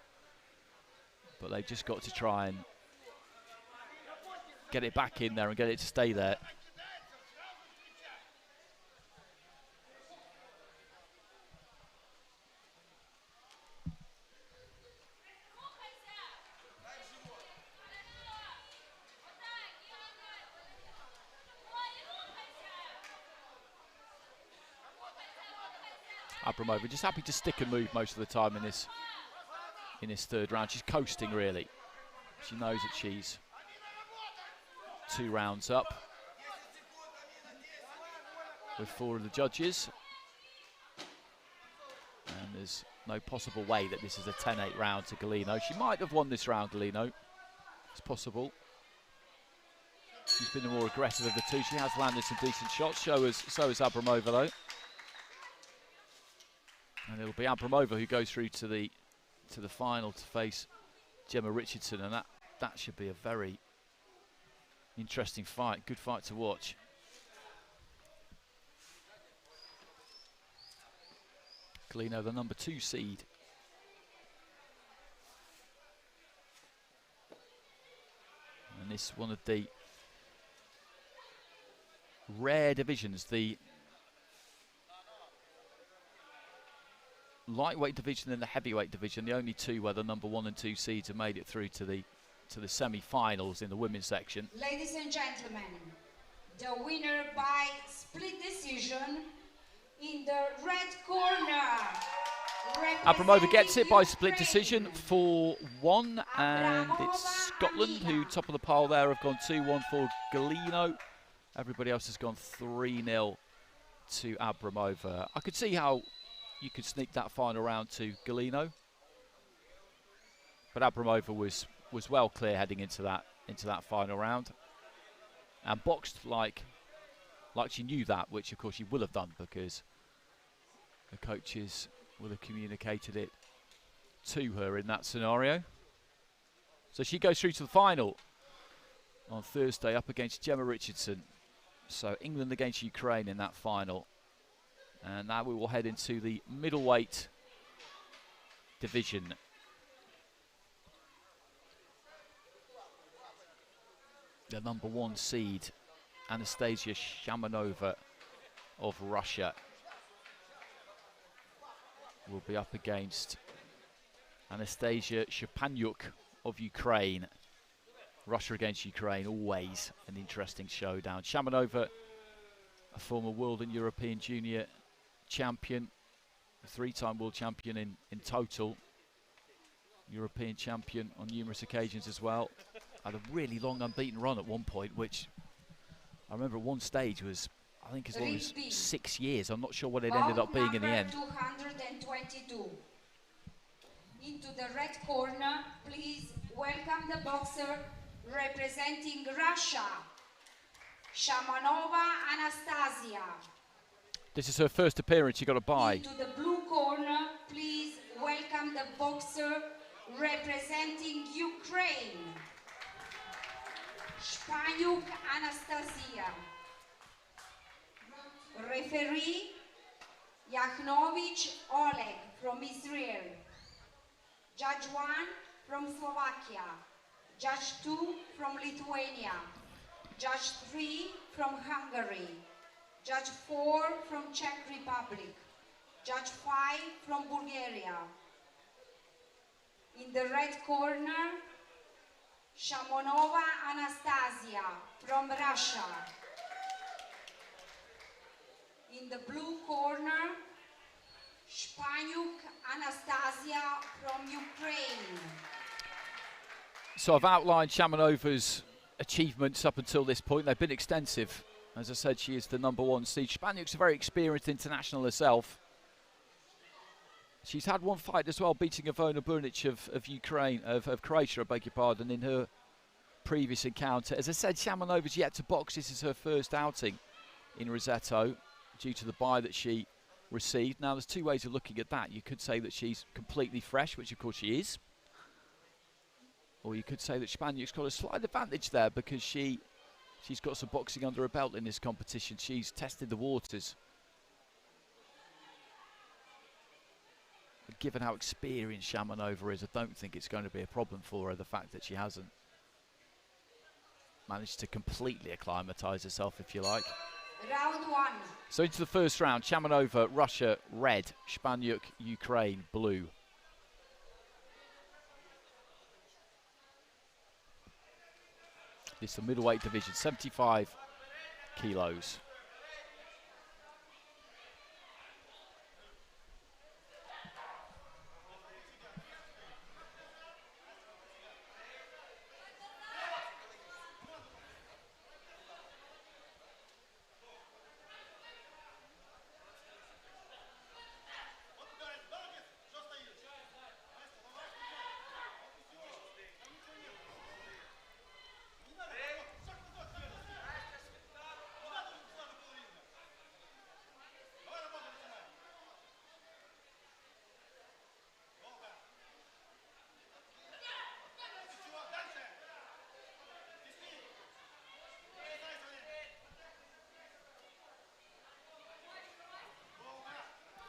But they've just got to try and get it back in there and get it to stay there. Abramova just happy to stick and move most of the time in this third round. She's coasting really. She knows that she's 2 rounds up with 4 of the judges. And there's no possible way that this is a 10-8 round to GOLINO. She might have won this round, GOLINO. It's possible. She's been the more aggressive of the two. She has landed some decent shots. So has Abramova though. And it'll be Abramova who goes through to the final to face GEMMA Richardson, and that should be a very interesting fight. Good fight to watch. GOLINO, the number 2 seed. And this is one of the rare divisions, the lightweight division and the heavyweight division, the only 2 where the number 1 and 2 seeds have made it through to the semi-finals in the women's section. Ladies and gentlemen, the winner by split decision in the red corner. Abramova gets it by split decision 4-1, and it's Scotland who top of the pile there have gone 2-1 for GOLINO. Everybody else has gone 3-0 to Abramova. I could see how you could sneak that final round to GOLINO, but Abramova was well clear heading into that final round, and boxed like she knew that, which of course she will have done because the coaches will have communicated it to her in that scenario. So she goes through to the final on Thursday up against GEMMA Richardson. So England against Ukraine in that final. And now we will head into the middleweight division. The number 1 seed, Anastasasiya Shamonova of Russia. will be up against Anastasasiya SHPANIUK of Ukraine. Russia against Ukraine, always an interesting showdown. Shamonova, a former world and European junior champion, a three-time world champion in total. European champion on numerous occasions as well. Had a really long unbeaten run at one point, which I remember at one stage was, I think, as long as 6 years. I'm not sure what it ended up being in the end. 222. Into the red corner, please welcome the boxer representing Russia, Shamonova Anastasiya. This is her first appearance, you got to buy. Into the blue corner, please welcome the boxer representing Ukraine, SHPANIUK Anastasiya. Referee, Yachnovich Oleg from Israel. Judge 1 from Slovakia. Judge 2 from Lithuania. Judge 3 from Hungary. Judge 4 from Czech Republic. Judge 5 from Bulgaria. In the red corner, Shamonova Anastasiya from Russia. In the blue corner, SHPANIUK Anastasiya from Ukraine. So I've outlined Shamonova's achievements up until this point. They've been extensive. As I said, she is the #1 seed. SHPANIUK's a very experienced international herself. She's had one fight as well, beating Ivona Bunic of Ukraine, of Croatia, I beg your pardon, in her previous encounter. As I said, Shamonova's yet to box. This is her first outing in Roseto due to the bye that she received. Now, there's two ways of looking at that. You could say that she's completely fresh, which of course she is. Or you could say that SHPANIUK's got a slight advantage there because she's got some boxing under her belt in this competition. She's tested the waters. But given how experienced Shamonova is, I don't think it's going to be a problem for her, the fact that she hasn't managed to completely acclimatise herself, if you like. Round 1. So into the first round, Shamonova, Russia, red, SHPANIUK, Ukraine, blue. This is the middleweight division, 75 kilos.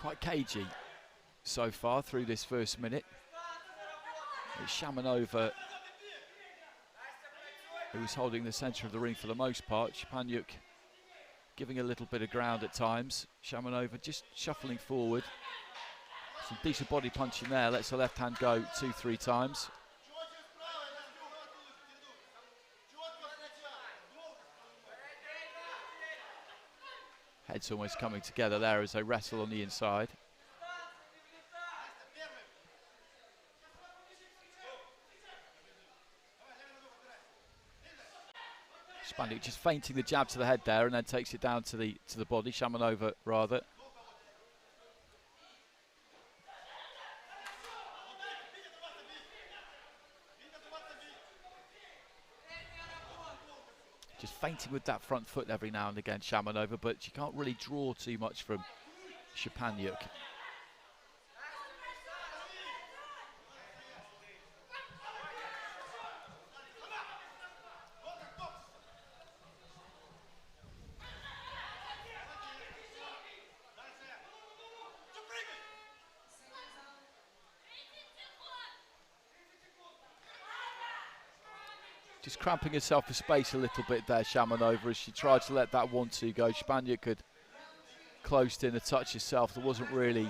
Quite cagey so far through this first minute. It's Shamonova who's holding the centre of the ring for the most part. SHPANIUK giving a little bit of ground at times. Shamonova just shuffling forward. Some decent body punching there. Lets the left hand go 2-3 times. Heads almost coming together there as they wrestle on the inside. SHPANIUK just feinting the jab to the head there and then takes it down to the body. Shamonova rather. Just feinting with that front foot every now and again, Shamonova, but she can't really draw too much from SHPANIUK. Just cramping herself for space a little bit there, Shamonova, as she tried to let that 1-2 go. SHPANIUK had closed in a touch herself. There wasn't really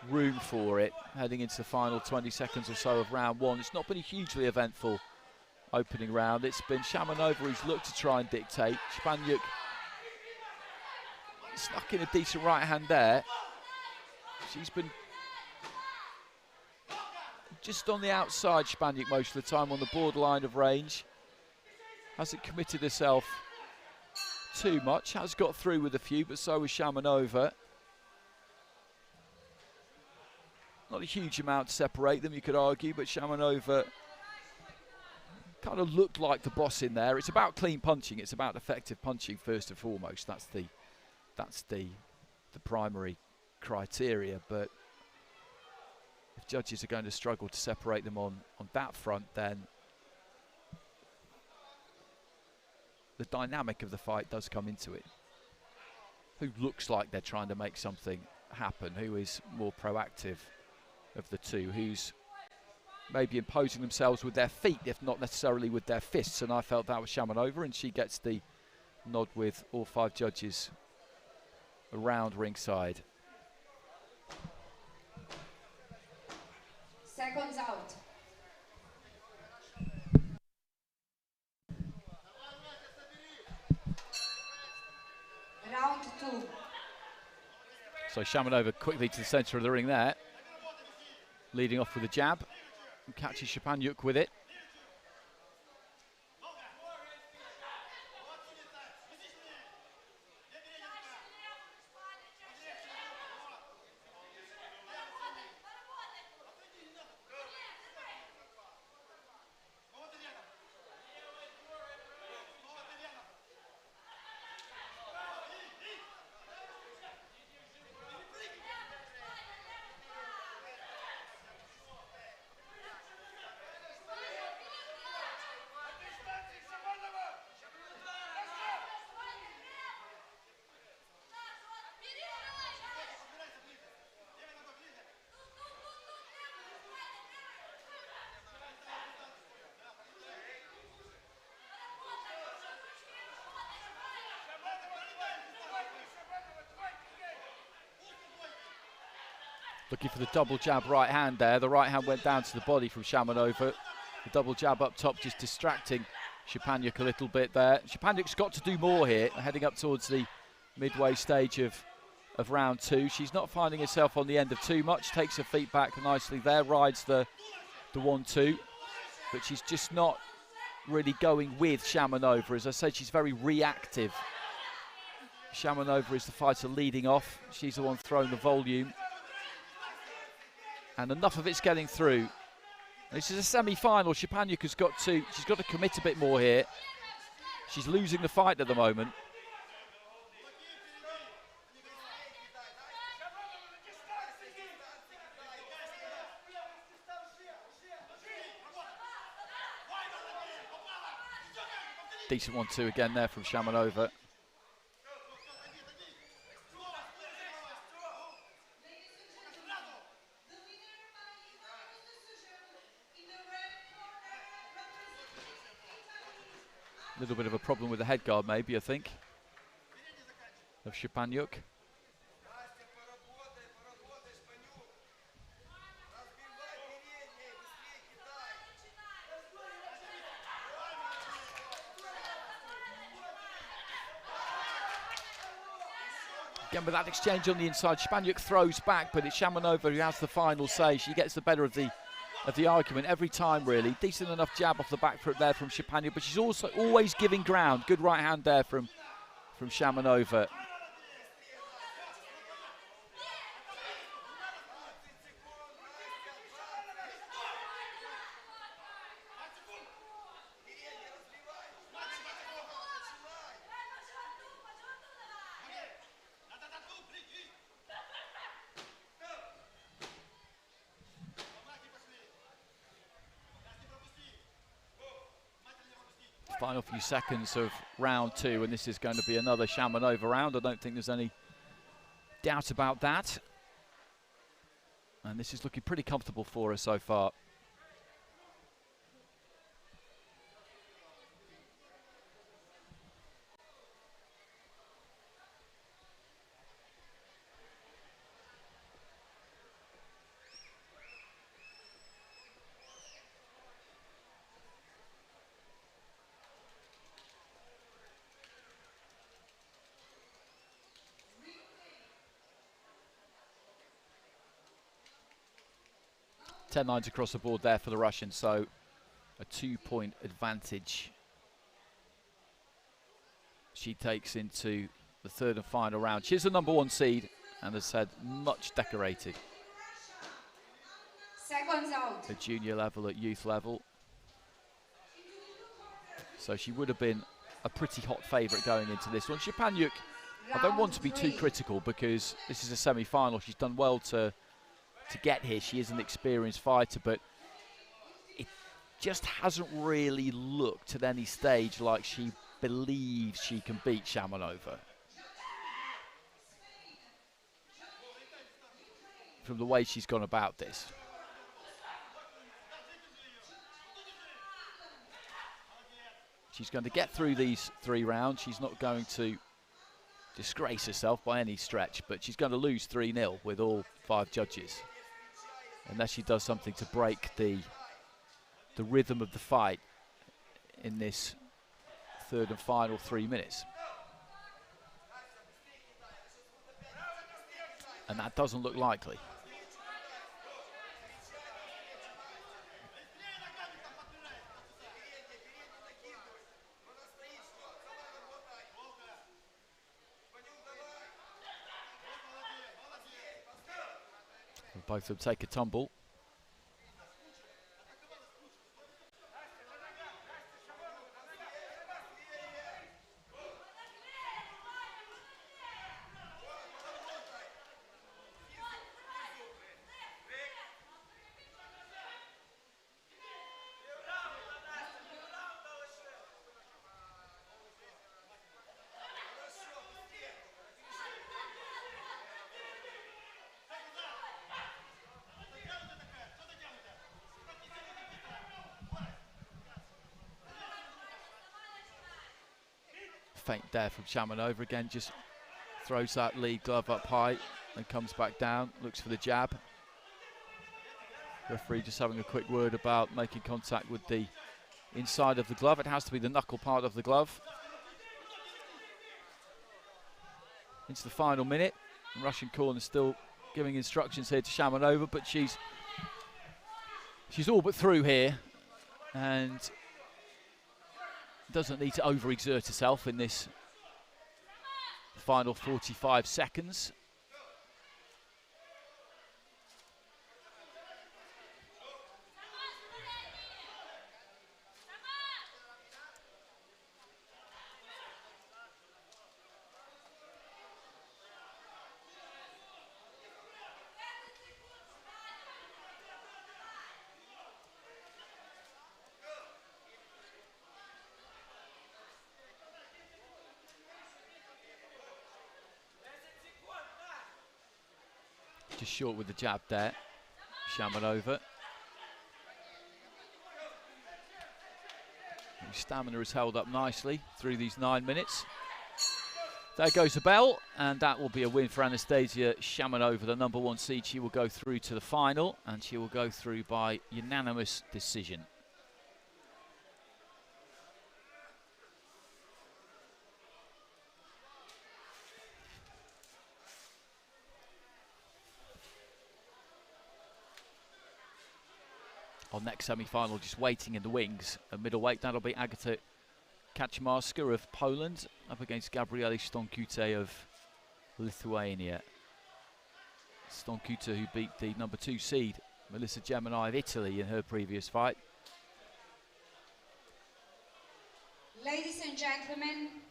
room for it heading into the final 20 seconds or so of round one. It's not been a hugely eventful opening round. It's been Shamonova who's looked to try and dictate. SHPANIUK snuck in a decent right hand there. She's been just on the outside, SHPANIUK, most of the time, on the borderline of range. Hasn't committed herself too much. Has got through with a few, but so was Shamonova. Not a huge amount to separate them, you could argue, but Shamonova kind of looked like the boss in there. It's about clean punching. It's about effective punching first and foremost. That's the primary criteria. But if judges are going to struggle to separate them on that front, then the dynamic of the fight does come into it. Who looks like they're trying to make something happen? Who is more proactive of the two? Who's maybe imposing themselves with their feet, if not necessarily with their fists? And I felt that was Shamonova, and she gets the nod with all 5 judges around ringside. Seconds out. Round 2. So Shamonova quickly to the centre of the ring there, leading off with a jab, and catches SHPANIUK with it. Looking for the double jab right hand there. The right hand went down to the body from Shamonova. The double jab up top just distracting SHPANIUK a little bit there. SHPANIUK's got to do more here, heading up towards the midway stage of round 2. She's not finding herself on the end of too much. Takes her feet back nicely there, rides the 1-2. But she's just not really going with Shamonova. As I said, she's very reactive. Shamonova is the fighter leading off. She's the one throwing the volume. And enough of it's getting through. This is a semi-final. SHPANIUK has got to, she's got to commit a bit more here. She's losing the fight at the moment. Decent 1-2 again there from Shamonova. A little bit of a problem with the head guard, maybe, I think, of SHPANIUK. Again, with that exchange on the inside, SHPANIUK throws back, but it's Shamonova who has the final say. She gets the better of the argument every time, really. Decent enough jab off the back foot there from SHPANIUK, but she's also always giving ground. Good right hand there from Shamonova. Final few seconds of round 2, and this is going to be another Shamonova round. I don't think there's any doubt about that. And this is looking pretty comfortable for her so far. 10 lines across the board there for the Russians, so a 2-point advantage she takes into the third and final round. She's the #1 seed and has said much decorated. Seconds out. At junior level, at youth level. So she would have been a pretty hot favourite going into this one. SHPANIUK, I don't want to be too critical because this is a semi-final. She's done well to get here. She is an experienced fighter, but it just hasn't really looked at any stage like she believes she can beat SHAMONOVA. From the way she's gone about this. She's going to get through these 3 rounds. She's not going to disgrace herself by any stretch, but she's going to lose 3-0 with all 5 judges. Unless she does something to break the rhythm of the fight in this third and final 3 minutes. And that doesn't look likely. Both of them take a tumble. Feint there from SHAMONOVA again, just throws that lead glove up high and comes back down, looks for the jab. Referee just having a quick word about making contact with the inside of the glove. It has to be the knuckle part of the glove. Into the final minute. The Russian corner still giving instructions here to SHAMONOVA, but she's all but through here and doesn't need to overexert herself in this final 45 seconds. Just short with the jab there, SHAMONOVA. His stamina is held up nicely through these 9 minutes. There goes the bell, and that will be a win for Anastasasiya SHAMONOVA, the #1 seed. She will go through to the final, and she will go through by unanimous decision. Our next semi-final just waiting in the wings. At middleweight, that'll be AGATA KACZMARSKA of Poland up against Gabriela Stonkute of Lithuania. Stonkute, who beat the #2 seed, Melissa Gemini of Italy, in her previous fight. Ladies and gentlemen,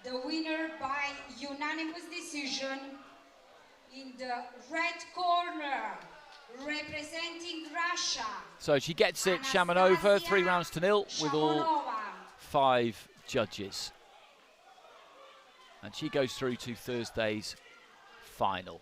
the winner by unanimous decision in the red corner, representing Russia. So she gets it, SHAMONOVA, 3 rounds to 0 with all 5 judges. And she goes through to Thursday's final.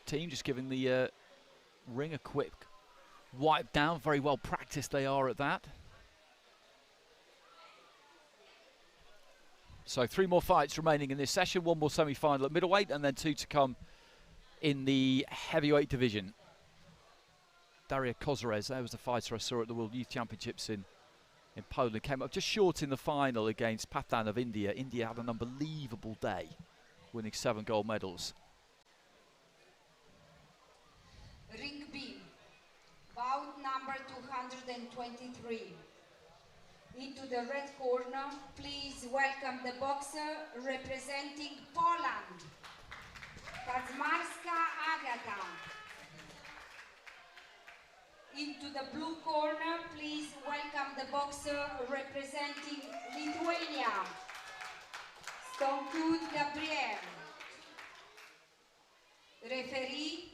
Team just giving the ring a quick wiped down. Very well practiced they are at that. So 3 more fights remaining in this session. 1 more semi-final at middleweight and then 2 to come in the heavyweight division. Daria Cosares, there was the fighter I saw at the World Youth Championships in Poland. Came up just short in the final against Bantam of India. India had an unbelievable day, winning 7 gold medals. Ring B, bout number 223. Into the red corner, please welcome the boxer representing Poland, KACZMARSKA AGATA. Into the blue corner, please welcome the boxer representing Lithuania, Gabriel. Referee,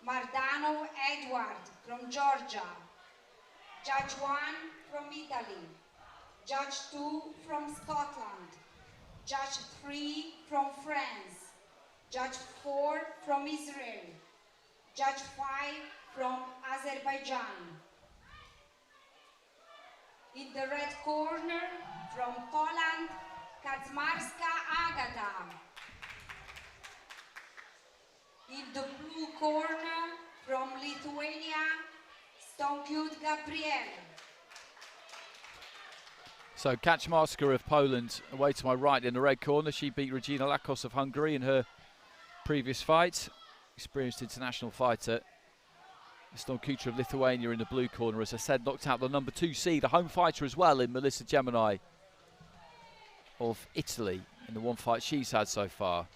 Mardanov Edward from Georgia. Judge 1 from Italy. Judge 2 from Scotland. Judge 3 from France. Judge 4 from Israel. Judge 5 from Azerbaijan. In the red corner, from Poland, KACZMARSKA AGATA. In the blue corner, from Lithuania, Gabriel. So KACZMARSKA of Poland, away to my right in the red corner. She beat Regina Lakos of Hungary in her previous fight. Experienced international fighter. Stonkuta of Lithuania in the blue corner, as I said, knocked out the number 2 seed, a home fighter as well in Melissa Gemini of Italy in the 1 fight she's had so far.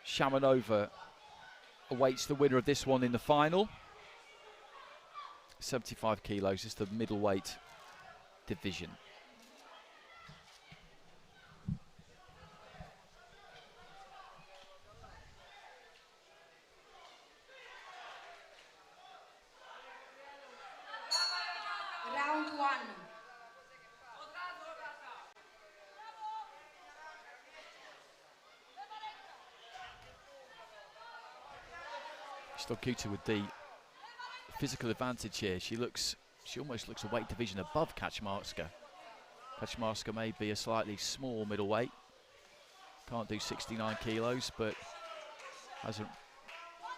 SHAMONOVA awaits the winner of this one in the final. 75 kilos, just the middleweight division. Round 1. Stonkuta with the physical advantage here. She almost looks a weight division above KACZMARSKA. KACZMARSKA may be a slightly small middleweight. Can't do 69 kilos, but hasn't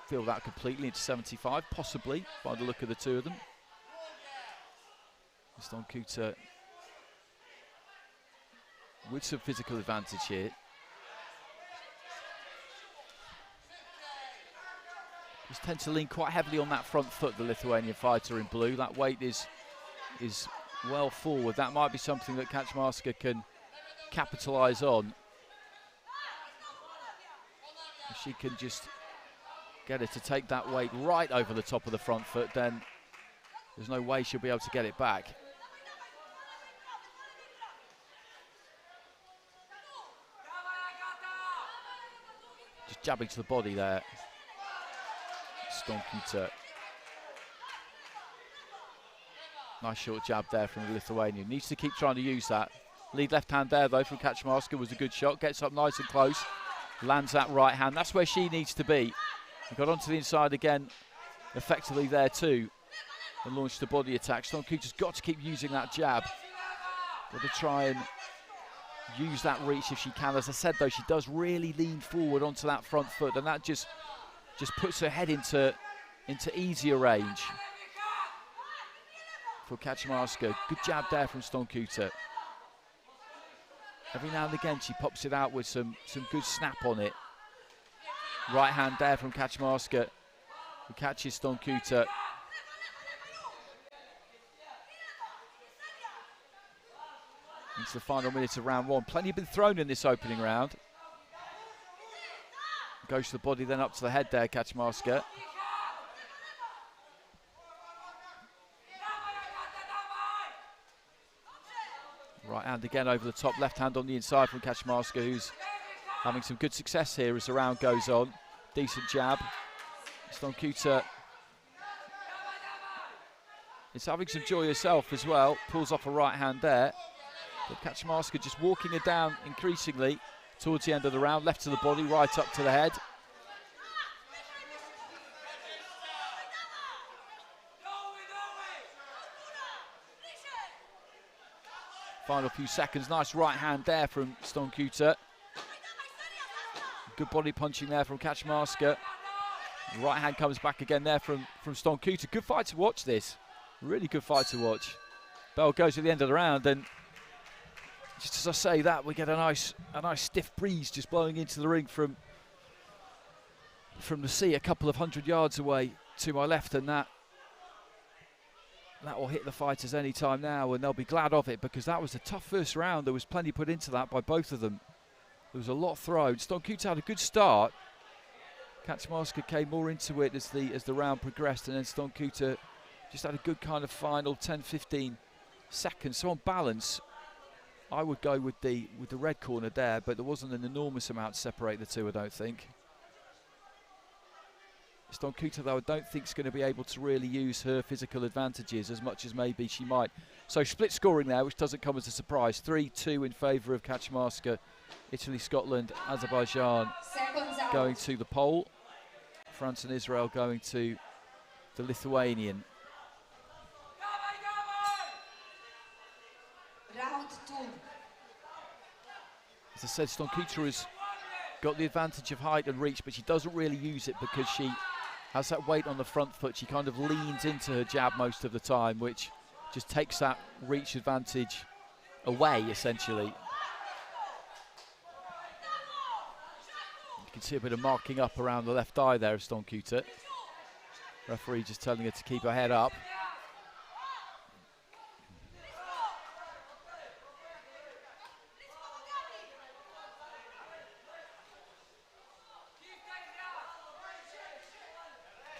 filled that completely into 75, possibly, by the look of the 2 of them. Stonkuta with some physical advantage here. Just tend to lean quite heavily on that front foot, the Lithuanian fighter in blue. That weight is well forward. That might be something that KACZMARSKA can capitalise on. If she can just get her to take that weight right over the top of the front foot, then there's no way she'll be able to get it back. Just jabbing to the body there. Stonkuta. Nice short jab there from the Lithuanian. Needs to keep trying to use that. Lead left hand there though from KACZMARSKA was a good shot. Gets up nice and close. Lands that right hand. That's where she needs to be. He got onto the inside again effectively there too and launched the body attack. Stonkuta's got to keep using that jab. Got to try and use that reach if she can. As I said though, she does really lean forward onto that front foot, and that just puts her head into easier range for KACZMARSKA. Good jab there from Stonkuta. Every now and again she pops it out with some good snap on it. Right hand there from KACZMARSKA, who catches Stonkuta. Into the final minute of round 1. Plenty have been thrown in this opening round. Goes to the body, then up to the head there, KACZMARSKA. Right hand again over the top, left hand on the inside from KACZMARSKA, who's having some good success here as the round goes on. Decent jab. Stonkuta is having some joy herself as well. Pulls off a right hand there. But KACZMARSKA just walking her down increasingly towards the end of the round. Left to the body, right up to the head. final few seconds. Nice right hand there from Stonkuta. Good body punching there from KACZMARSKA. Right hand comes back again there from Stonkuta. Good fight to watch this. Really good fight to watch. Bell goes to the end of the round, and just as I say that, we get a nice stiff breeze just blowing into the ring from the sea a couple of 100 yards away to my left, and that will hit the fighters any time now, and they'll be glad of it, because that was a tough first round. There was plenty put into that by both of them. There was a lot thrown. Stonkuta had a good start. KACZMARSKA came more into it as the round progressed, and then Stonkuta just had a good kind of final 10-15 seconds. So on balance, I would go with the red corner there, but there wasn't an enormous amount to separate the two, I don't think. Stonkuta, though, I don't think is going to be able to really use her physical advantages as much as maybe she might. So split scoring there, which doesn't come as a surprise. 3-2 in favour of KACZMARSKA. Italy, Scotland, Azerbaijan going to the pole. France and Israel going to the Lithuanian. Round 2. As I said, Stonkuta has got the advantage of height and reach, but she doesn't really use it because she has that weight on the front foot. She kind of leans into her jab most of the time, which just takes that reach advantage away, essentially. You can see a bit of marking up around the left eye there of Stonkuta. Referee just telling her to keep her head up.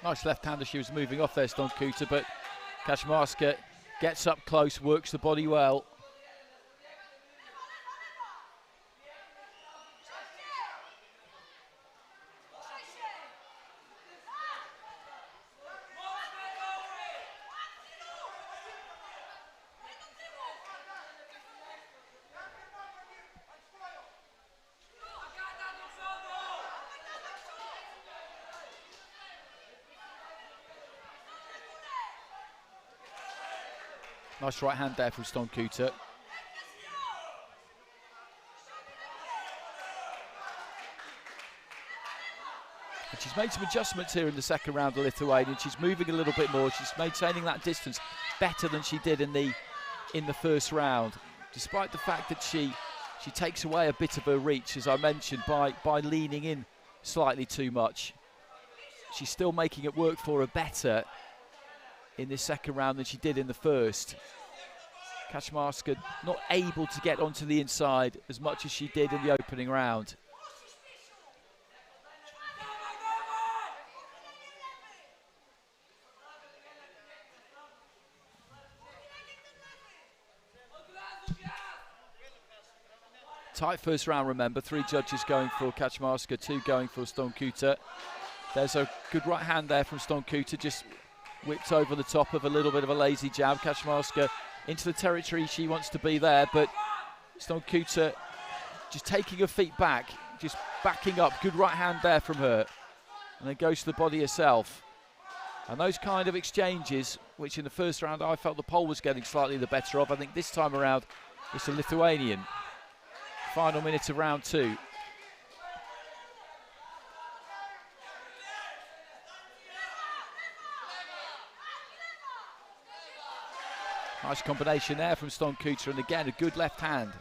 Nice left-hander she was moving off there, Stonkuta, but KACZMARSKA gets up close, works the body well. Nice right hand there from Stonkuta. And she's made some adjustments here in the second round, the Lithuanian. She's moving a little bit more. She's maintaining that distance better than she did in the first round, despite the fact that she takes away a bit of her reach, as I mentioned, by leaning in slightly too much. She's still making it work for her better in this second round than she did in the first. KACZMARSKA not able to get onto the inside as much as she did in the opening round. Tight first round, remember. 3 judges going for KACZMARSKA, 2 going for Stonkuta. There's a good right hand there from Stonkuta, just whipped over the top of a little bit of a lazy jab. KACZMARSKA into the territory she wants to be there, but Stonkuta just taking her feet back, just backing up. Good right hand there from her, and then goes to the body herself. And those kind of exchanges, which in the first round I felt the pole was getting slightly the better of, I think this time around it's the Lithuanian. Final minute of round 2. Nice combination there from Stonkuta, and again a good left hand.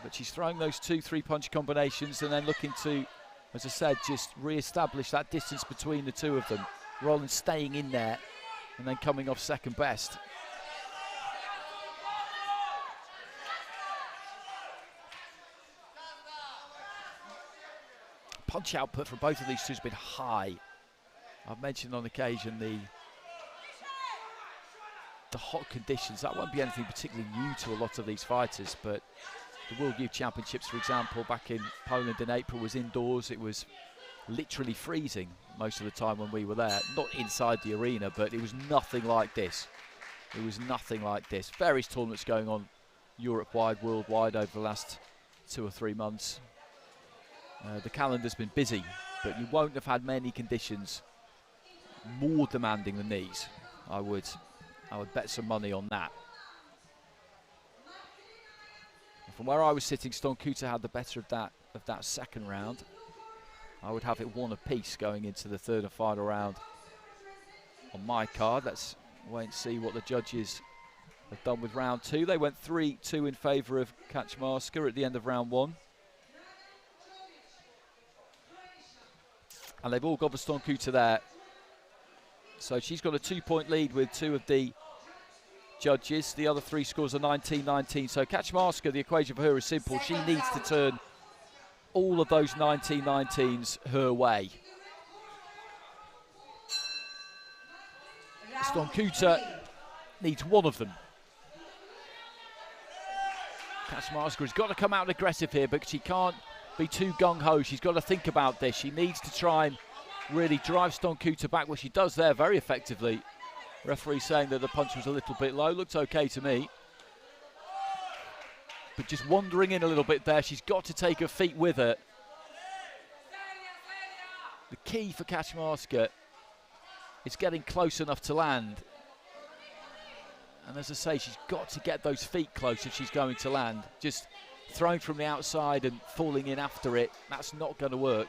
But she's throwing those 2-3 punch combinations and then looking to, as I said, just re-establish that distance between the two of them, rather than staying in there and then coming off second best. Punch output for both of these two has been high. I've mentioned on occasion the hot conditions. That won't be anything particularly new to a lot of these fighters, but the World Youth Championships, for example, back in Poland in April was indoors. It was literally freezing most of the time when we were there. Not inside the arena, but it was nothing like this. It was nothing like this. Various tournaments going on Europe-wide, worldwide over the last 2 or 3 months. The calendar's been busy, but you won't have had many conditions more demanding than these. I would bet some money on that. From where I was sitting, Stonkuta had the better of that second round. I would have it one apiece going into the third and final round on my card. Let's wait and see what the judges have done with round 2. They went 3-2 in favour of KACZMARSKA at the end of round 1. And they've all gone for Stonkuta there. So she's got a 2-point lead with 2 of the judges. The other 3 scores are 19-19. So KACZMARSKA, the equation for her is simple. She needs to turn all of those 19-19s her way. Stonkuta needs one of them. KACZMARSKA has got to come out aggressive here, but she can't be too gung-ho. She's got to think about this. She needs to try and really drive Stonkuta back, which she does there very effectively. Referee saying that the punch was a little bit low. Looks okay to me. But just wandering in a little bit there. She's got to take her feet with her. The key for KACZMARSKA is getting close enough to land. And as I say, she's got to get those feet close if she's going to land. Just throwing from the outside and falling in after it, that's not going to work.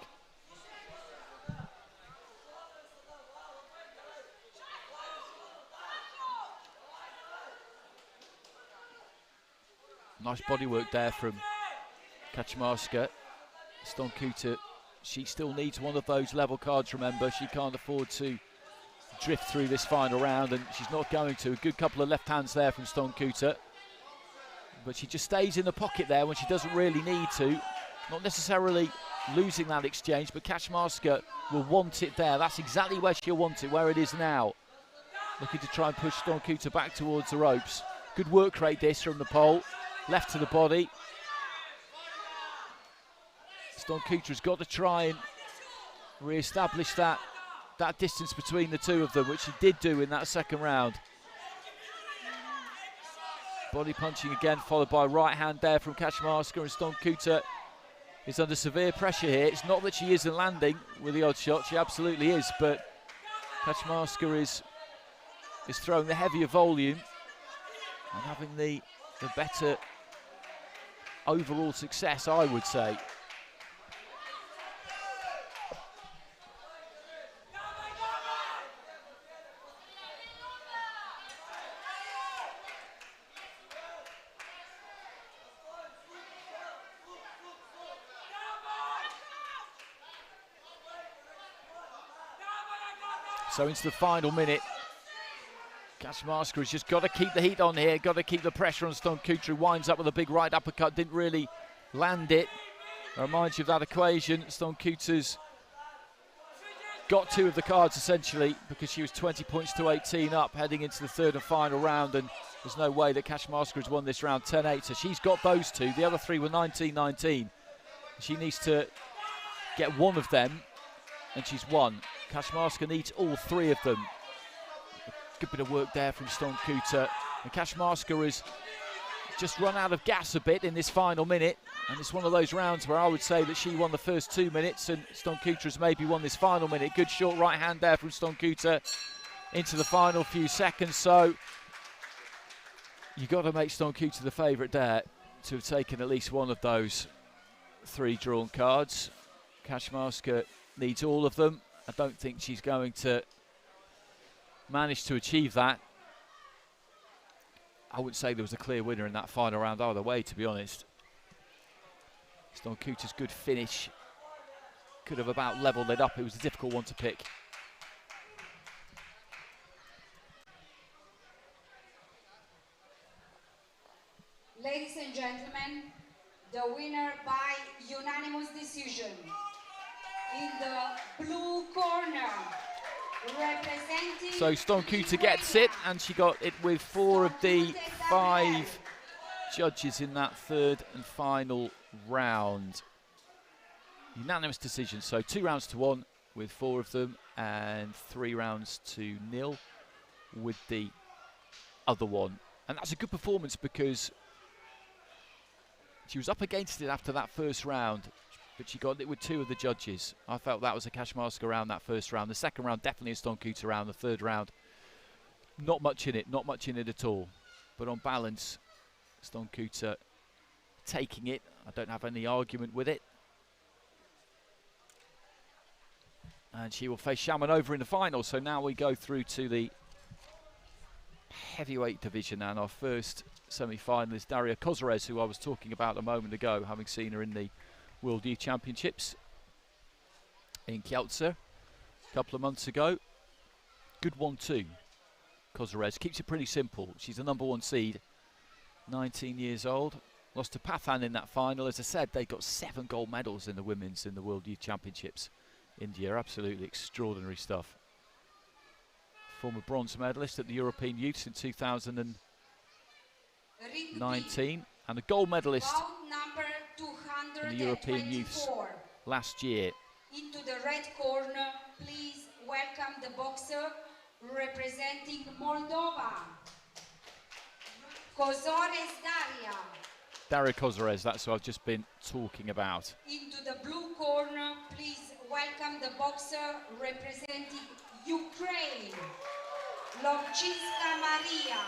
Nice body work there from KACZMARSKA. Stonkuta, she still needs one of those level cards, remember. She can't afford to drift through this final round, and she's not going to. A good couple of left hands there from Stonkuta. But she just stays in the pocket there when she doesn't really need to. Not necessarily losing that exchange, but KACZMARSKA will want it there. That's exactly where she'll want it, where it is now. Looking to try and push Stonkuta back towards the ropes. Good work rate this from the pole. Left to the body. Stonkuta's got to try and re-establish that distance between the two of them, which she did do in that second round. Body punching again, followed by right hand there from KACZMARSKA, and Stonkuta is under severe pressure here. It's not that she isn't landing with the odd shot, she absolutely is, but KACZMARSKA is throwing the heavier volume and having the better overall success, I would say. So into the final minute. KACZMARSKA has just got to keep the heat on here, got to keep the pressure on Stonkuta, who winds up with a big right uppercut, didn't really land it. I remind you of that equation. Stonkuta's got 2 of the cards essentially, because she was 20 points to 18 up heading into the third and final round, and there's no way that KACZMARSKA has won this round 10-8, so she's got those 2. The other 3 were 19-19. She needs to get one of them, and she's won. KACZMARSKA needs all 3 of them. Good bit of work there from Stonkuta. And KACZMARSKA has just run out of gas a bit in this final minute. And it's one of those rounds where I would say that she won the first 2 minutes and Stonkuta has maybe won this final minute. Good short right hand there from Stonkuta into the final few seconds. So you've got to make Stonkuta the favourite there to have taken at least one of those 3 drawn cards. KACZMARSKA needs all of them. I don't think she's going to manage to achieve that. I wouldn't say there was a clear winner in that final round either way, to be honest. Stonkuta's good finish could have about levelled it up. It was a difficult one to pick. Ladies and gentlemen, the winner by unanimous decision in the blue corner, representing... So Stonkuta gets it, and she got it with 4 of the 5 judges in that third and final round. Unanimous decision, so 2 rounds to 1 with 4 of them, and 3 rounds to 0 with the other one. And that's a good performance because she was up against it after that first round, but she got it with 2 of the judges. I felt that was a KACZMARSKA round, that first round. The second round, definitely a Stonkuta round. The third round, not much in it at all. But on balance, Stonkuta taking it. I don't have any argument with it. And she will face Shamanova in the final. So now we go through to the heavyweight division, and our first semi-finalist, Daria Cosares, who I was talking about a moment ago, having seen her in the World Youth Championships in Kielce a couple of months ago. Good 1-2. Cosares keeps it pretty simple. She's the #1 seed, 19 years old. Lost to Pathan in that final. As I said, they got 7 gold medals in the women's in the World Youth Championships. India, absolutely extraordinary stuff. Former bronze medalist at the European Youths in 2019 and a gold medalist in the European Youths last year. Into the red corner, please welcome the boxer representing Moldova, Cosares Daria. Daria Cosares, that's who I've just been talking about. Into the blue corner, please welcome the boxer representing Ukraine, Lovchinska Maria.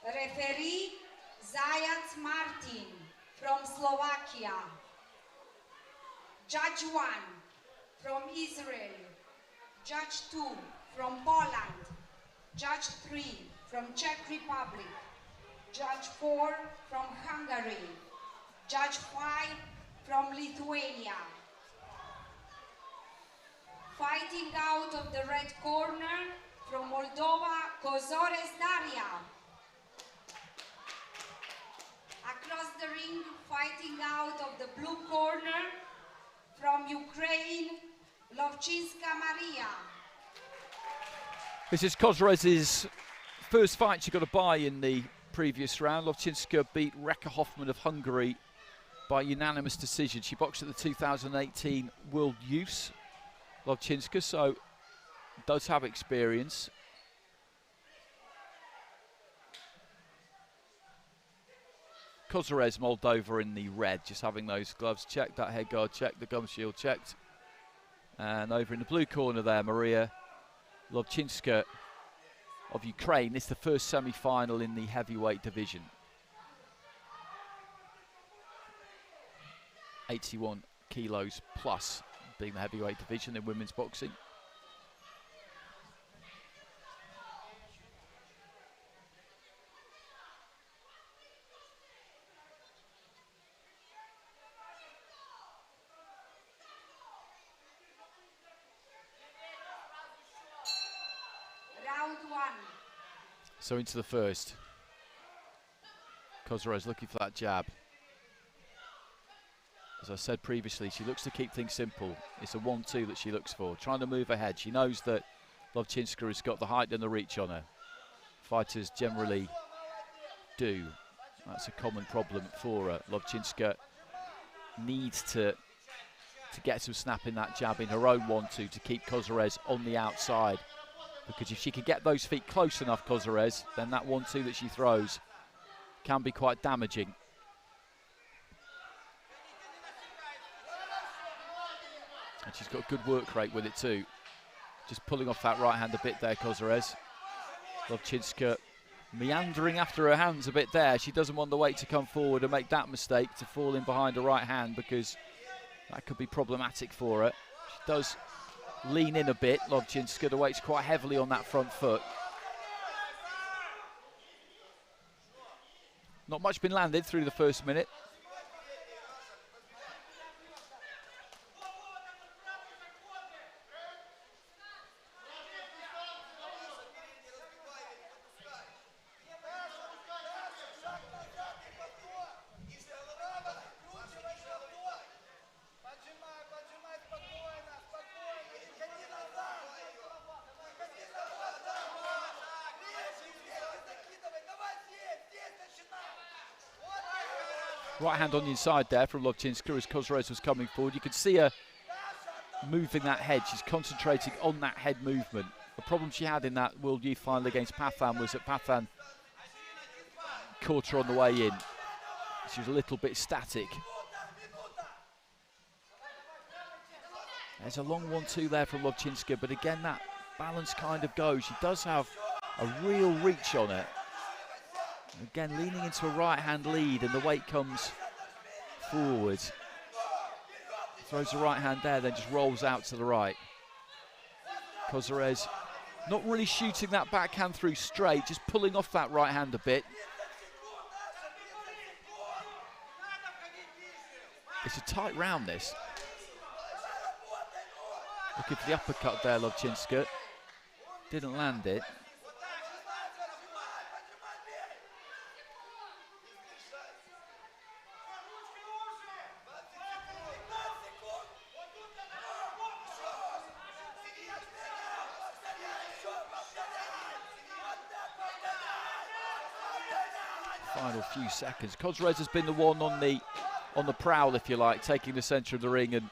Referee Zajac Martin from Slovakia. Judge 1 from Israel. Judge 2 from Poland. Judge 3 from Czech Republic. Judge 4 from Hungary. Judge 5 from Lithuania. Fighting out of the red corner from Moldova, Cosares Daria. Across the ring, fighting out of the blue corner from Ukraine, Lovchinska Maria. This is Cosares' first fight she got a bye in the previous round. Lovchinska beat Rekha Hoffman of Hungary by unanimous decision. She boxed at the 2018 World Youths, Lovchinska, so does have experience. Cosares, Moldova in the red, just having those gloves checked, that head guard checked, the gum shield checked. And over in the blue corner there, Maria Lovchinska of Ukraine. This is the first semi-final in the heavyweight division. 81 kilos plus being the heavyweight division in women's boxing. Round 1. So into the first. Cosares looking for that jab. As I said previously, she looks to keep things simple. It's a 1-2 that she looks for, trying to move ahead. She knows that Lovchinska has got the height and the reach on her. Fighters generally do. That's a common problem for her. Lovchinska needs to get some snap in that jab in her own 1-2 to keep Cosares on the outside. Because if she can get those feet close enough, Cosares, then that 1-2 that she throws can be quite damaging. And she's got a good work rate with it too. Just pulling off that right hand a bit there, Cosares. Lovchinska meandering after her hands a bit there. She doesn't want the weight to come forward and make that mistake to fall in behind her right hand, because that could be problematic for her. She does lean in a bit, Lovchinska. The weight's quite heavily on that front foot. Not much been landed through the first minute. Right hand on the inside there from Lovchinska as Cosares was coming forward. You could see her moving that head. She's concentrating on that head movement. The problem she had in that World Youth final against Pathan was that Pathan caught her on the way in. She was a little bit static. There's a long 1-2 there from Lovchinska, but again, that balance kind of goes. She does have a real reach on it. Again, leaning into a right-hand lead, and the weight comes forward. Throws the right hand there, then just rolls out to the right. Cosares not really shooting that backhand through straight, just pulling off that right hand a bit. It's a tight round, this. Looking for the uppercut there, Lovchinska. Didn't land it. Final few seconds. Cosares has been the one on the prowl, if you like, taking the centre of the ring and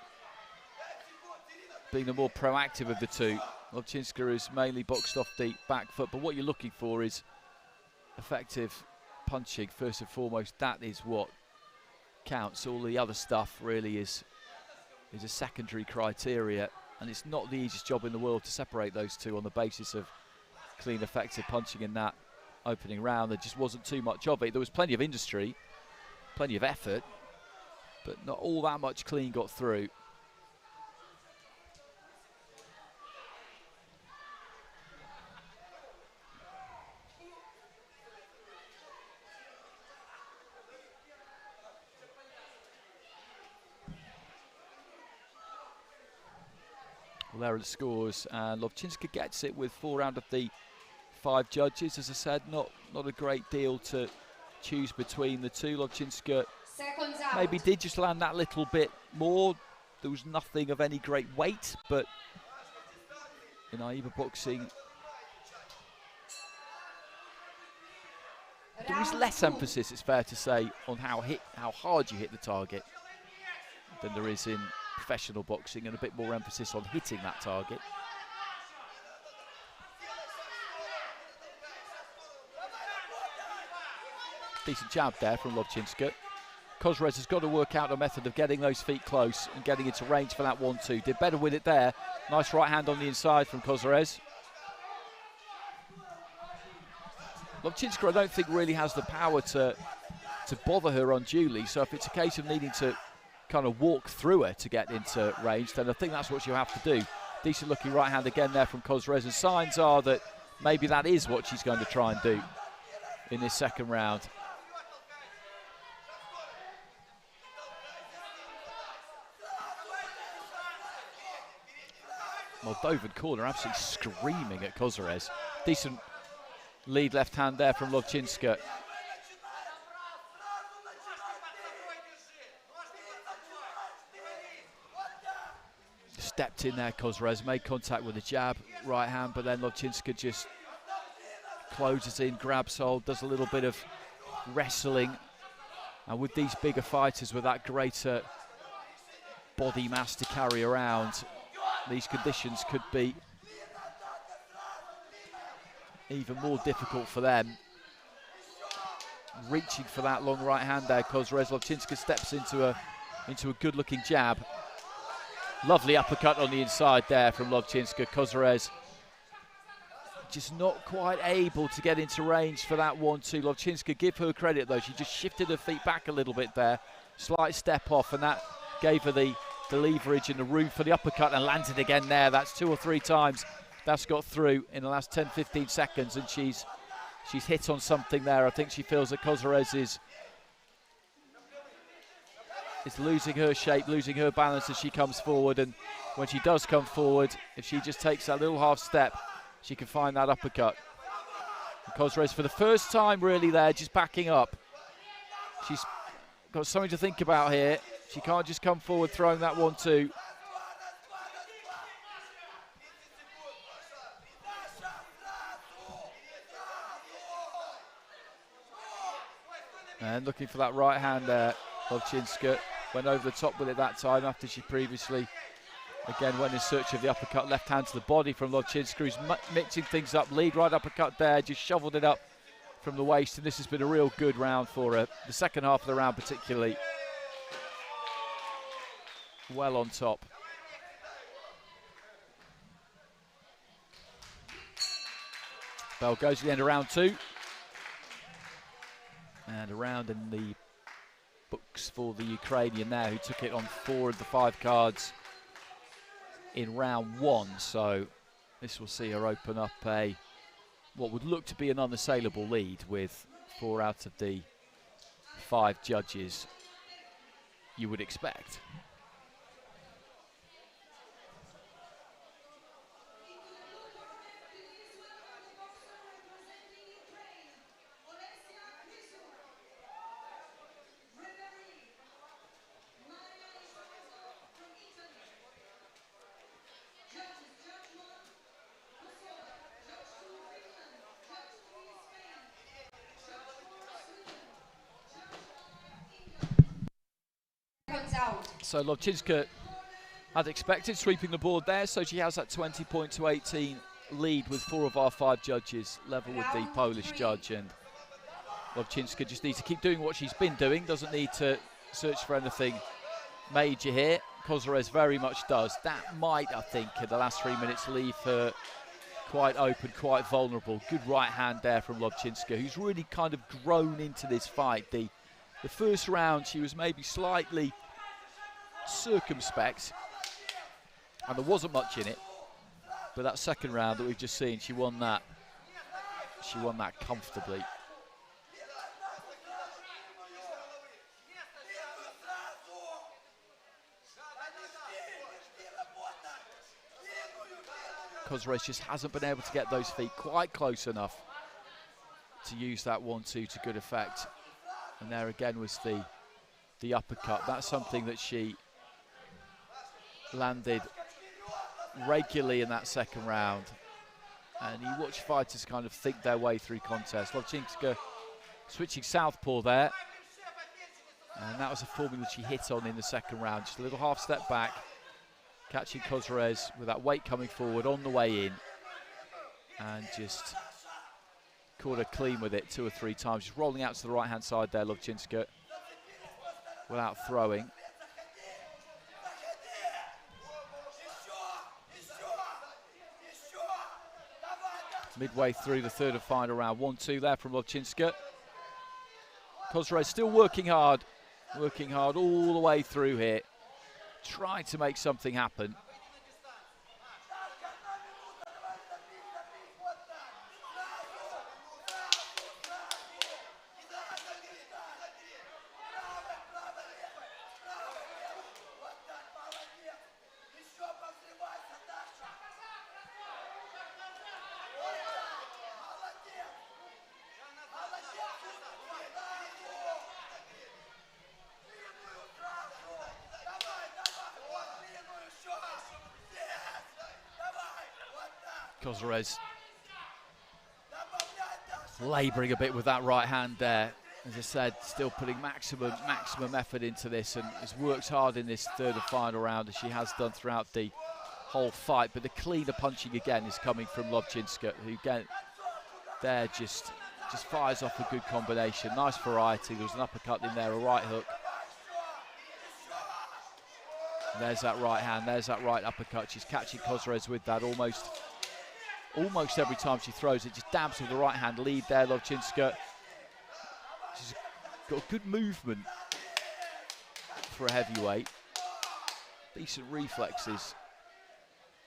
being the more proactive of the two. Lovchinska is mainly boxed off the back foot, but what you're looking for is effective punching first and foremost. That is what counts. All the other stuff really is a secondary criteria, and it's not the easiest job in the world to separate those two on the basis of clean, effective punching in that opening round. There just wasn't too much of it. There was plenty of industry, plenty of effort, but not all that much clean got through. Well, there are the scores, and Lovchinska gets it with 4 out of the 5 judges. As I said, not a great deal to choose between the two. Lovchinska maybe did just land that little bit more. There was nothing of any great weight, but in AIBA boxing, there is less emphasis, it's fair to say, on how hard you hit the target than there is in professional boxing, and a bit more emphasis on hitting that target. Decent jab there from Lovchinska. Cosares has got to work out a method of getting those feet close and getting into range for that 1-2. Did better with it there. Nice right hand on the inside from Cosares. Lovchinska, I don't think, really has the power to bother her unduly, so if it's a case of needing to kind of walk through her to get into range, then I think that's what she'll have to do. Decent looking right hand again there from Cosares, and signs are that maybe that is what she's going to try and do in this second round. Moldovan corner absolutely screaming at Cosares. Decent lead left hand there from Lovchinska. Stepped in there, Cosares, made contact with the jab, right hand, but then Lovchinska just closes in, grabs hold, does a little bit of wrestling. And with these bigger fighters with that greater body mass to carry around, these conditions could be even more difficult for them. Reaching for that long right hand there, Cosares. Lovchinska steps into a good-looking jab. Lovely uppercut on the inside there from Lovchinska. Cosares just not quite able to get into range for that 1-2. Lovchinska, give her credit though, she just shifted her feet back a little bit there. Slight step off, and that gave her the leverage and the room for the uppercut, and landed again there. That's 2 or 3 times that's got through in the last 10-15 seconds, and she's hit on something there. I think she feels that Cosares is losing her shape, losing her balance as she comes forward, and when she does come forward, if she just takes that little half step, she can find that uppercut. And Cosares, for the first time really there, just backing up. She's got something to think about here. She can't just come forward throwing that 1-2. And looking for that right hand there. Lovchinska went over the top with it that time after she previously, again, went in search of the uppercut. Left hand to the body from Lovchinska, who's mixing things up. Lead right uppercut there, just shoveled it up from the waist, and this has been a real good round for her. The second half of the round particularly. Well on top. Bell goes to the end of round 2. And a round in the books for the Ukrainian there, who took it on 4 of the 5 cards in round 1. So this will see her open up what would look to be an unassailable lead with 4 out of the 5 judges you would expect. So Lobczynska, as expected, sweeping the board there, so she has that 20-18 lead with 4 of our 5 judges, level with the Polish judge, and Lobczynska just needs to keep doing what she's been doing, doesn't need to search for anything major here. Cosares very much does. That might, I think, in the last 3 minutes leave her quite open, quite vulnerable. Good right hand there from Lobczynska, who's really kind of grown into this fight. The first round she was maybe slightly circumspect and there wasn't much in it, but that second round that we've just seen, she won that comfortably. Cosares just hasn't been able to get those feet quite close enough to use that 1-2 to good effect. And there again was the uppercut. That's something that she landed regularly in that second round. And you watch fighters kind of think their way through contests. Lobczynska switching southpaw there. And that was a formula she hit on in the second round. Just a little half step back, catching Cosares with that weight coming forward on the way in. And just caught her clean with it 2 or 3 times. Just rolling out to the right-hand side there, Lobczynska, without throwing. Midway through the third and final round, 1-2 there from Lobczynska. Cosares still working hard all the way through here, trying to make something happen. Cosares labouring a bit with that right hand there. As I said, still putting maximum effort into this, and has worked hard in this third and final round as she has done throughout the whole fight. But the cleaner punching again is coming from Lobczynska, who again there just fires off a good combination. Nice variety. There was an uppercut in there, a right hook. And there's that right hand, there's that right uppercut. She's catching Cosares with that almost every time she throws it. Just dabs with the right hand lead there, Lobczynska. She's got good movement for a heavyweight. Decent reflexes.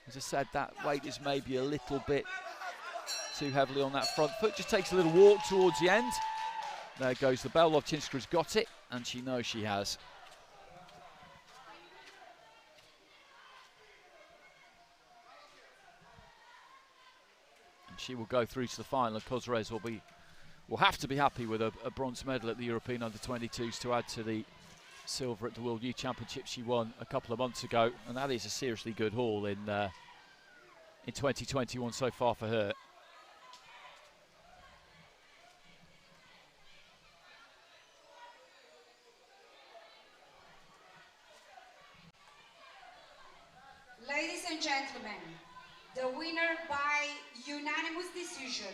As I said, that weight is maybe a little bit too heavily on that front foot. Just takes a little walk towards the end. There goes the bell. Lobczynska's got it, and she knows she has. She will go through to the final. Cosares will have to be happy with a bronze medal at the European Under-22s to add to the silver at the World Youth Championships she won a couple of months ago, and that is a seriously good haul in 2021 so far for her. Ladies and gentlemen, the winner by unanimous decision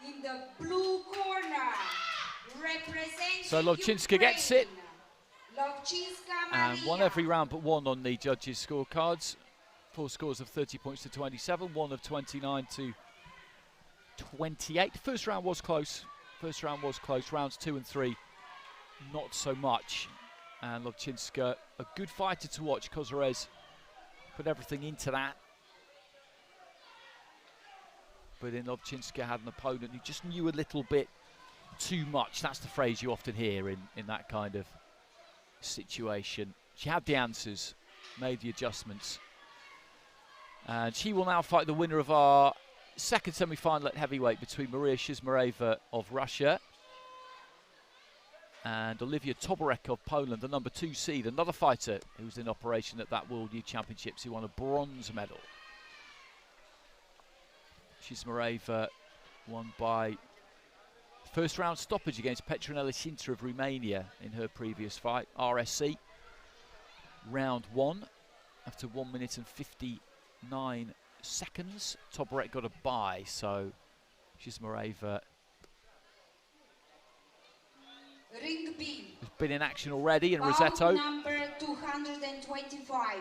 in the blue corner, representing so Lobczynska gets it and won Maria. every round but one on the judges' scorecards. 4 scores of 30 points to 27, 1 of 29 to 28. First round was close, First round was close. Rounds 2 and 3, not so much. And Lovchinska, a good fighter to watch. Cosares put everything into that. But then Lovchinska had an opponent who just knew a little bit too much. That's the phrase you often hear in that kind of situation. She had the answers, made the adjustments. And she will now fight the winner of our second semi-final at heavyweight between Maria Shizmareva of Russia and Olivia Toborek of Poland, the number 2 seed, another fighter who was in operation at that World Youth Championships who won a bronze medal. Shizmareva won by first round stoppage against Petronella Sintra of Romania in her previous fight, RSC. Round 1 after 1 minute and 59 seconds. Toborek got a bye, so Shizmareva Ring B. has been in action already in Bout Rosetto. number 225.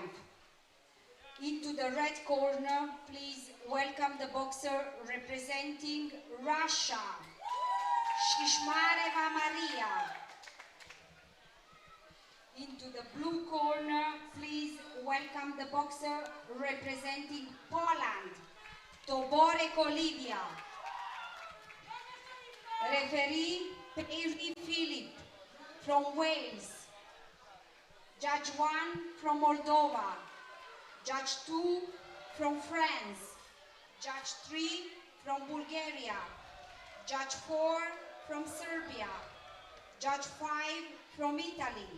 Into the red corner, please welcome the boxer representing Russia, Shishmareva Maria. Into the blue corner, please welcome the boxer representing Poland, Toborek Olivia. Referee PEIGE Philip from Wales. Judge 1 from Moldova. Judge 2 from France. Judge 3 from Bulgaria. Judge 4 from Serbia. Judge 5 from Italy.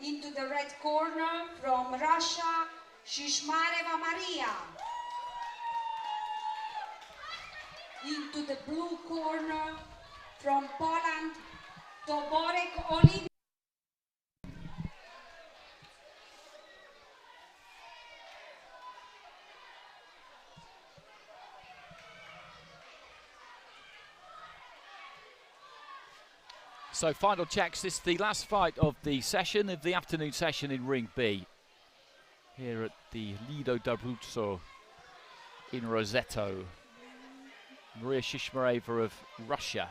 Into the red corner from Russia, Shishmareva Maria. Into the blue corner from Poland, Toborek Olivia. So final checks, this is the last fight of the session, of the afternoon session in Ring B. Here at the Lido d'Abruzzo in Rosetto. Maria Shishmareva of Russia.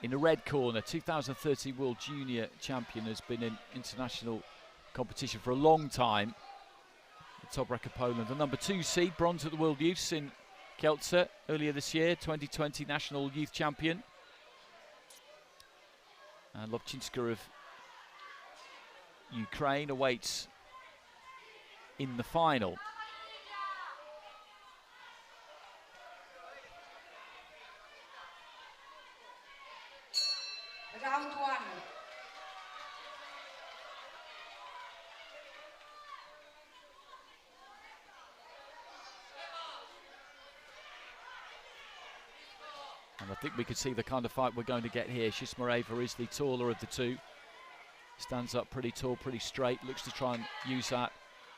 In the red corner, 2013 World Junior Champion, has been in international competition for a long time. Toborek of Poland, the number 2 seed, bronze at the World Youths in Kielce earlier this year, 2020 National Youth Champion. And Lovchinska of Ukraine awaits in the final. Round 1. And I think we could see the kind of fight we're going to get here. Shishmareva is the taller of the two. Stands up pretty tall, pretty straight. Looks to try and use that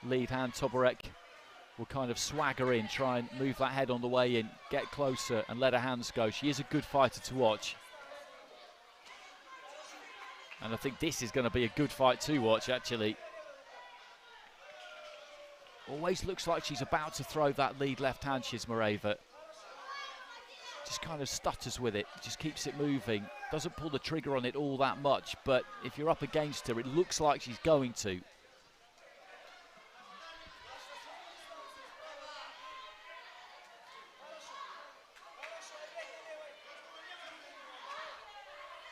lead hand. Toborek will kind of swagger in, try and move that head on the way in, get closer and let her hands go. She is a good fighter to watch. And I think this is going to be a good fight to watch, actually. Always looks like she's about to throw that lead left hand, Shizmareva. Just kind of stutters with it, just keeps it moving. Doesn't pull the trigger on it all that much, but if you're up against her, it looks like she's going to.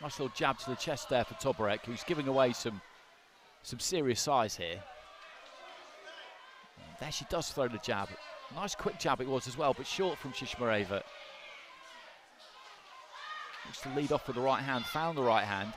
Nice little jab to the chest there for Toborek, who's giving away some serious size here. And there she does throw the jab. Nice quick jab it was as well, but short from Shishmareva. Looks to lead off with the right hand, found the right hand.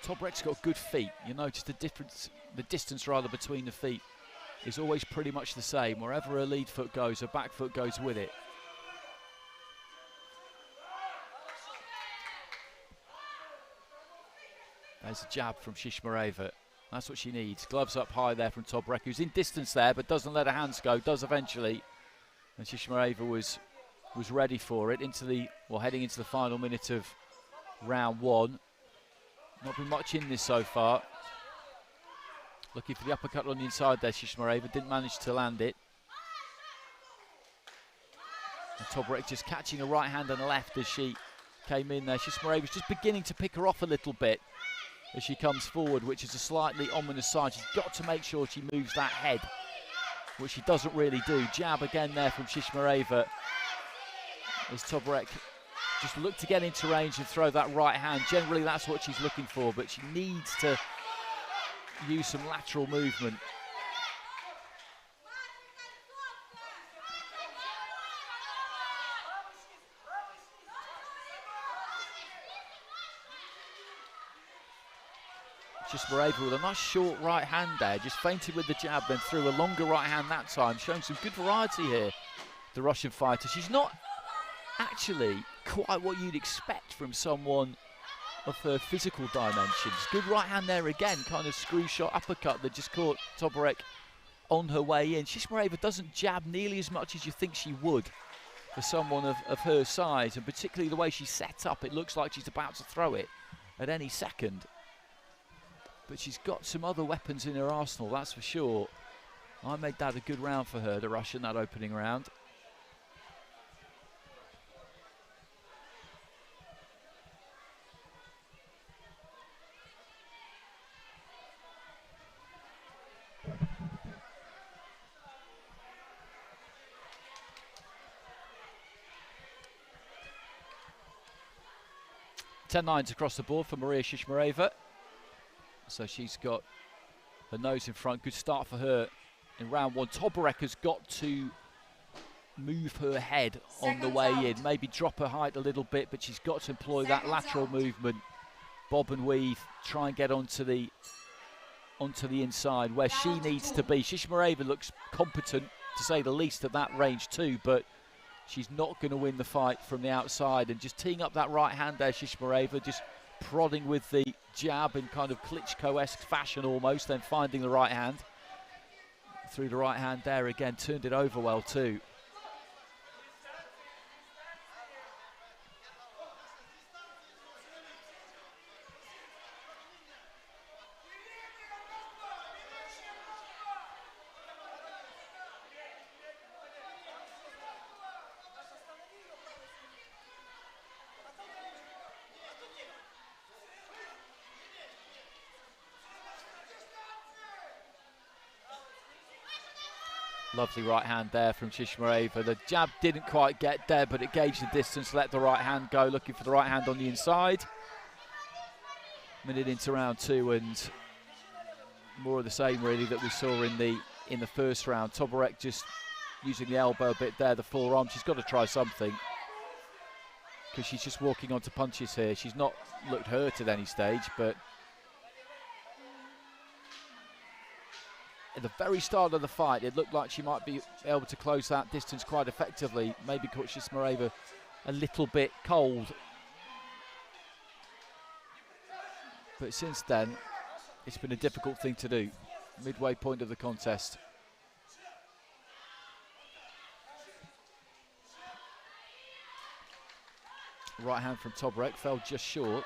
Toborek's got good feet. You notice the difference, the distance rather between the feet is always pretty much the same. Wherever her lead foot goes, her back foot goes with it. There's a jab from Shishmareva. That's what she needs. Gloves up high there from Toborek, who's in distance there, but doesn't let her hands go. Does eventually. And Shishmareva was was ready for it heading into the final minute of round one. Not been much in this so far. Looking for the uppercut on the inside there, Shishmareva didn't manage to land it. And Toporek just catching a right hand and a left as she came in there. Shishmareva's just beginning to pick her off a little bit as she comes forward, which is a slightly ominous sign. She's got to make sure she moves that head, which she doesn't really do. Jab again there from Shishmareva as Toporek just looked to get into range and throw that right hand. Generally that's what she's looking for, but she needs to use some lateral movement. Shishmareva with a nice short right hand there, just feinted with the jab, then threw a longer right hand that time, showing some good variety here, the Russian fighter. She's not actually quite what you'd expect from someone of her physical dimensions. Good right hand there again, kind of screw shot uppercut that just caught Toporek on her way in. Shishmareva doesn't jab nearly as much as you think she would for someone of her size, and particularly the way she's set up, it looks like she's about to throw it at any second. But she's got some other weapons in her arsenal, that's for sure. I made that a good round for her, the Russian, that opening round. Ten nines across the board for Maria Shishmareva. So she's got her nose in front. Good start for her in round one. Toporek has got to move her head on the way in. Maybe drop her height a little bit, but she's got to employ that lateral movement. Bob and weave, try and get onto the inside where she needs to be. Shishmareva looks competent, to say the least, at that range too, but she's not going to win the fight from the outside. And just teeing up that right hand there, Shishmareva, just prodding with the jab in kind of Klitschko-esque fashion almost, then finding the right hand. Through the right hand there again, turned it over well too. Lovely right hand there from Shishmareva. The jab didn't quite get there, but it gauged the distance, let the right hand go, looking for the right hand on the inside. Minute into round two, and more of the same really that we saw in the first round. Toporek just using the elbow a bit there, the forearm. She's got to try something, because she's just walking onto punches here. She's not looked hurt at any stage, but at the very start of the fight, it looked like she might be able to close that distance quite effectively. Maybe caught Shishmareva a little bit cold. But since then, it's been a difficult thing to do. Midway point of the contest. Right hand from Toporek, fell just short.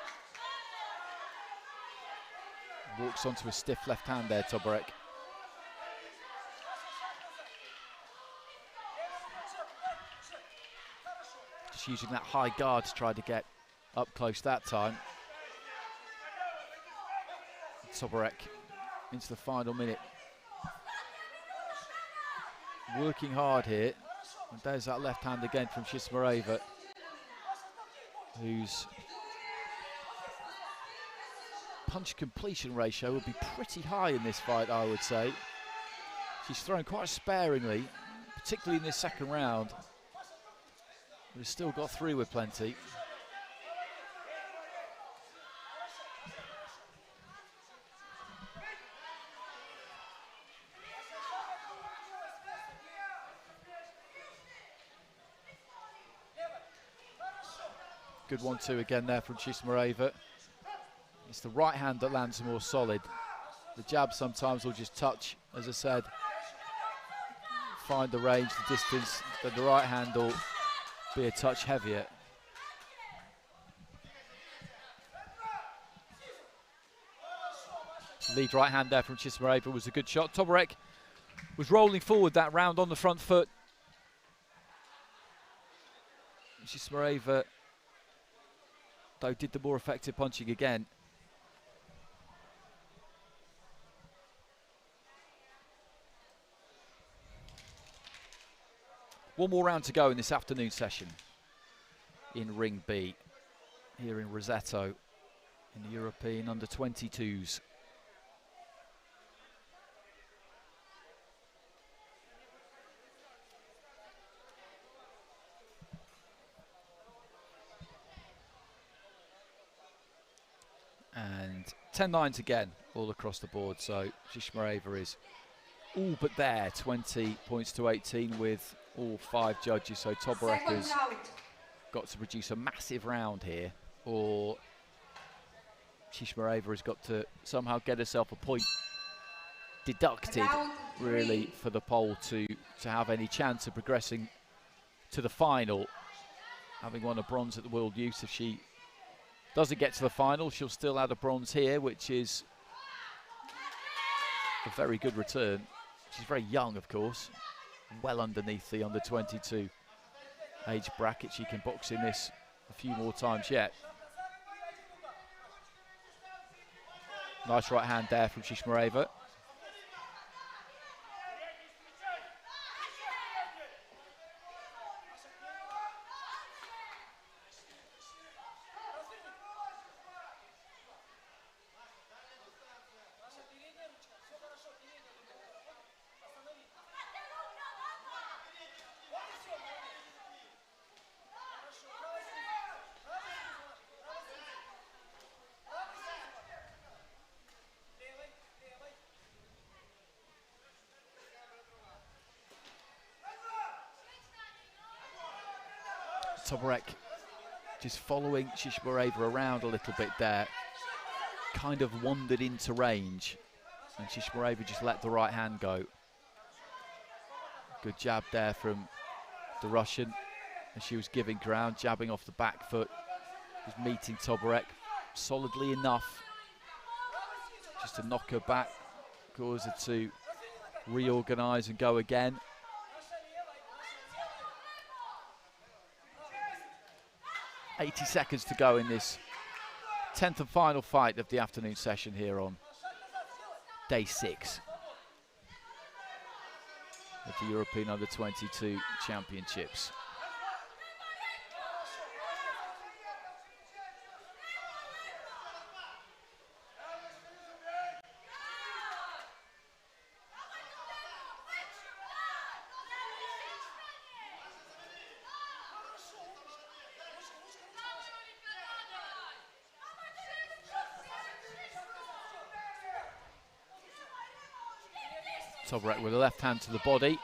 Walks onto a stiff left hand there, Toporek. Using that high guard to try to get up close that time. Toporek into the final minute. Working hard here. And there's that left hand again from Shishmareva, whose punch completion ratio would be pretty high in this fight, I would say. She's thrown quite sparingly, particularly in this second round. We've still got through with plenty. Good 1-2 again there from Shishmareva. It's the right hand that lands more solid. The jab sometimes will just touch, as I said, find the range, the distance, but the right hand will be a touch heavier. Lead right hand there from Chismareva was a good shot. Toborek was rolling forward that round on the front foot. Chismareva, though, did the more effective punching again. One more round to go in this afternoon session in Ring B here in Roseto in the European under-22s. And 10 lines again all across the board, so Chismareva is all but there, 20 points to 18 with all 5 judges, so Toborek has got to produce a massive round here, or Chismareva has got to somehow get herself a point deducted, really, for the poll to have any chance of progressing to the final. Having won a bronze at the World Youth, if she doesn't get to the final, she'll still add a bronze here, which is a very good return. She's very young, of course, well underneath the under-22 age bracket. She can box in this a few more times yet. Nice right hand there from Chismareva. Toborek just following Chismareva around a little bit there, kind of wandered into range, and Chismareva just let the right hand go. Good jab there from the Russian, and she was giving ground, jabbing off the back foot, was meeting Toborek solidly enough just to knock her back, cause her to reorganise and go again. 80 seconds to go in this 10th and final fight of the afternoon session here on day 6 of the European Under-22 Championships. Toborek with a left hand to the body.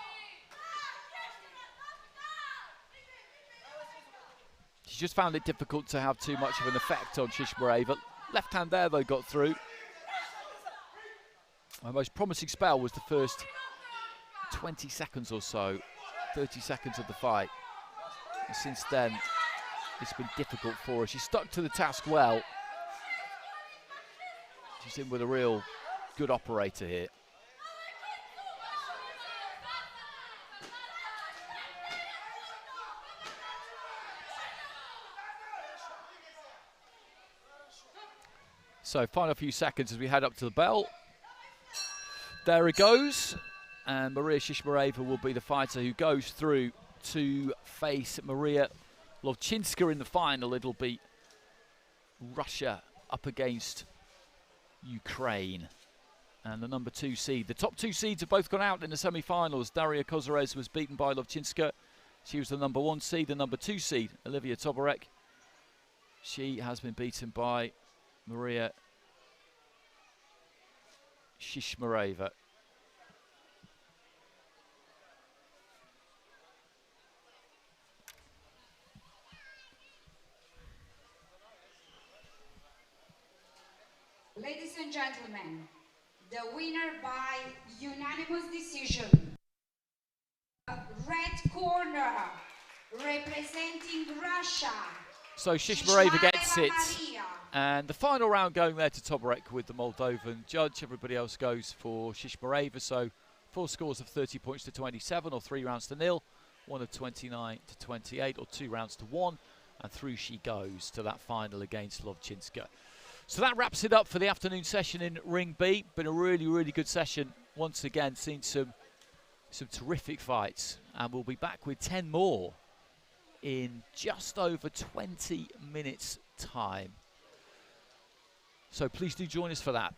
She just found it difficult to have too much of an effect on Chismareva. Left hand there, though, got through. Her most promising spell was the first 20 seconds or so, 30 seconds of the fight. And since then, it's been difficult for her. She stuck to the task well. She's in with a real good operator here. So final few seconds as we head up to the bell. There it goes. And Maria Chismareva will be the fighter who goes through to face Maria Lovchinska in the final. It'll be Russia up against Ukraine. And the number 2 seed. The top 2 seeds have both gone out in the semi-finals. Daria Cosares was beaten by Lovchinska. She was the number 1 seed. The number 2 seed, Olivia Toborek. She has been beaten by Maria Chismareva. Ladies and gentlemen, the winner by unanimous decision, red corner, Representing Russia. So Shishmareva gets it. Daria. And the final round going there to Toborek with the Moldovan judge. Everybody else goes for Shishmareva. So 4 scores of 30 points to 27, or 3 rounds to 0, 1 of 29 to 28, or 2 rounds to 1. And through she goes to that final against Lovchinska. So that wraps it up for the afternoon session in Ring B. Been a really, really good session. Once again, seen some terrific fights. And we'll be back with 10 more in just over 20 minutes' time. So please do join us for that.